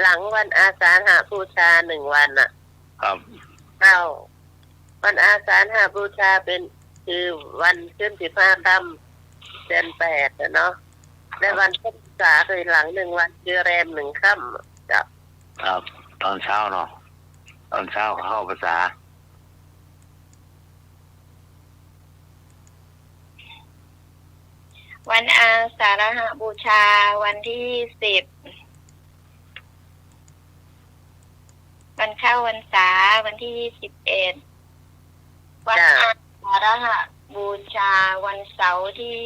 หลังวันอาสาฬหบูชา1 วันน่ะ ครับ วันอาสาฬหบูชาคือวันขึ้น15 ค่ำเดือน8เนาะและวันพรรษาคือหลัง1 วันคือแรม1 ค่ำจ้ะ ครับ ตอนเช้าเนาะตอนเช้าเข้าภาษา วันอาสาฬหบูชาวันที่10 วันเข้าวันษาวันที่21 วันอาสาฬหบูชาวันเสาร์ที่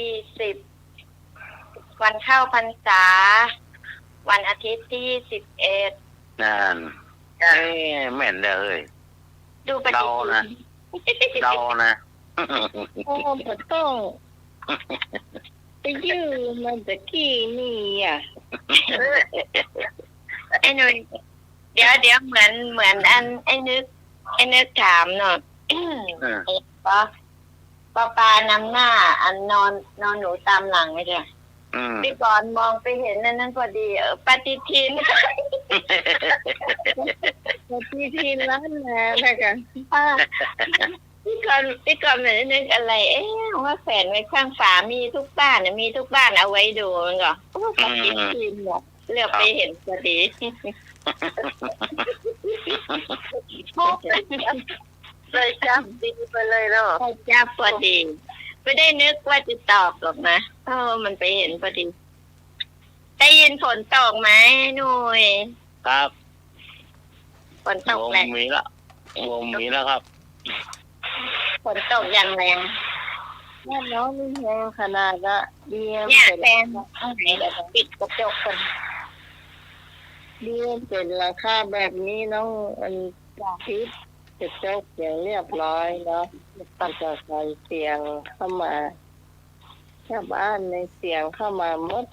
10 วันเข้าพรรษาวันอาทิตย์ที่11นั่นแม่นเลย ดูปฏิ เดา ทิน นะเดานะ โอ้ผมต้องไปยืมมันจะกี้นี่ไอ้หนุ่ยเดี๋ยวเหมือนอันไอ้นึกถามหน่อยปานำหน้าอันนอนหนูตามหลังไม่ใช่พี่ก่อนมองไปเห็นนั่นพอดีปฏิทิน ปฏิทินแล้วนะกัน พี่ก่อนเหมือนนึกอะไรว่าแฝนไว้ข้างฝามีทุกบ้านมีทุกบ้านเอาไว้ดูมันก็ปฏิทินเนี่ยเลือกไปเห็นพอดีเลยจับดีไปเลยเนาะจับพอดีไม่ได้นึกว่าจะตอบหรอกนะเพราะมันไปเห็นพอดีได้ยินฝนตกไหมหนุ่ย ครับ ฝนตกแรง มีแล้วครับ ฝนตกอย่างแรง แม่น้องมีแรงขนาดละเดียน เนี่ย เป็น แฟนไหนเดี๋ยวปิดกระจกคน เดียนเป็นราคาแบบนี้น้องอันทิพย์จะจบอย่างเรียบร้อยเนาะตัดจากใส่เสียงเข้ามาชาวบ้านในเสียงเข้ามาหมด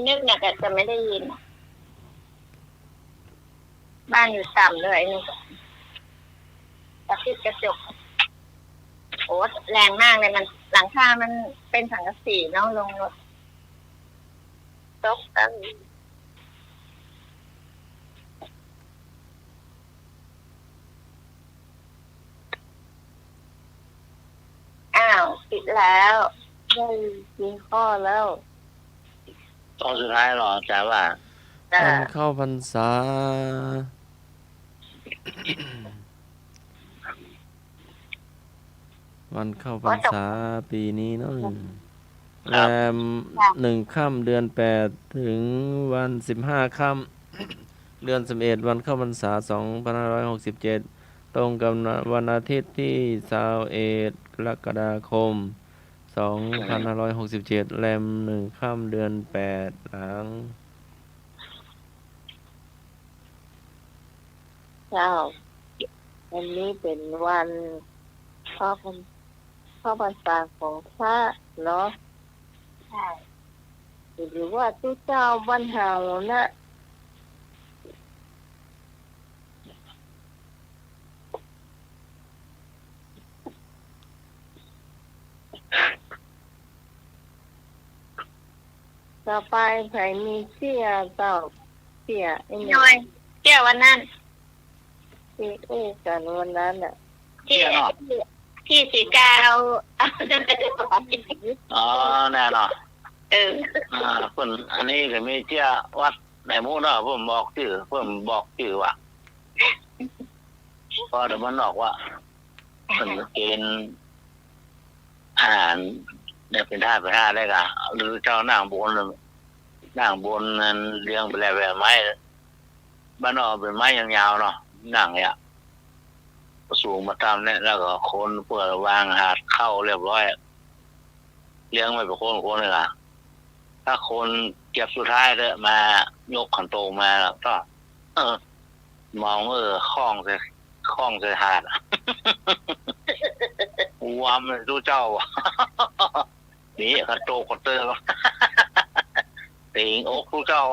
นึกเนี่ยจะไม่ได้ยิน บ้านอยู่ต่ำเลยนี่กระติดกระจกโอ้แรงมากเลยมันหลังคามันเป็นสังกะสีเนาะลงรถตกตั้งอ้าวปิดแล้วได้กินข้อแล้ว ตอนสุดท้ายหรอจ้าว่า วันเข้าพรรษา วันเข้าพรรษาปีนี้เนาะแรม1 ค่ำเดือน 8 ถึงวัน 15 ค่ำ เดือน 11 วันเข้าพรรษา 2567 ตรงกับวันอาทิตย์ที่21 กรกฎาคม 2567 แรม1 ค่ำเดือน 8 หลัง เจ้าวันนี้เป็นวันเข้าพรรษาของพระเนาะ ใช่ หรือว่าตู้เจ้าบ้านเฮานะต่อไปใครมีเสียเต่าเสียไอ้ ห เนี่ น่อยเกี่ยววันนั้น ที่อู้กันวันนั้นอ่ะ ที่สีกาเอาเดินไปเดินมา อ๋อแน่นอน เออ คนอันนี้ก็มีเจ้าวัดไหนมู้เนาะผมบอกชื่อว่าพอเดี๋ยวมันบอกว่าเป็นเกณฑ์อาหารเนี่ยเป็นท่าได้กะหรือเจ้านั่งบนนั้นเลี้ยงไปแล้วแบบไม้บ้านนอกเป็นไม้ยาวๆเนาะนั่งเนี่ยสูงมาตามเนี่ยแล้วก็คนเปิดวางหาดเข้าเรียบร้อยเลี้ยงไม่เป็นคนเลยล่ะถ้าคนเก็บสุดท้ายเลยมายกขันโตมาแล้วก็มองคล้องใส่หาดวามดูเจ้านี่ขันโตขันเตอร์ติงอกดูเจ้า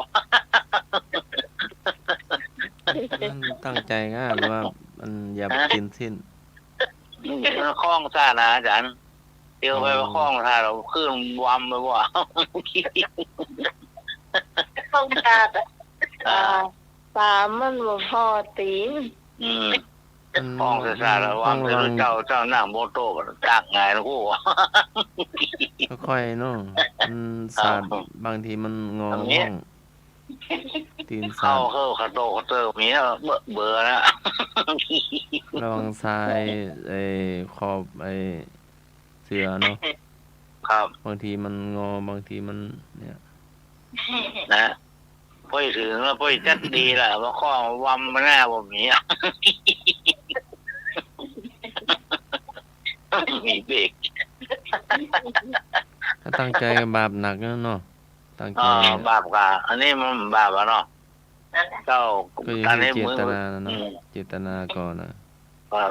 ตั้งใจง่ายหรือว่ามันอย่าไปกินสิ้น คล้องซ่านะอาจารย์เดี๋ยวไปคล้องท่าเราขึ้นวามไปว่า ต้องตา ตามันบ่พอตีน คล้องซ่าแล้ววามไปเจ้าหน้าโมโต้ตากไงนะกู ค่อยๆเนาะมันสาดบางทีมันงอห้องตีนสา เข้า ด ขันโตขันเตอร์มีเบอร์นะ ระวังทรายขอบเสือเนาะ ครับ บางทีมันงอบางทีมันเนี่ย นะพ่อยถึงแล้วพ่อยจัดดีแหละว่าข้อวำมาหน้าผมนี้มีเบรก ถ้าตั้งใจบาปหนักเนาะตั้งใจ บาปกะอันนี้มันบาปอ่ะเนาะเจ้า ก็อยู่ การ ที่ ให้ เจ มือ ตนานะเนาะเจตนาก่อนนะ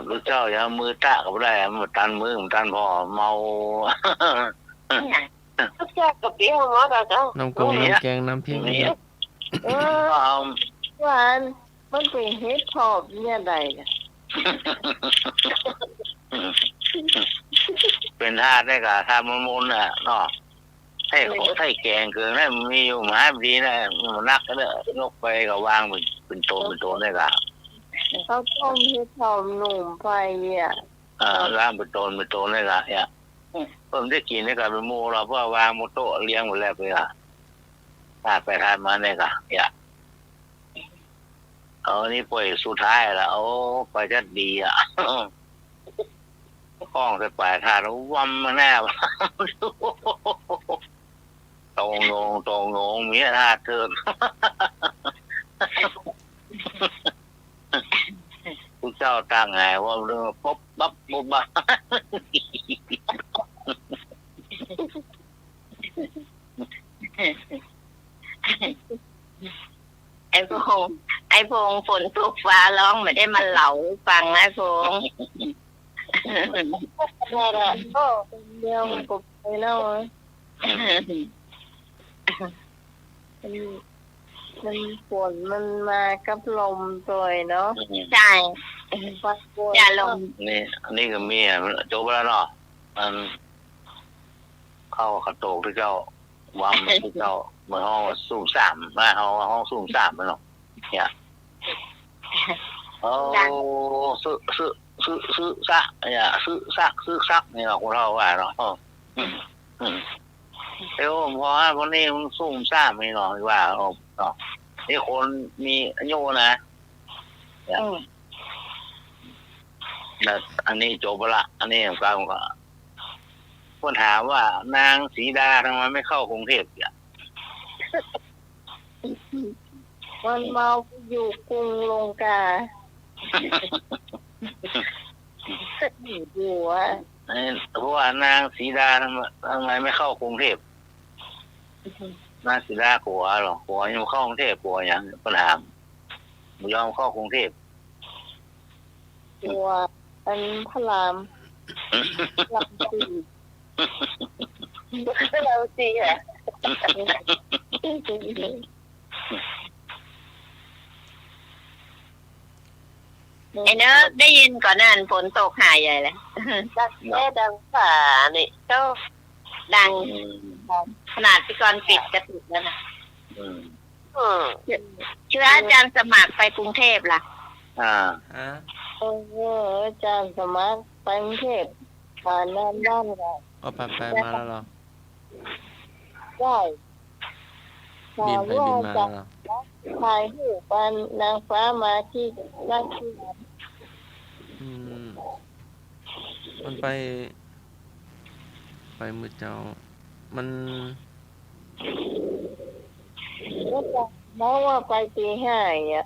ลูกเจ้าอย่ามือตะกับได้มันตันมือมันตันพอเมา ทุกอย่างกับเปี้ยวหมดแล้วเจ้า น้ำกงน้ำแกงน้ำพริก นี่ เนี่ย หวานมันเป็นเฮ็ดทอบเนี่ยใดน่ะ เป็นธาตุได้กะธาตุมันมุนอ่ะเนาะให้แกงเกินได้มันมีอยู่หมาดีนะมันนักก็เลยยกไปก็วางเป็นโตได้กะ เขาต้มเฮ็ดทอบหนุ่มไปเนี่ย ร่างเป็นโตได้กะเนี่ยเพิ่มได้กินได้กะเป็นหมูเราเพราะวางโมโตเลี้ยงหมดแล้วไปกะธาตุไปธาตุมาได้กะเนี่ยนี่ป่วยสุดท้ายแล้วไปจะดีอ่ะข้องใส่ปลายธาตุวัมมาแน่ตรงงมีธาตุเถิดผู้เจ้าตั้งไงว่าเรื่องป๊บปั๊บปุ๊บปั๊บ ไอ้พงฝนตกฟ้าร้องไม่ได้มาเหลาฟังไอ้พง ได้ละก็เดียวกบไปแล้ว มันฝนมันมากับลมตัวเนาะ ใช่ ปัดฝน อย่าลง นี่อันนี้ก็มีมันจบแล้วเนาะมันเข้ากระโตกที่เจ้าวางที่เจ้าเหมือนห้องสูงสามมาห้องสูงสามมันเนาะเนี่ยโอ้ซื้อซักเนี่ยซื้อซักนี่เนาะคนเราว่าเนาะเอ้าพอวันนี้มันสูงสามนี่เนาะว่าเนาะนี่คนมีอายุนะแต่อันนี้จบละอันนี้ก็คนถามว่านางสีดาทำไมไม่เข้ากรุงเทพเนี่ย มันเมาอยู่กรุงลงกาอยู่อ่ะ เพราะว่านางสีดาทำไมไม่เข้ากรุงเทพนางสีดากลัวหรอกลัวยังเข้ากรุงเทพกลัวอย่างคนถามไม่ยอมเข้ากรุงเทพ ตัวอันพระรามสี่เราสี่อ่ะ ไอ้เนอะได้ยินก่อนนั่นฝนตกหายใหญ่เลย ดังแม่ดังฝานี่เจ้า ดังขนาดพี่กรณ์ปิดจะติดแล้วนะเชื่ออาจารย์สมัครไปกรุงเทพล่ะ ฮะ อาจารย์สมัครไปกรุงเทพผ่านนั่นกัน เอาไปมาแล้วเหรอ ได้ บินไปบินมาแล้วเหรอ ถ่ายรูปปันนางฟ้ามาที่นั่งที่ มันไปมือเจ้ามัน ก็จะมองว่าไปตีห้าอ่ะ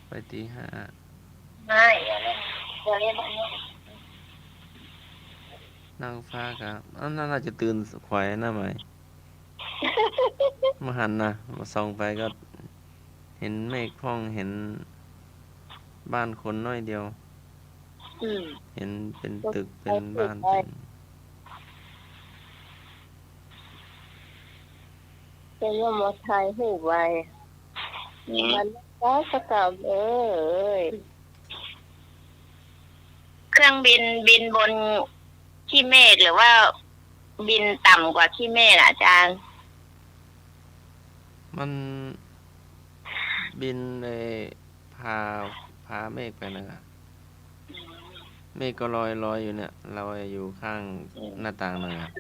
ไปตีห้า ไม่เดี๋ยวเรียน นางฟ้ากับอันนั้นน่าจะตื่นขวายหน้าไหม มาหันนะมาส่องไปก็ เห็นเมฆพ่องเห็นบ้านคนน้อยเดียว เห็นเป็นตึกเป็นบ้านเป็น จะย่อมมาถ่ายรูปไว้มันก็สกับเครื่องบินบนขี้เมฆหรือว่าบินต่ำกว่าขี้เมฆอาจารย์ มันบินเลยพาเมฆไปนะครับเมฆก็ลอยอยู่เนี่ยเราอยู่ข้างหน้าต่างนะครับ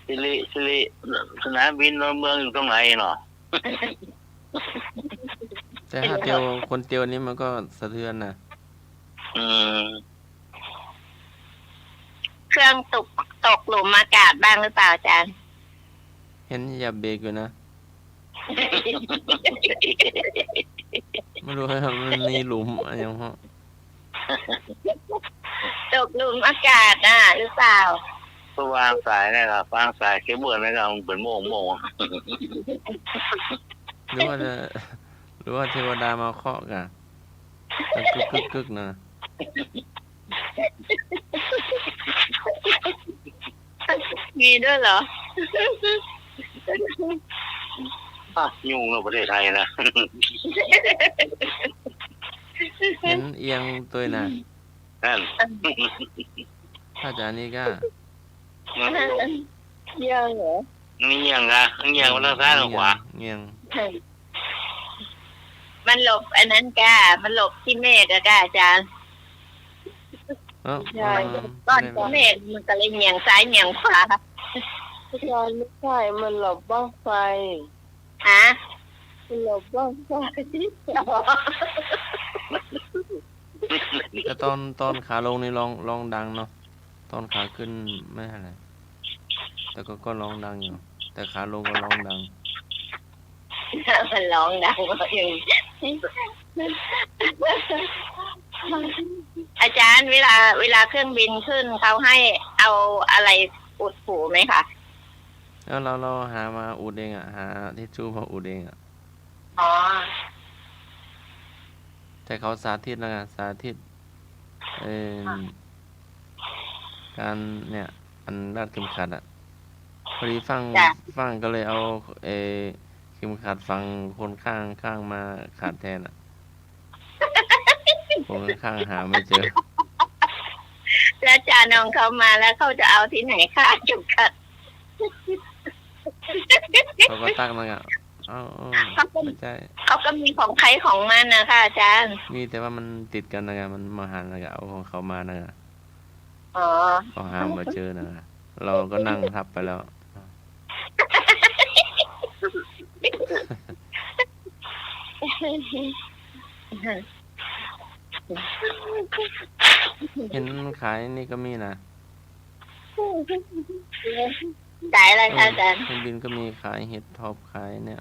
สิริสนามบินดอนเมืองอยู่ตรงไหนเนาะ แต่ถ้าเตียวคนเตียวนี้มันก็สะเทือนนะ เครื่องตกหลุมอากาศบ้างหรือเปล่าอาจารย์ เห็นอย่าเบรกอยู่นะ ไม่รู้ว่ามันมีหลุมอะไรอย่างเงี้ย ตกหลุมอากาศหรือเปล่า ก็วางสายนะครับวางสายเคเบิลนะครับมันเป็นโม่งหรือว่าเทวดามาเคาะกันกึกนะ มีด้วยเหรอ ยุ่งในประเทศไทยนะ เห็นเอียงตัวน่ะ นั่น ถ้าจะอันนี้ก็ เยี่ยงเหรอ นี่ยังไงยังวันละซ้ายหรือขวา เงียง มันหลบอันนั้นก้ามันหลบที่เมฆอะก้าอาจารย์ ก้อนที่เมฆมันก็เลยเหนียงซ้ายเหนียงขวา อาจารย์ไม่ใช่มันหลบบ้างไฟ ฮะ มันหลบบ้างไฟ แต่ตอนขาลงนี่ร้องดังเนาะตอนขาขึ้นไม่อะไรแต่ก็ร้องดังอยู่แต่ขาลงก็ร้องดัง มันร้องดังอย่างอาจารย์เวลาเครื่องบินขึ้นเขาให้เอาอะไรอุดหูไหมคะ แล้วเราหามาอุดเองหาทิชชู่มาอุดเอง อ๋อ แต่เขาสาธิตแล้วไงสาธิตการเนี่ยอันรัดเข็มขัด อดีฟัง จ้ะ ฟังก็เลยเอาเข็มขัดฟังคนข้างมาขาดแทนอ่ะ คนข้างหาไม่เจอ แล้วอาจารย์น้องเขามาแล้วเขาจะเอาที่ไหนค่าจุกขัด เขาก็ตั้งมาอ่ะเอ้าไม่ใช่ เขาก็มีของใครของมันนะคะอาจารย์ มีแต่ว่ามันติดกันนะมันมาหานะเอาของเขามานะ อ๋อ เขาหามาเจอนะเราก็นั่งทับไปแล้ว เห็นขายนี่ก็มีนะ สายอะไรคะอาจารย์ เครื่องบินก็มีขายเห็ดท็อปขายเนี่ย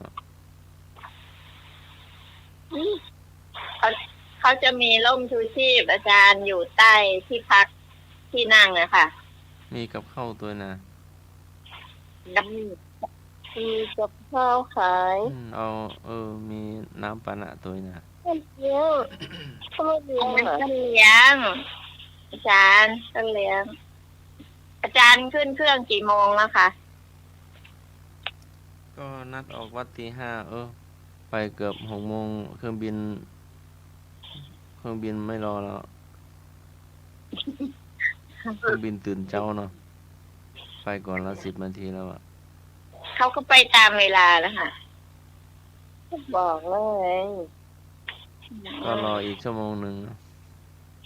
เขาจะมีร่มชูชีพอาจารย์อยู่ใต้ที่พักที่นั่งนะคะ มีกับข้าวตัวนะ มีกับข้าวขาย เอามีน้ำปานะตัวนะ เยอะเขาไม่เลี้ยง มัน เหรอ ก็เลี้ยง อาจารย์ก็เลี้ยง อาจารย์ขึ้นเครื่องกี่โมงแล้วคะ ก็นัดออกวัดตี 5ไปเกือบ6 โมงเครื่องบินไม่รอแล้ว เครื่องบินตื่นเจ้าเนาะไปก่อนละ10 นาทีแล้วอ่ะ เขาก็ไปตามเวลาแล้วค่ะ บอกแล้วไง ก็รออีกชั่วโมงหนึ่ง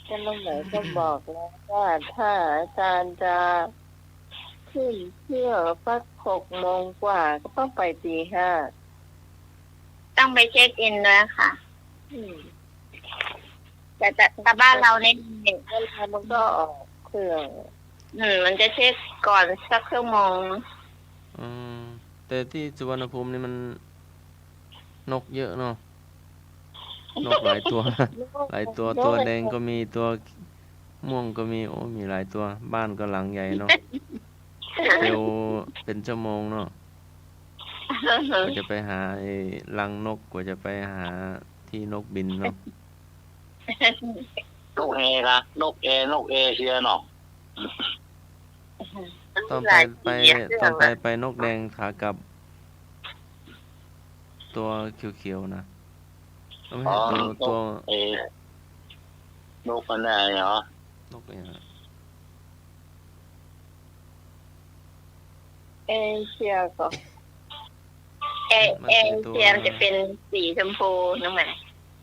ก็เมื่อไหร่ก็บอกแล้วว่าถ้าอาจารย์จะขึ้นเที่ยวสัก6 โมงกว่าก็ต้องไปตี 5 ต้องไปเช็คอินด้วยค่ะ แต่บ้านเราเนี่ย เวลามันก็ออกเครื่อง มันจะเช็คก่อนสักชั่วโมง แต่ที่สุวรรณภูมินี่มันนกเยอะเนาะนกหลายตัว หลายตัวตัวแดงก็มีตัวม่วงก็มีมีหลายตัวบ้านก็หลังใหญ่เนาะเร็วเป็นชั่วโมงเนาะกว่าจะไปหารังนกกว่าจะไปหาที่นกบินเนาะ นกเอละนกเอเชียเนาะ ตอนไปนกแดงขากลับ ตัวเขียวๆนะไม่ อ๋อ ใช่ น ตัวน กกันไหนเหรอน กเนี่ย เอเชียก็ เอเชียมจะเป็นสีชมพูน้ำมัน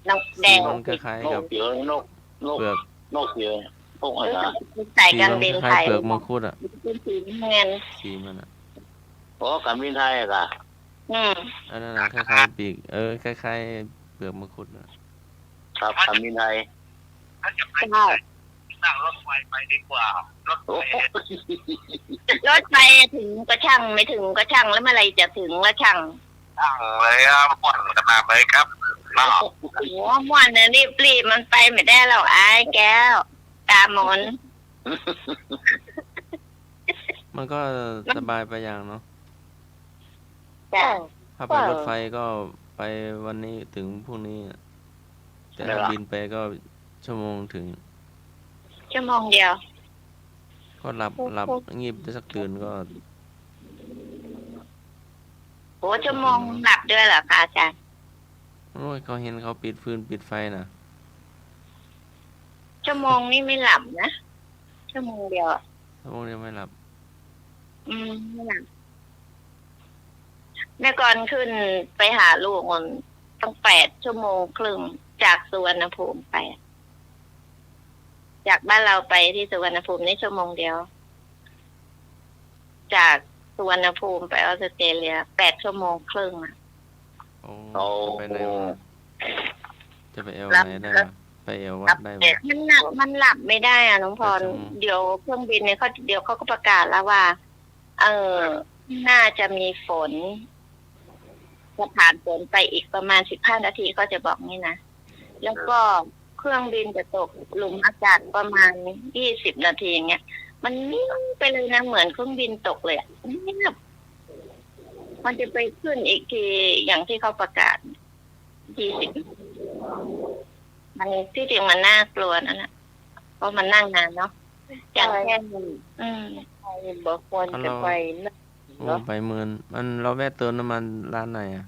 นกแด สี ง มันคล้าย น ๆกั ก บ เขียวนก เปลือก นกเขียวนกอะไรนะ ใส่ สี กัน มัน บิน ค ไท ล้าย ย ๆเปลือกมังคุดอ่ะ เป็นสีน้ำเงิน สีมันอ่ะ โอ้การบินไทยอะ อันนั้นน่ะคล้ายๆปีกคล้ายๆเปลือกมังคุดนะครับ การบินไทย ถ้าจะไป ใช่ นั่งรถไฟไปดีกว่ารถไฟ รถไฟถึงก็ช่างไม่ถึงก็ช่างแล้วเมื่อไรจะถึงแล้วช่าง นั่งเลยม่วนขนาดเลยครับน่า โอ้โหม่วนเนี่ยรีบมันไปไม่ได้หรอกอายแก้ว ตาหมน มันก็สบายไปอย่างเนาะ จ้ะ ถ้าไปรถไฟก็ไปวันนี้ถึงพรุ่งนี้แต่ถ้าบินไปก็ชั่วโมงถึง ชั่วโมงเดียว ก็หลับงีบได้สักตื่นก็ โหชั่วโมงหลับด้วยเหรอคะอาจารย์ โอ้ยเขาเห็นเขาปิดฟืนปิดไฟนะ ชั่วโมงนี่ไม่หลับนะชั่วโมงเดียว ชั่วโมงเดียวไม่หลับ ไม่หลับแม่ก่อนขึ้นไปหาลูกมันต้อง8 ชั่วโมงครึ่งจากสุวรรณภูมิไป จากบ้านเราไปที่สุวรรณภูมินี่ชั่วโมงเดียว จากสุวรรณภูมิไปออสเตรเลีย8 ชั่วโมงครึ่งอะ โอ้ โอ้ ไปไหนวะจะไปเอว รับ ไหนได้วะไปเอววัดได้ไหม มันหลับไม่ได้อ่ะน้องพร 8 ชั่วโมง เดี๋ยวเครื่องบินเนี่ยเดี๋ยวเขาก็ประกาศแล้วว่า น่าจะมีฝนจะผ่านฝนไปอีกประมาณ15 นาทีก็จะบอกนี่นะแล้วก็เครื่องบินจะตกหลุมอากาศประมาณ20 นาทีอย่างเงี้ยมันนิ่งไปเลยนะเหมือนเครื่องบินตกเลยอะเงียบมันจะไปขึ้นอีกทีอย่างที่เขาประกาศ20มันที่จริงมันน่ากลัวนั่นแหละเพราะมันนั่งนานเนาะอย่างแค่ใครบอกควรจะไปนะ โอ้ไปเมือนมันเราแวะเติมน้ำมันร้านไหนอ่ะ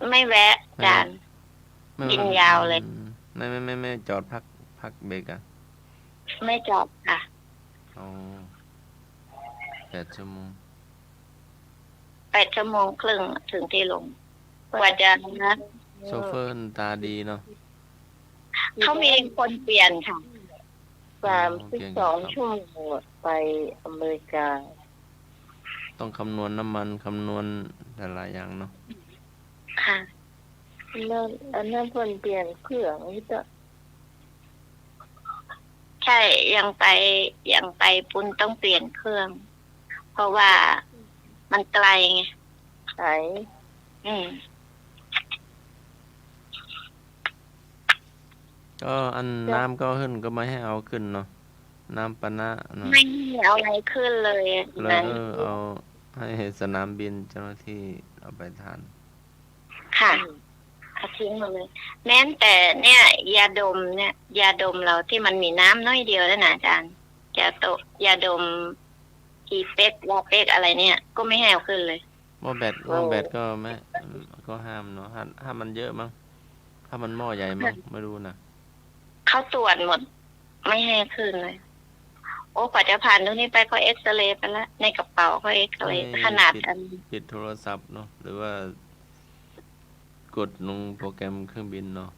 ไม่แวะอาจารย์ ไม่ กินยาวเลย ไม่จอดพักเบรกอ่ะ ไม่จอดค่ะ อ๋อ8 ชั่วโมง 8 ชั่วโมงครึ่งถึงที่ลง กว่าจะนะ โชเฟอร์ตาดีเนาะ เขามีคนเปลี่ยนค่ะ 32 ชั่วโมง ไปอเมริกา ต้องคำนวณน้ำมันคำนวณหลายๆอย่างเนาะ ค่ะอันนั้นคนเปลี่ยนเครื่องนี่ก็ใช่ยังไปปุ้นต้องเปลี่ยนเครื่อง เพราะว่ามันไกลไงไกลก็อันน้ำก็ขึ้นก็ไม่ให้เอาขึ้นเนาะน้ำปะนะเนาะ ไม่เอาอะไรขึ้นเลย แล้วเอาให้สนามบินเจ้าหน้าที่เอาไปทาน ค่ะเอาทิ้งหมดเลย แม้แต่เนี่ยยาดมเราที่มันมีน้ำน้อยเดียวแล้วนะอาจารย์ยาดมอีเป็กยาเป็กอะไรเนี่ย ก็ไม่ให้เอาขึ้นเลย หม้อแบตก็ไม่ก็ห้ามเนาะห้ามมันเยอะมั้งถ้ามันหม้อใหญ่มั้งไม่รู้นะ เขาตรวจหมด ไม่ให้ขึ้นเลย โอ้กว่าจะผ่านตรงนี้ไปก็เอ็กซเรย์ไปแล้วในกระเป๋าก็เอ็กซเรย์ขนาดอัน ปิดโทรศัพท์เนาะหรือว่ากดลงโปรแกรมเครื่องบินเนาะ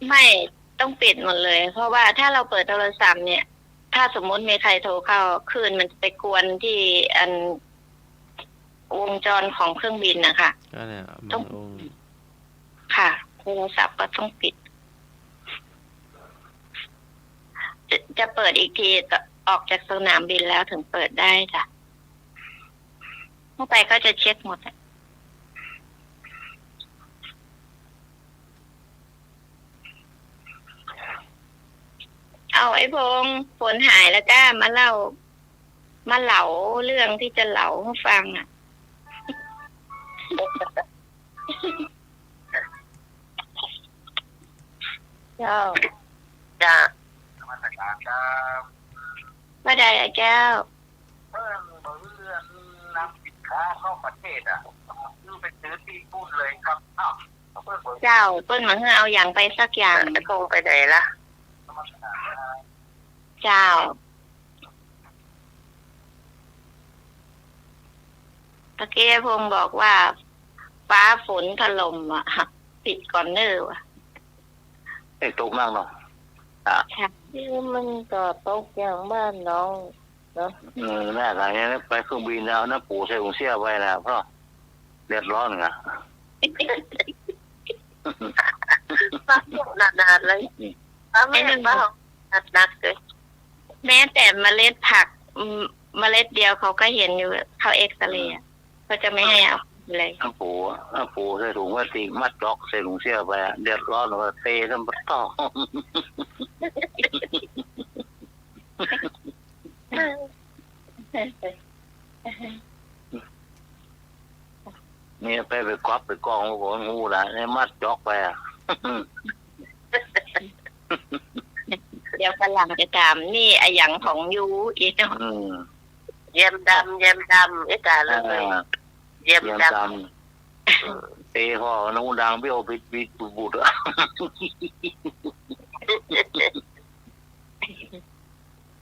ไม่ต้องปิดหมดเลย เพราะว่าถ้าเราเปิดโทรศัพท์เนี่ย ถ้าสมมุติมีใครโทรเข้าคลื่นมันจะไปกวนที่อันวงจรของเครื่องบินนะคะ ก็เนี่ยบางองค์ ค่ะโทรศัพท์ก็ต้องปิด จะเปิดอีกทีออกจากสนามบินแล้วถึงเปิดได้จ้ะเมื่อไปก็จะเช็คหมดอะเอาไอ้พงษ์ฝนหายแล้วก็มาเล่าเรื่องที่จะเล่าให้ฟังอ่ะ เจ้า จ้า มาตรการครับ ว่าใดอะเจ้า เพิ่มเรื่องนำสินค้าเข้าประเทศอ่ะคือไปซื้อที่พูดเลยครับอ้าวเพิ่ม เจ้าเปิ้นมาให้เอาอย่างไปสักอย่าง จะคงไปไหนล่ะ เจ้า ตะเกียพงษ์บอกว่าฟ้าฝนถล่มอ่ะ ปิดก่อนเนอร์ว่ะ ตกนั่งเนาะ นี่มันก็ตกอย่างบ้านน้องเนาะ แม่อะไรเนี่ยไปเครื่องบินแล้วนะปู่ใส่ถุงเสี้ยไว้แล้วเพราะเดือดร้อนไง ฟ้าหนาๆเลยฟ้าไม่เห็นฟ้าหนักๆเลย แม้แต่เมล็ดผักเมล็ดเดียวเขาก็เห็นอยู่เขาเอ็กซเรย์เขาจะไม่ให้เอาเลย ปู่ใส่ถุงพลาสติกมัดล็อกใส่ถุงเสี้ยไปเดือดร้อนแล้วก็เตะทั้งต่อนี่ไปควับไปกองหัวงูละนี่มัดล็อกไปเดี๋ยวฝรั่งจะถามนี่ไอหยังของยูอีกเนาะ เยี่ยมดำไอ้ตาเลยเยี่ยมดำ เตะพ่อน้องดังเบี้ยวบิดบุด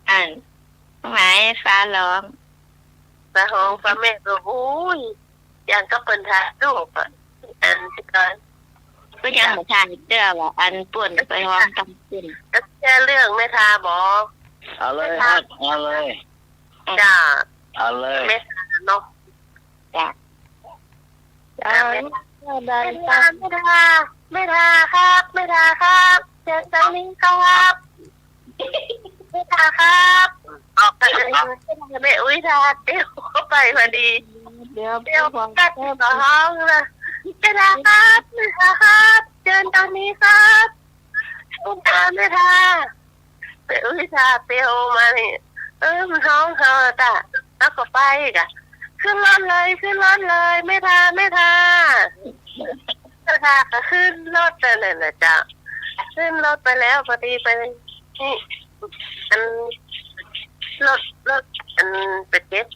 อ่านหมายฟ้าร้อง ฟ้าห้องฟ้าแม่ก็โอ้ยอย่างก็เป็นทาลูกอ่ะอันที่ก่อน ก็ยังเหมือนทานเสื้อว่าอันป่วนไปห้องกำขึ้น ก็แค่เรื่องไม่ทาบอก เอาเลยครับเอาเลย จ้า เอาเลย ไม่ทาเนาะ จ้ะ ไม่ทาครับเจอตรงนี้ครับไม่ทาครับออกไปไม่อุ้ยทาเดี๋ยวเข้าไปพอดีเดี๋ยวกัดต่อห้องนะไม่ทาครับเจอตรงนี้ครับคุณตาไม่ทาไปอุ้ยทาเปียวมาเนี่ยมันห้องเขาตาแล้วก็ไปอีกอ่ะขึ้นรถเลยไม่ทาก็ขึ้นรถไปเลยนะจ๊ะขึ้นรถไปแล้วพอดีไปนี่อันรถอันไปเก็บ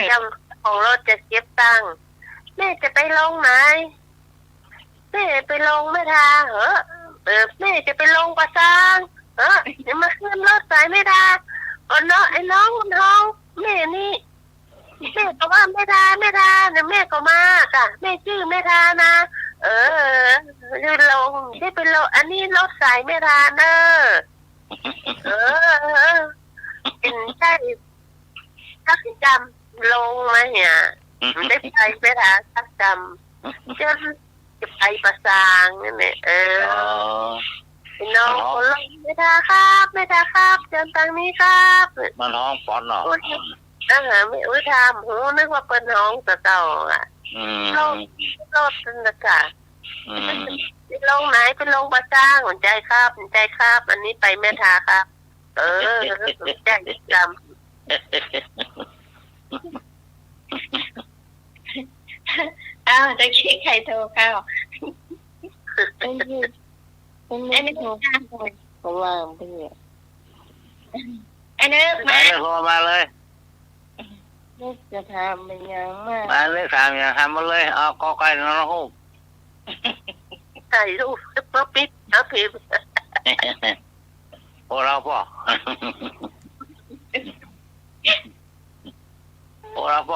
จำของรถจะเก็บตังค์แม่จะไปลงไหนแม่ไปลงไม่ทาเหรอแม่จะไปลงประซางเดี๋ยวมาขึ้นรถสายไม่ทาเนาะไอ้น้องแม่นี่แม่ก็ว่าไม่ทาเดี๋ยวแม่ก็มาค่ะแม่ชื่อไม่ทานะยืนลงได้ไปลงอันนี้รถสายไม่ทาเนอะเป็นใช่ทักจำลงมาเนี่ยได้ไปไม่ทาทักจำจะไปประสางนี่แหละน้องคนลงไม่ทาครับเจอทางนี้ครับมันห้องฟอนหรอไม่ทำหูนึกว่าเป็นห้องเก่าอ่ะโลดนะค่ะไปลงไหนไปลงประจ้างหัวใจครับอันนี้ไปแม่ทาครับใจจำจะคิดใครโทรเข้าไอ้นี่โทรเขาว่างไปเนี่ยไอ้นึกมาโทรมาเลยนึกจะทำเป็นยังมากมาเลยทำอย่างทำมาเลยเอาก็ใกล้น้องฮูกถ่ายรูปป๊อปปิดเอาพิมพ์พวกเราพ่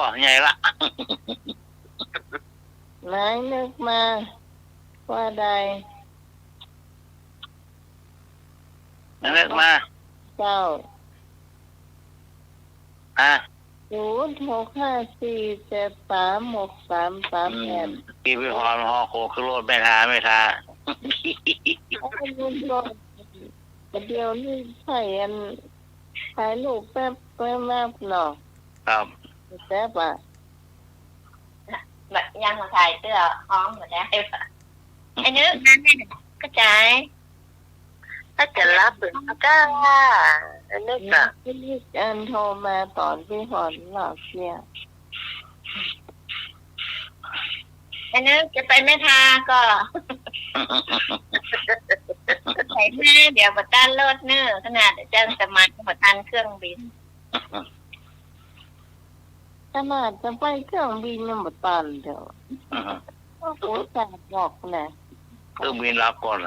อใหญ่ละไหนนึกมาว่าใดนึกมาเจ้า065473633กี่พี่พรหอโคคือรถไม่ทาเดี๋ยวนี้ใส่ถ่ายรูปแป๊บหนอครับแป๊บอ่ะยังมาถ่ายเสื้อพร้อมหมดแล้วไอ้นึกกระจายถ้าจะรับหรือก็อันนี้ก็โทรมาตอนพี่หอนหลอกเสียอันนี้จะไปไม่ทาก็ใส่แม่เดี๋ยวบัตรรถเนื้อขนาดจะสมัครบัตรเครื่องบินขนาดจะไปเครื่องบินยังบัตรเดี๋ยวโอ้โหจัดบอกนะเครื่องบินรับก่อน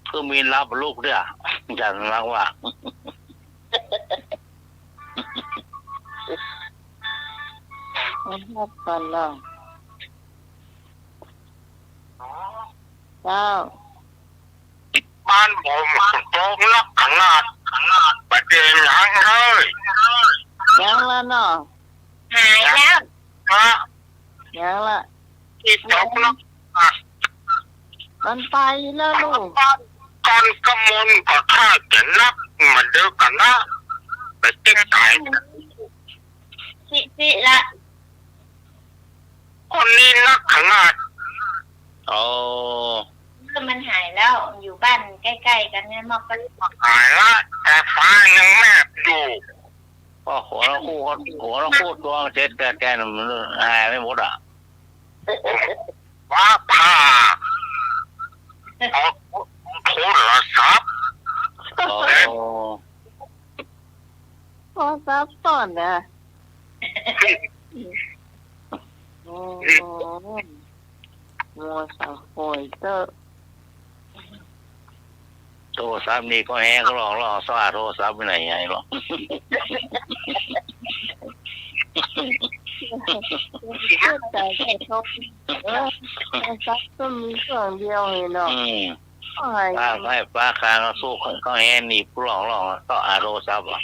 เครื่องบินรับลูกด้วยจัดรักว่ารับก่อนเนาะเจ้าบ้านผมโตนักขนาดประเด็นยังเลยยังละเนาะหายแล้วยังละที่ตกนักมันไปแล้วลูกการกำมลก็ถ้าจะนักมันเดียวกันนะไปเจ๊งตายสิละคนนี้นักขนาดมันหายแล้วอยู่บ้านใกล้ๆกันเนี่ยมอกก็หายละแต่ฟ้ายังแมบอยู่ก็หัวเราคู่ตัวเจ็ดแกนมันหายไม่หมดอ่ะว่าผ่าเอาโทรศัพท์โทรศัพท์ก่อนนะโอ้โหสาวโอยเตอร์โทรศัพท์นี่ก็แห้งก็หลอกสว่าโทรศัพท์ไปไหนไงหรอกแต่เขาซักก็มีเครื่องเดียวเนาะป้าคางก็สู้เขาแห้งนี่ผู้หลอกก็โทรศัพท์อ่ะ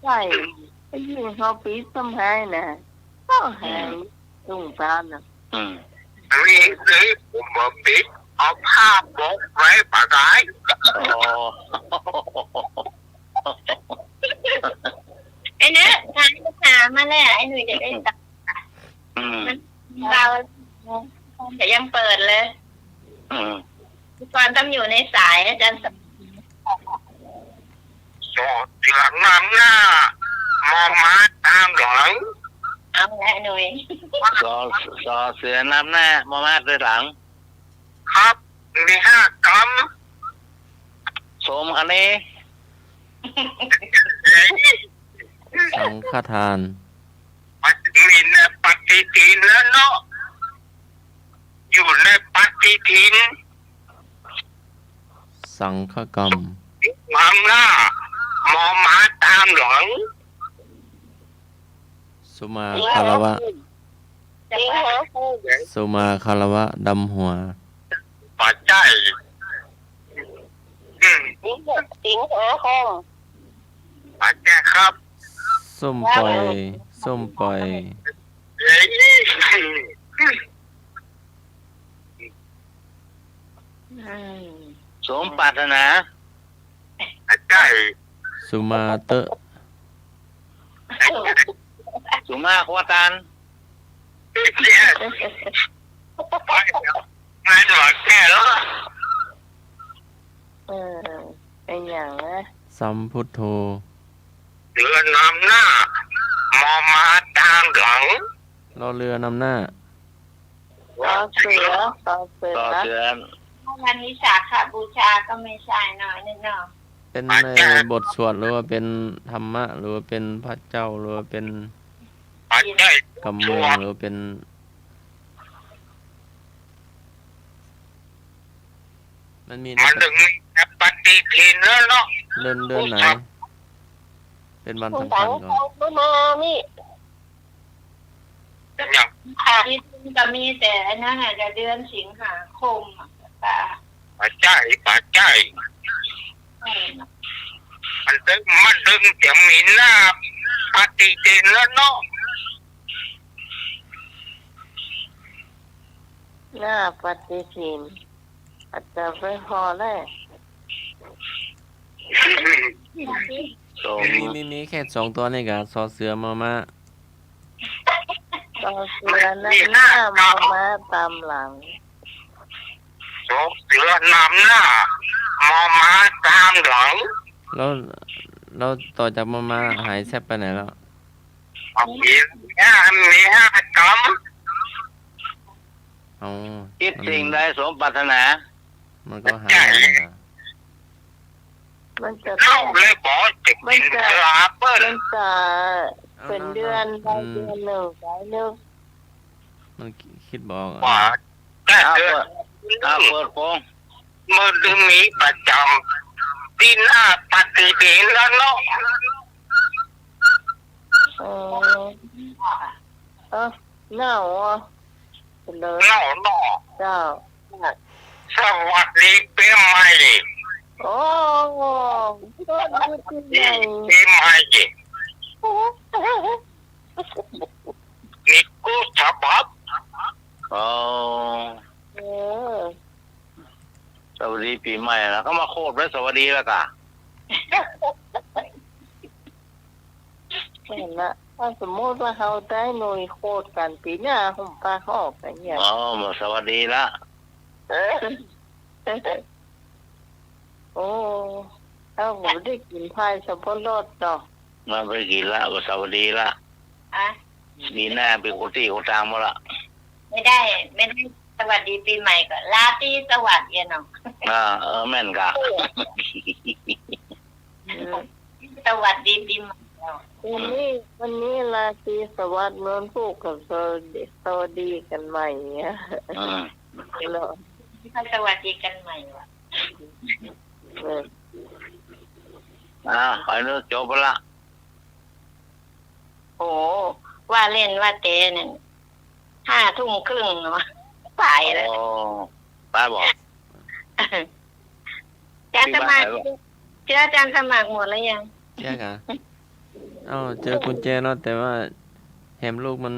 ใช่ยิ่งเขาปีดต้มให้นะก็หายตุ้งตานะนี่สิผมมาปิดเอาภาพบกไว้ปะไก่ไอ้เนี่ยทางจะหามาแล้วไอ้หนุ่ยจะได้ตัดเราจะยังเปิดเลยก่อนต้องอยู่ในสายอาจารย์โซ่หลังน้ำหน้ามองมาตามหลังเอาละหนุ่ยซอเสือน้ำหน้ามองมาด้วยหลังครับมี5 กรัมสมคันนี้ สังฆทาน มันมีในปฏิทินแล้วเนาะอยู่ในปฏิทิน สังฆกรรม วางหน้าหมอหมาตามหลัง สุมาคารวะ สุมาคารวะดำหัว ปัจจัย สิงหาคม ปัจจัยครับ ส้มปล่อย ส้มปล่อย เฮ้ย สมปรารถนา ปัจจัย สุมาเตอะ สุมาควตาน เนี่ยไปงานหวังแค่แล้ว เป็นอย่างนะ สัมพุทโธ เรือนำหน้าหมอหมาตามหลัง รอเรือนำหน้า ต่อเสือ ต่อเสือ วันวิสาขบูชาก็ไม่ใช่หน่อยนึงเนาะ เป็นในบทสวดหรือว่าเป็นธรรมะ หรือว่าเป็นพระเจ้าหรือว่าเป็น ปัจจัย กำเมืองหรือว่าเป็น มันมีใน มันถึงมีปฏิทินแล้วเนาะ เดือนไหน เป็นวันสำคัญก่อน มานี่ อย่าง ที่จะมีแต่นั่นน่ะจะเดือนสิงหาคมอ่ะ ปัจจัยมันถึงจะมีหน้าปฏิทินแล้วเนาะ หน้าปฏิทินอาจจะไม่พอแล้ว สม มีแค่สองตัวนี่กับซอเสือมามา ต่อเสือนั่นหน้ามาตามหลัง โศกเสือนำหน้าหมอหมาตามหลัง แล้วต่อจากมาหายแซบไปไหนแล้ว มีห้ากรรม เอา คิดสิ่งใดสมปรารถนา มันก็หายไปแล้ว มันจะ เข้าเลยบอกจะเป็นลาเปิ้ล มันจะเป็นเดือนได้เดือนหนึ่งได้หนึ่ง มันคิดบอก ว่าแต่ เอา เดือ เปิ น ดเปิดโปง มือดึงมีประจำที่หน้าปฏิทินแล้วเนาะ หน้าอ่ะเลย เนาะเนาะ เจ้า สวัสดีปีใหม่ โอ้ก็ดูที่ไหน ปีใหม่นี่กูฉบับ อ๋อ เออ สวัสดีปีใหม่แล้วก็มาโคตรไว้สวัสดีแล้วกะ เห็นละถ้าสมมติว่าเขาได้หน่วยโคตรกันปีหน้าผมปลาเขาออกไปเนี่ย อ๋อมาสวัสดีละ โอ้ถ้าผมได้กินพายสับปะรดเนาะ มาไปกินละมาสวัสดีละ อ่ะ ดีหน้าเป็นคนที่คนตามมาละ ไม่ได้สวัสดีปีใหม่ก็ลาตรีสวัสดีเนาะ แม่นกะ สวัสดีปีใหม่เนาะ วันนี้ราตรีสวัสดิ์เมืองพูกกับสวัสดีกันใหม่เนี่ย อืม เนาะ สวัสดีกันใหม่ว่ะ ไปนู้นจบไปละ โอ้ว่าเล่นว่าเตะเนี่ย5:30เนาะตายแล้ว โอ้ป้าบอก อาจารย์สมัครเชื่ออาจารย์สมัครหมดแล้วยัง แยกอ่ะเอ้าเจอกุญแจเนาะแต่ว่าแฮมลูกมัน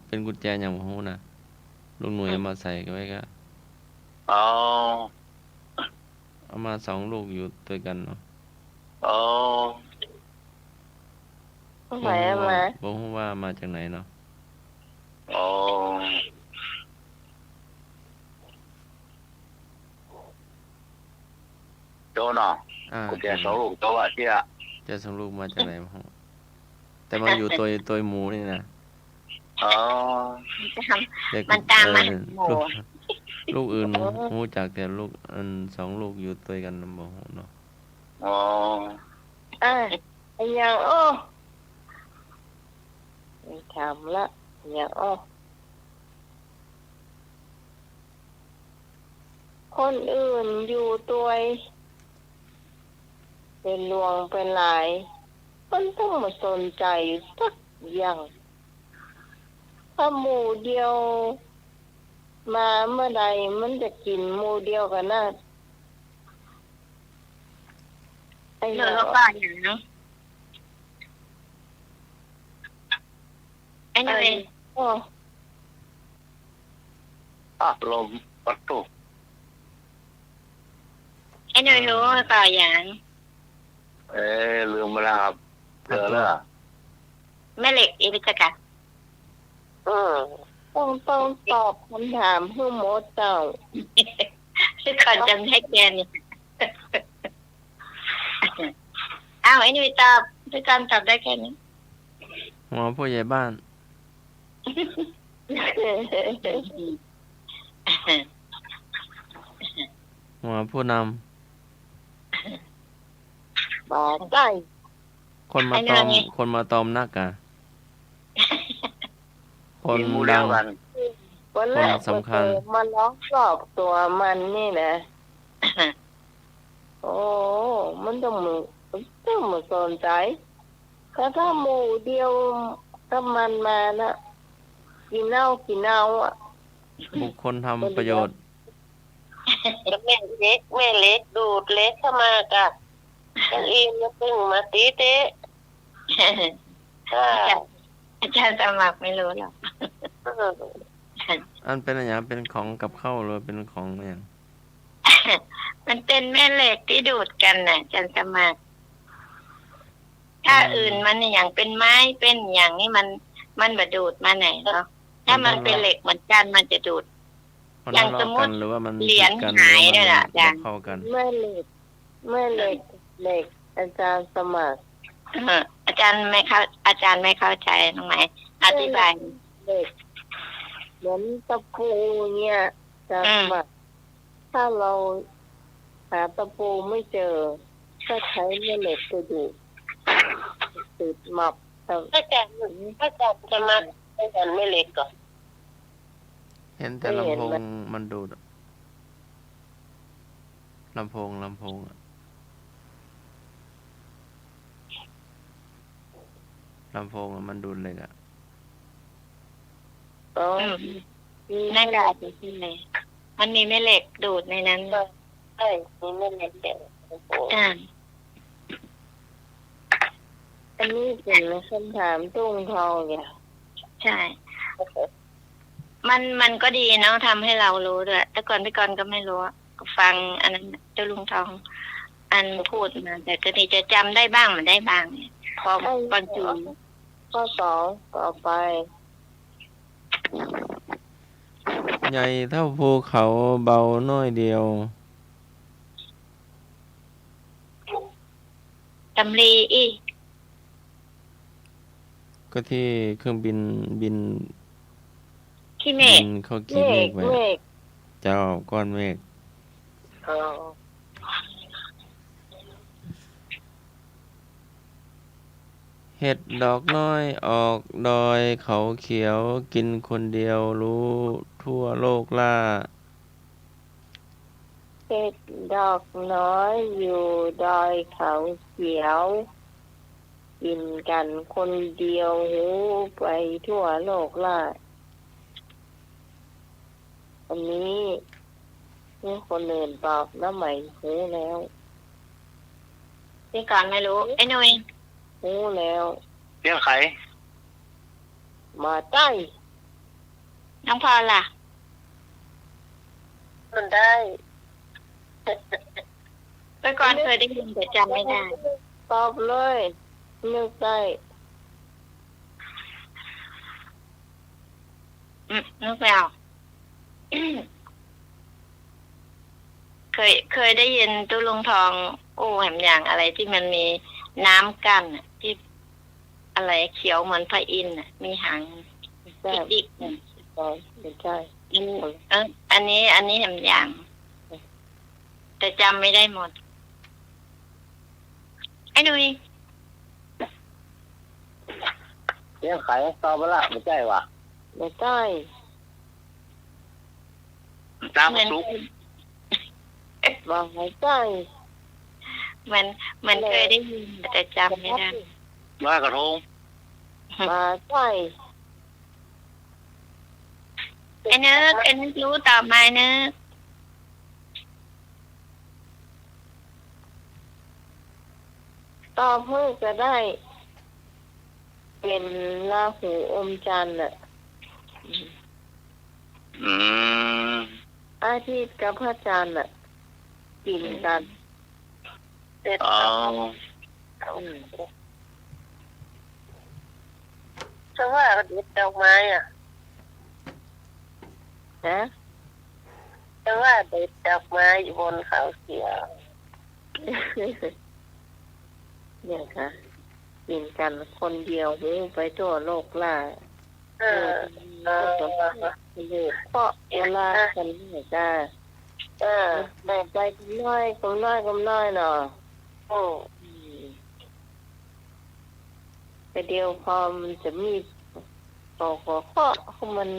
เป็นกุญแจอย่างหูนะลูกหนุ่ยเอามาใส่ไว้ก็ อ๋อ เอามา2 ลูกอยู่ด้วยกันเนาะ อ๋อ ไหนมา บ่ฮู้ว่ามาจากไหนเนาะ อ๋อโจเนาะ กูแกสองลูกโจอ่ะเชี่ย จะ2 ลูกมาจากไหนบ่ฮู้แต่มาอยู่ตัวหมูนี่นะ อ๋อ แต่ มันตามมาหมู ลูกอื่นฮู้จักแต่ลูก2 ลูกอยู่ด้วยกันบ่ฮู้เนาะ อ๋อ เอ้ย อย่างไม่ทำละอย่างคนอื่นอยู่ตัวเป็นลวงเป็นหลายมันต้องมาสนใจสักอย่างถ้าหมู่เดียวมาเมื่อใดมันจะกินหมู่เดียวกันนะไอ้ เนื้ เนา อป้าอย่างเนาะไอ้หน่อย ลมประตู ไอ้หน่อยรู้ป้าอย่าง ลืมไปแล้วครับเจอแล้ว แม่เหล็กอีกจักะ ต้องตอบคำถามเพื่อหมดเจ้า ซึ่งก่อนจำให้แกนี่ อ้าวไอ้หน่อยตอบด้วยการตอบได้แค่นี้ หัวผู้ใหญ่บ้าน หัวผู้น บอกได้ ำคนมาตอมนักอะคนดัง วันแรก คนสำคัญ มันล้อกรอบตัวมันนี่นะโอ้มันต้องมือสนใจถ้าหมู่เดียวถ้ามันมานะกินเอาอ่ะ บุคคลทำประโยชน์ แม่เล็กดูดเล็กเข้ามากะยังอีมาตึงมาตีเตะอาจารย์สมัครไม่รู้หรอก อันเป็นอะไรอย่างเป็นของกับข้าวหรือเป็นของอย่าง มันเป็นแม่เหล็กที่ดูดกันน่ะอาจารย์สมัครถ้าอื่นมันอย่างเป็นไม้เป็นอย่างนี้มันบดูดมาไหนเนาะถ้ามันเป็นเหล็กเหมือนกันมันจะดูด มัน อย่าง ทะ สม เลาะ มุ กั ติ นหรือว่ามัน เหรียญ ผิดกัน หาย หรือ ด้วย ว่า ล่ะ มัน อาจารย์ เข้ากัน แม่เหล็กอาจารย์สมัคร อาจารย์ไม่เข้าใจตรงไหนอธิบาย เหล็กเหมือนตะปูเนี่ยอาจารย์สมัครถ้าเราหาตะปูไม่เจอก็ใช้แม่เหล็กไปดูติดหมับแต่ อาจารย์จะมาอาจารย์ไม่เล็กก่อน เห็นแต่ลำโพงมันดูดอะลำโพงอะลำโพงอะมันดูดเลยอะ นั่นก็อาจจะใช่ไหมมันมีแม่เหล็กดูดในนั้นใช่มีแม่เหล็กเด็กอันนี้เป็นคำถามตุ้งทองเนี่ย ใช่ มันก็ดีเนาะทำให้เรารู้ด้วยแต่ก่อนพี่กรณ์ก็ไม่รู้ฟังอันนั้นเจ้าลุงทอง อันพูดมาแต่ก็นี่จะจำได้บ้างมันได้บ้างเนี่ยพอปัจจุบัน ข้อสองต่อไป ใหญ่เท่าภูเขาเบาน้อยเดียว ตำลีอี ก็ที่เครื่องบิน ขี้เม บิ ฆ นเขากี่เมฆไปเจ้าก้อนเมฆเห็ดดอกน้อยออกดอยเขาเขียวกินคนเดียวรู้ทั่วโลกล่า เห็ดดอกน้อยอยู่ดอยเขาเขียวกินกันคนเดียวหูไปทั่วโลกล่าอันนี้นี่คนอื่นบอกน้ำใหม่หูแล้ว พี่กรณ์ไม่รู้ไอ้หนุ่ย หูแล้ว เรื่องไข มาใต้ น้องพอล่ะ มันได้ พี่กรณ์เคยได้ยินแต่จำไม่ได้ ตอบเลยนึกได้ นึกไม่ออก เคยได้ยินตู้ลุงทองโอ้แหมอย่างอะไรที่มันมีน้ำกั้นน่ะที่อะไรเขียวเหมือนพระอินทร์น่ะมีหาง ได้ ดิกๆน่ะ ไม่ใช่ อันนี้แหมอย่าง แต่จำไม่ได้หมดไอ้หนุ่ย เลี้ยงไข่ตอบละไม่ใช่ว่ะ ไม่ใช่ ตามสุก บอกไม่ใช่ มันเคยได้ยินแต่จำไม่ได้ ลอยกระทง มาใช่ ไอ้นึกรู้ตอบมานึก ตอบเพื่อจะได้ เป็นราหูอมจันทร์น่ะ อืม อาทิตย์กับพระจันทร์น่ะกินกัน อ๋อ อืม เพราะว่าเด็ดดอกไม้อ่ะ นะ เพราะว่าเด็ดดอกไม้อยู่บนเขาเขียว เนี่ยค่ะกินกันคนเดียวหูไปทั่วโลกล่า เออ เพราะเวลากันเนี่ยจ้า เออ บอกไปกำน้อยเนาะ อืม แต่เดียวพอมันจะมีต่อหัวข้อของมัน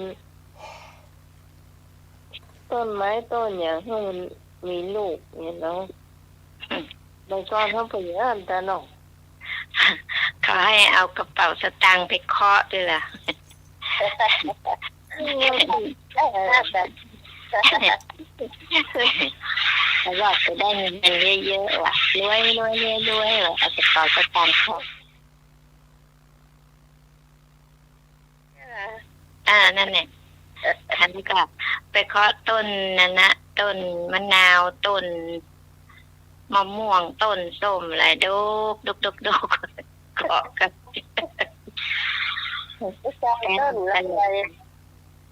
ต้นไม้ต้นอย่างให้มันมีลูกเนี่ยเนาะบางก้อนเขาไปอ่านแต่เนาะ เขาให้เอากระเป๋าสตางค์ไปเคาะด้วยล่ะ แต่ว่าจะได้เงินเยอะๆว่ะรวยว่ะเอากระเป๋าสตางค์เคาะนั่นแหละฉันก็ไปเคาะต้นนั่นนะต้นมะนาวต้นมะม่วงต้นส้มอะไรดกเคาะกันต้นอะไร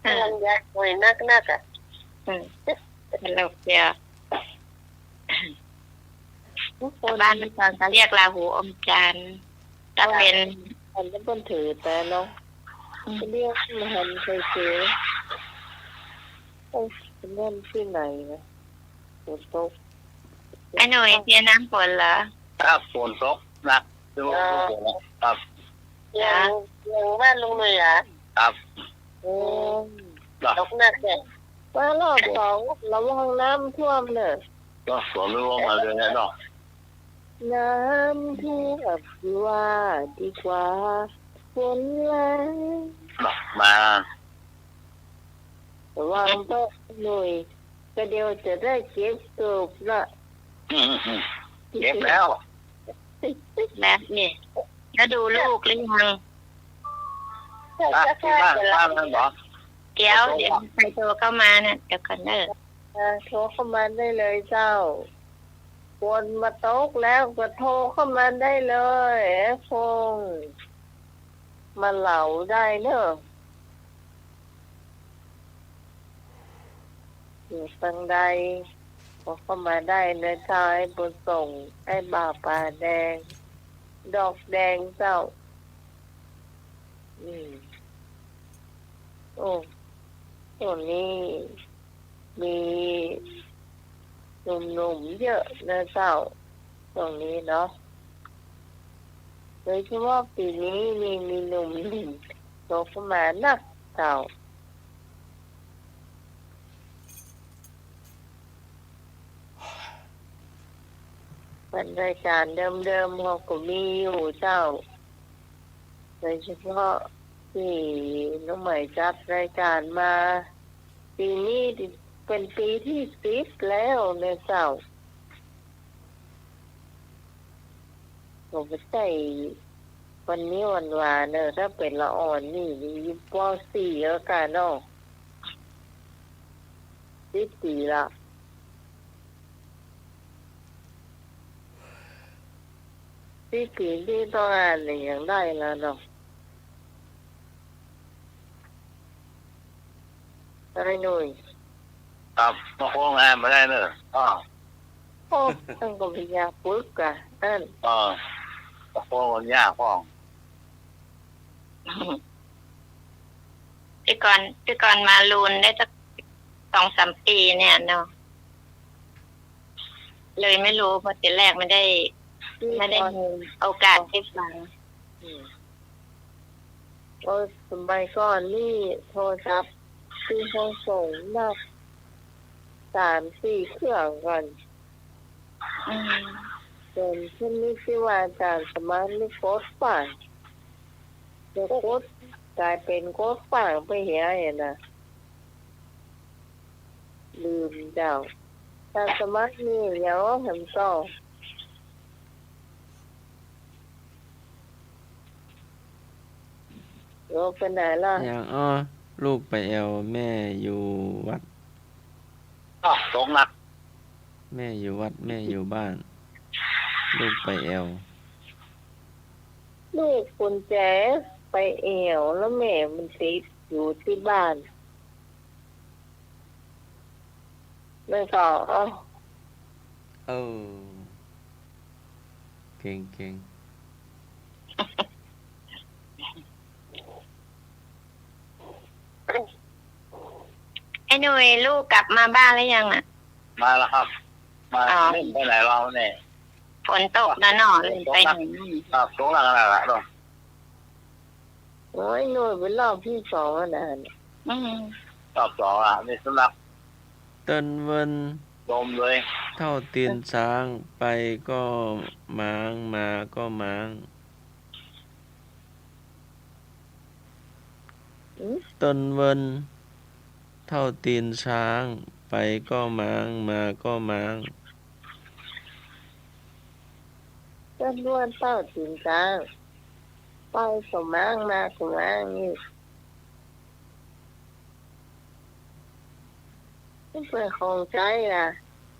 มันยักษ์หวยนักอ่ะเราเสียบ้านมันตอนเขาเรียกราหูอมจันทร์ถ้าเป็น มันจะเป็นถือแต่เนาะเรียกมันเคยเจอเป็นเล่นที่ไหนนะฝนตก ไอ้หน่วยเสียน้ำฝนเหรอ ครับฝนตกหนักดูครับ ยังบ้านลุงหน่วยอ่ะ ครับ ตกหนักเลย ว่ารอบสองระวังน้ำท่วมเนอะ ก็สวนไม่ว่างอะไรเนี่ยเนาะ น้ำท่วมว่าดีกว่าฝนแรง มา แต่ว่ามันก็หน่วยก็เดียวจะได้เก็บเกือบละ เก็บแล้ว แล้วนี่แล้วดูลูกหรือยัง ที่บ้านนั่นบอก เดี๋ยวใครโทรเข้ามาน่ะเดี๋ยวก่อนเนอะ โทรเข้ามาได้เลยเจ้าฝนมาตกแล้วก็โทรเข้ามาได้เลยฟงมาเหลาได้เนอะอยู่ตังใดโทรเข้ามาได้นะชายบุญส่งให้บ่าวป่าแดง ดอกแดงเจ้าโอ้ตัวนี้มีหนุ่มๆเยอะนะเจ้าตรงนี้เนาะโดยเฉพาะปีนี้มีหนุ่มๆโตขึ้นมานักเจ้าเป็นรายการเดิมๆเขาก็มีอยู่เจ้าโดยเฉพาะที่น้องใหม่จัดรายการมาปีนี้เป็นปีที่10แล้วเนี่ยเจ้าผมไม่ใช่วันนี้วันวานเนอะถ้าเป็นละอ่อนนี่มีป.4แล้วกันเนาะ14ละที่ปีที่ต้องอ่านเนี่ยยังได้แล้วเนาะได้หน่อย ครับมาโค้งงานมาได้เนอะอ๋อ โอ้ตั้งก็พยาปึ๊กอะนั่น มาโค้งวันยากพ่อง ที่ก่อนมาลูนได้สัก 2-3 ปีเนี่ยเนาะเลยไม่รู้เพราะทีแรกไม่ได้มีโอกาสได้ฟัง ก็สมัยก่อนนี่โทรศัพท์คือเขาส่งนัก3-4เครื่องก่อนจนขึ้นนี่ที่ว่าอาจารย์สมานนี่โคตรฝังเดี๋ยวโคตรกลายเป็นโคตรฝังไปเหียอย่างน่ะลืมเจ้าอาจารย์สมานนี่เดี๋ยวเห็นต่อโยไปไหนล่ะ อย่างลูกไปแอวแม่อยู่วัด สงหลัก แม่อยู่วัดแม่อยู่บ้าน ลูกไปแอว ลูกกุญแจไปเอวแล้วแม่มันติดอยู่ที่บ้านแล้วก็เออเก่งไอ้หนุ่ยลูกกลับมาบ้านแล้วยังอ่ะ มาแล้วครับ มาเล่นไปไหนเราเนี่ย ฝนตกนะหนอเลยไปไหน ครับสงหลักอะไรล่ะดอก โอ้ยหน่วยเป็นรอบที่2แล้วนะ รอบสองอ่ะนี่สำหรับ เติ้นเวิน ลมเลย เท่าตีนช้างไปก็ม้างมาก็ม้างเติ้นเวินเท่าตีนช้างไปก็ม้างมาก็ม้าง ก็ล้วนเต้าถึงกลางไปสมังมาสมังนี่ไม่เป็นของใจล่ะ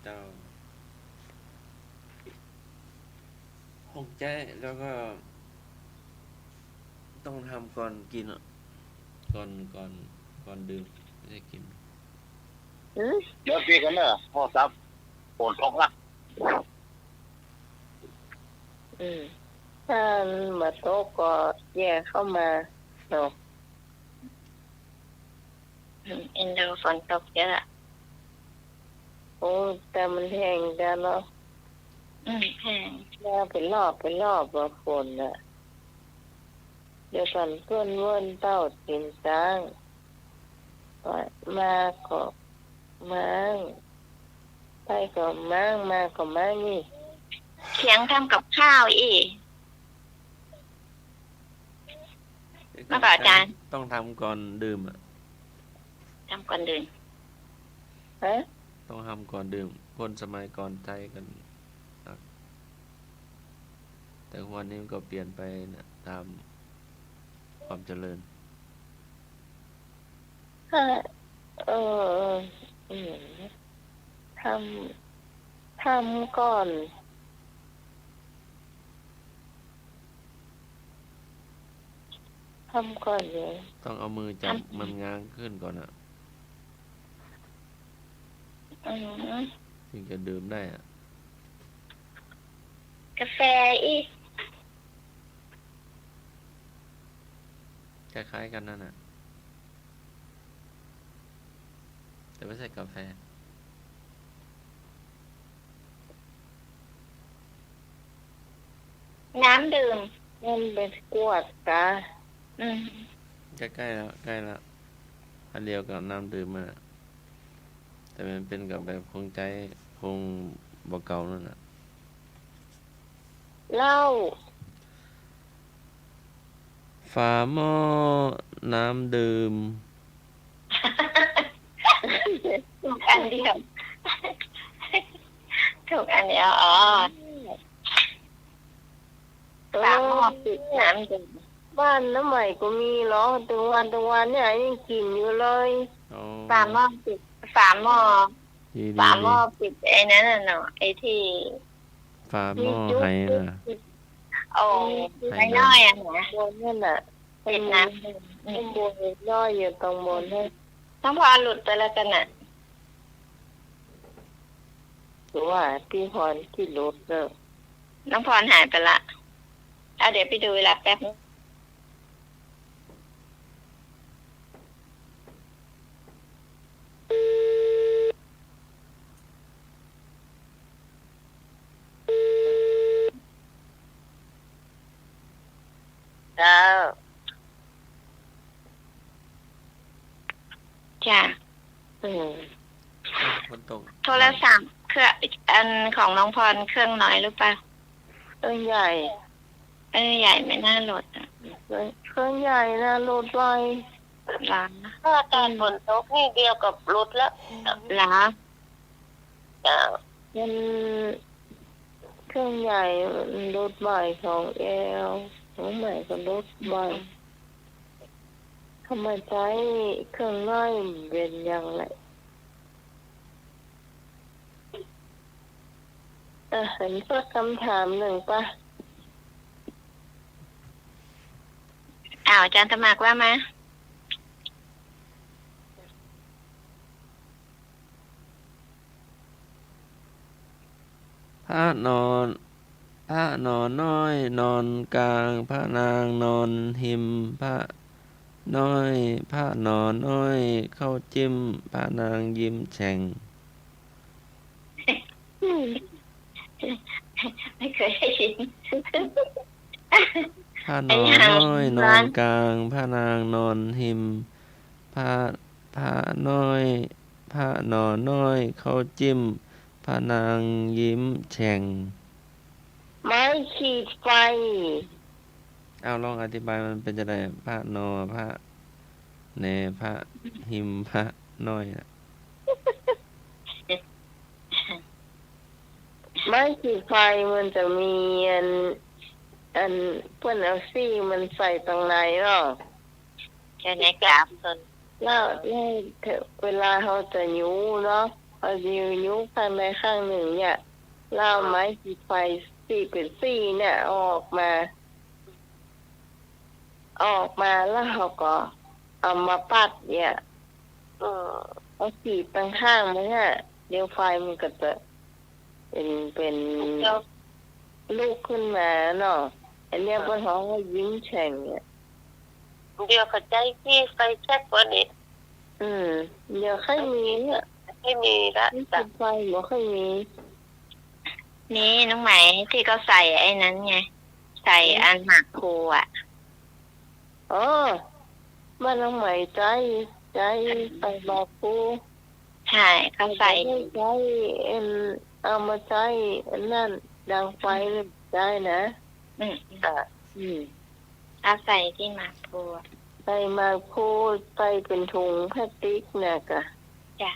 เจ้าหกใจแล้วก็ต้องทำก่อนกินอ่ะก่อนดื่มไม่ได้กิน เดี๋ยวพี่กันเนอะพ่อซับฝนตกละ ถ้ามาโต๊ะก็แย่เข้ามาเนาะ เอ็นดูฝนตกเยอะ โอ้แต่มันแห้งกันเนาะ แพง แล้วเป็นรอบว่าฝนน่ะเดี๋ยวกันเพื่อนเวินเต้าตินช้างมาก็ม้างไปก็ม้างมาก็ม้างนี่ เขียงทำกับข้าวอีก มาเปล่าอาจารย์ ต้องทำก่อนดื่มอ่ะ ทำก่อนเดิน ฮะ ต้องทำก่อนดื่มคนสมัยก่อนใจกันนักแต่วันนี้มันก็เปลี่ยนไปนะตามความเจริญ ฮะทำก่อนเลย ต้องเอามือจับมันง้างขึ้นก่อนอ่ะถึงจะดื่มได้อ่ะ กาแฟอีก คล้ายๆกันนั่นน่ะแต่ไม่ใช่กาแฟ น้ำดื่ม นั่นเป็นกวดกะ ใกล้ๆแล้วใกล้แล้วอันเดียวกับน้ำดื่มมันน่ะแต่มันเป็นกับแบบคงใจคงบ่เก่านั่นน่ะ เหล้า ฝาหม้อน้ำดื่ม ถูกอันเดียวถูกอันเดียวฝาหม้อปิดน้ำดื่ม บ้านน้ำใหม่ก็มีเหรอถึงวันเนี่ยยังกินอยู่เลย อ๋อ ฝาหม้อปิดฝาหม้อ ดี ฝาหม้อปิดไอ้นั่นน่ะเนาะไอ้ที่ ฝาหม้อไหน่ะ โอ้ไม่น้อยอ่ะนะ บนนั่นน่ะ ปิดน้ำดื่ม ข้างบนย่อยอยู่ตรงบนให้ ต้องพอหลุดไปแล้วกันน่ะ หรือว่าพี่พรที่รถเนอะ น้องพรหายไปละเอาเดี๋ยวไปดูเวลาแป๊บนึง จ้ะ ฝนตก โทรศัพท์เครื่องอันของน้องพรเครื่องน้อยหรือเปล่า ใหญ่ ใหญ่ไม่น่าโหลดอะ เครื่องใหญ่นะโหลดไว ล้า ถ้าการฝนตกนี่เดียวกับรถแล้ว ล้า จ้ะ มันเครื่องใหญ่โหลดไวของแอลของใหม่ก็โหลดไวทำไมใช้เครื่องน้อยเป็นอย่างไรเห็นสักคำถามหนึ่งป่ะ อาจารย์สมัครว่ามา พระนอนน้อยนอนกลางพระนางนอนหิมพระน้อยพระนอนน้อยเข้าจิ้มพระนางยิ้มแฉ่ง ไม่เคยได้ยิน พระนอนน้อยนอนกลางพระนางนอนหิมพระน้อยพระนอนน้อยเข้าจิ้มพระนางยิ้มแฉ่ง ไม้ขีดไฟ เอาลองอธิบายมันเป็นจะไดพระนอพระแหนพระหิมพระน้อยน่ะ ไม้ขีดไฟมันจะมีอันเพื่อนเอาซี่มันใส่ตรงไหนเนาะ แค่ไหนครับ แล้วเวลาเขาจะยุเนาะเขาจะยุข้างใดข้างหนึ่งเนี่ยแล้วไม้ขีดไฟซี่เป็นซี่เนี่ยออกมาแล้วเขาก็เอามาปัดเนี่ยเอาขีดตั้งข้างมันเนี่ยเดี๋ยวไฟมันก็จะเป็นลูกขึ้นมาเนาะอันเนี้ยเพื่อนเขาก็ยิ้มแฉ่งเนี่ย เดียวกับใจที่ไฟแช็กวันนี้ เดี๋ยวค่อยมีเนี่ย ไม่มีละ นี่ จ้ะ ติดไฟเดี๋ยวค่อยมี นี่น้องไหมที่เขาใส่ไอ้นั้นไงใส่อันหมากพลูอ่ะ อ๋อบ้านน้องใหม่ใจใส่บอกกู ใช่เขาใส่ ใจเอามาใช้อันนั่นดังไฟเลยได้นะ จ้ะ เอาใส่ที่หมากพลูอะ ใส่มาพูดไปเป็นถุงพลาสติกนะกะ จ้ะ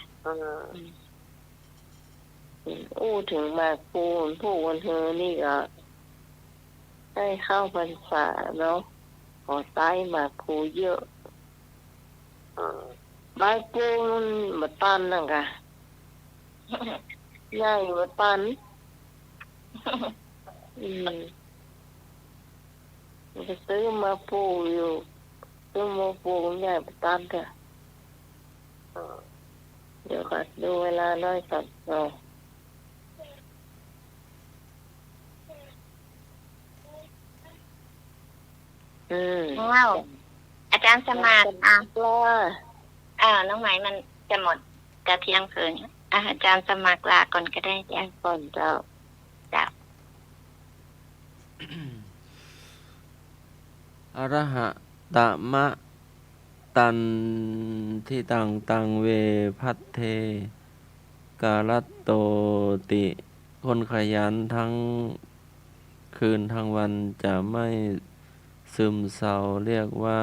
อู้ถึงมาพูดผู้วันเธอนี่ก็ได้เข้าพรรษาเนาะขอใต้มาพูเยอะใบปูมันมาตันน่ะกะใหญ่มาตันมันจะซื้อมาปูอยู่ซื้อมาปูใหญ่มาตันกะเดี๋ยวก่อนดูเวลาน้อยก่อนเนาะว้าวอาจารย์สมัครปลา น้องไหมมันจะหมดจะเที่ยงคืนอาจารย์สมัครลาก่อนก็ได้จ้ะ ก่อนเจ้า จ้ะ อรหะตะมะตันที่ตังเวพัทเทกาลโตติคนขยันทั้งคืนทั้งวันจะไม่ซึมเศร้าเรียกว่า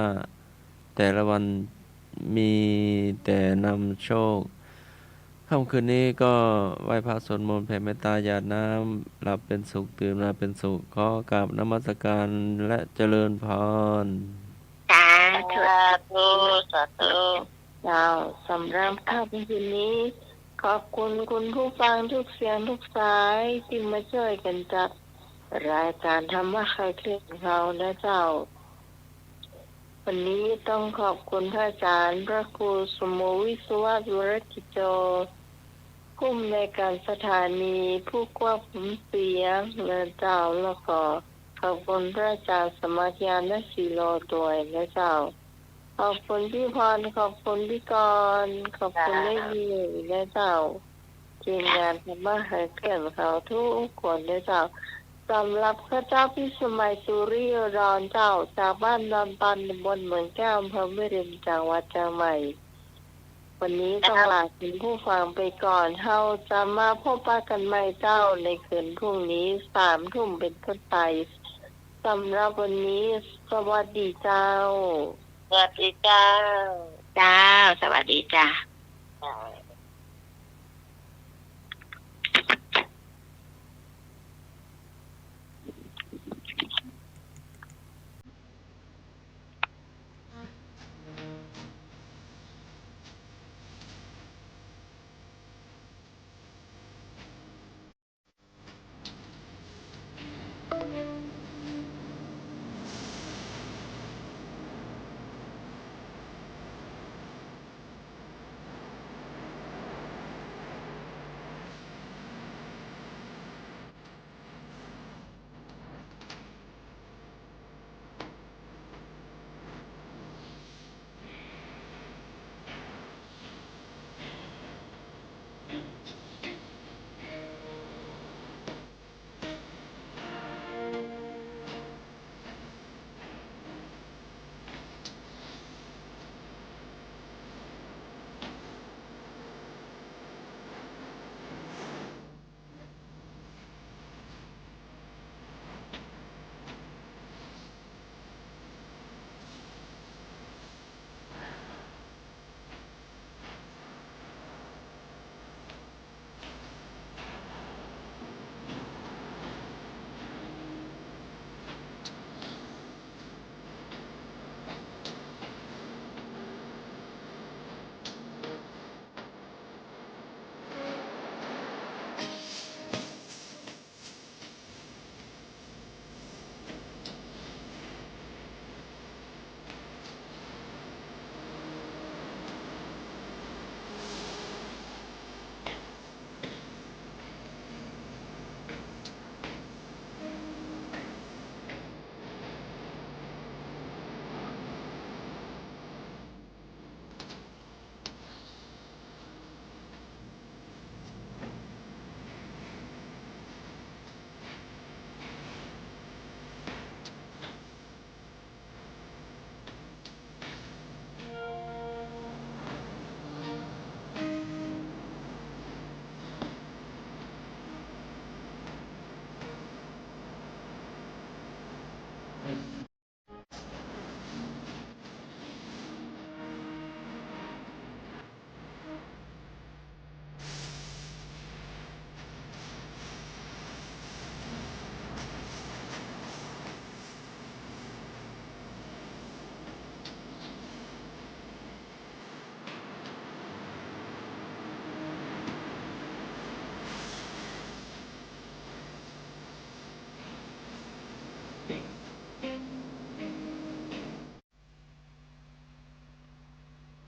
แต่ละวันมีแต่นำโชคค่ำคืนนี้ก็ไหว้พระสวดมนต์แผ่เมตตาหยาดน้ำหลับเป็นสุขตื่นมาเป็นสุขขอกราบนมัสการและเจริญพร สาธุ สาธุสาธุ เจ้าสำหรับค่ำคืนนี้ ขอบคุณคุณผู้ฟังทุกเสียงทุกสายที่มาช่วยกันจัดรายการธรรมะคลายเครียดของเรานะเจ้า วันนี้ต้องขอบคุณพระอาจารย์พระครูสมโมวิศวะวรกิจโจผู้อำนวยการสถานีผู้ควบคุมเสียงนะเจ้าแล้วก็ขอบคุณพระอาจารย์สมัครยานศิโลตัวนะเจ้าขอบคุณพี่พรขอบคุณพี่กรณ์ขอบคุณได้ยินนะเจ้าทีมงานธรรมะคลายเครียดของเราทุกคนนะเจ้าสำหรับข้าเจ้าพี่สมัยสุริยรอนเจ้าจากบ้านนอนตันตำบลเหมืองแก้วอำเภอแม่ริมจังหวัดเชียงใหม่ วันนี้ต้องลาคุณผู้ฟังไปก่อนเฮาจะมาพบปะกันใหม่เจ้าในคืนพรุ่งนี้3 ทุ่มเป็นต้นไปสำหรับวันนี้สวัสดีเจ้า สวัสดีเจ้า เจ้าสวัสดีจ้า จ้า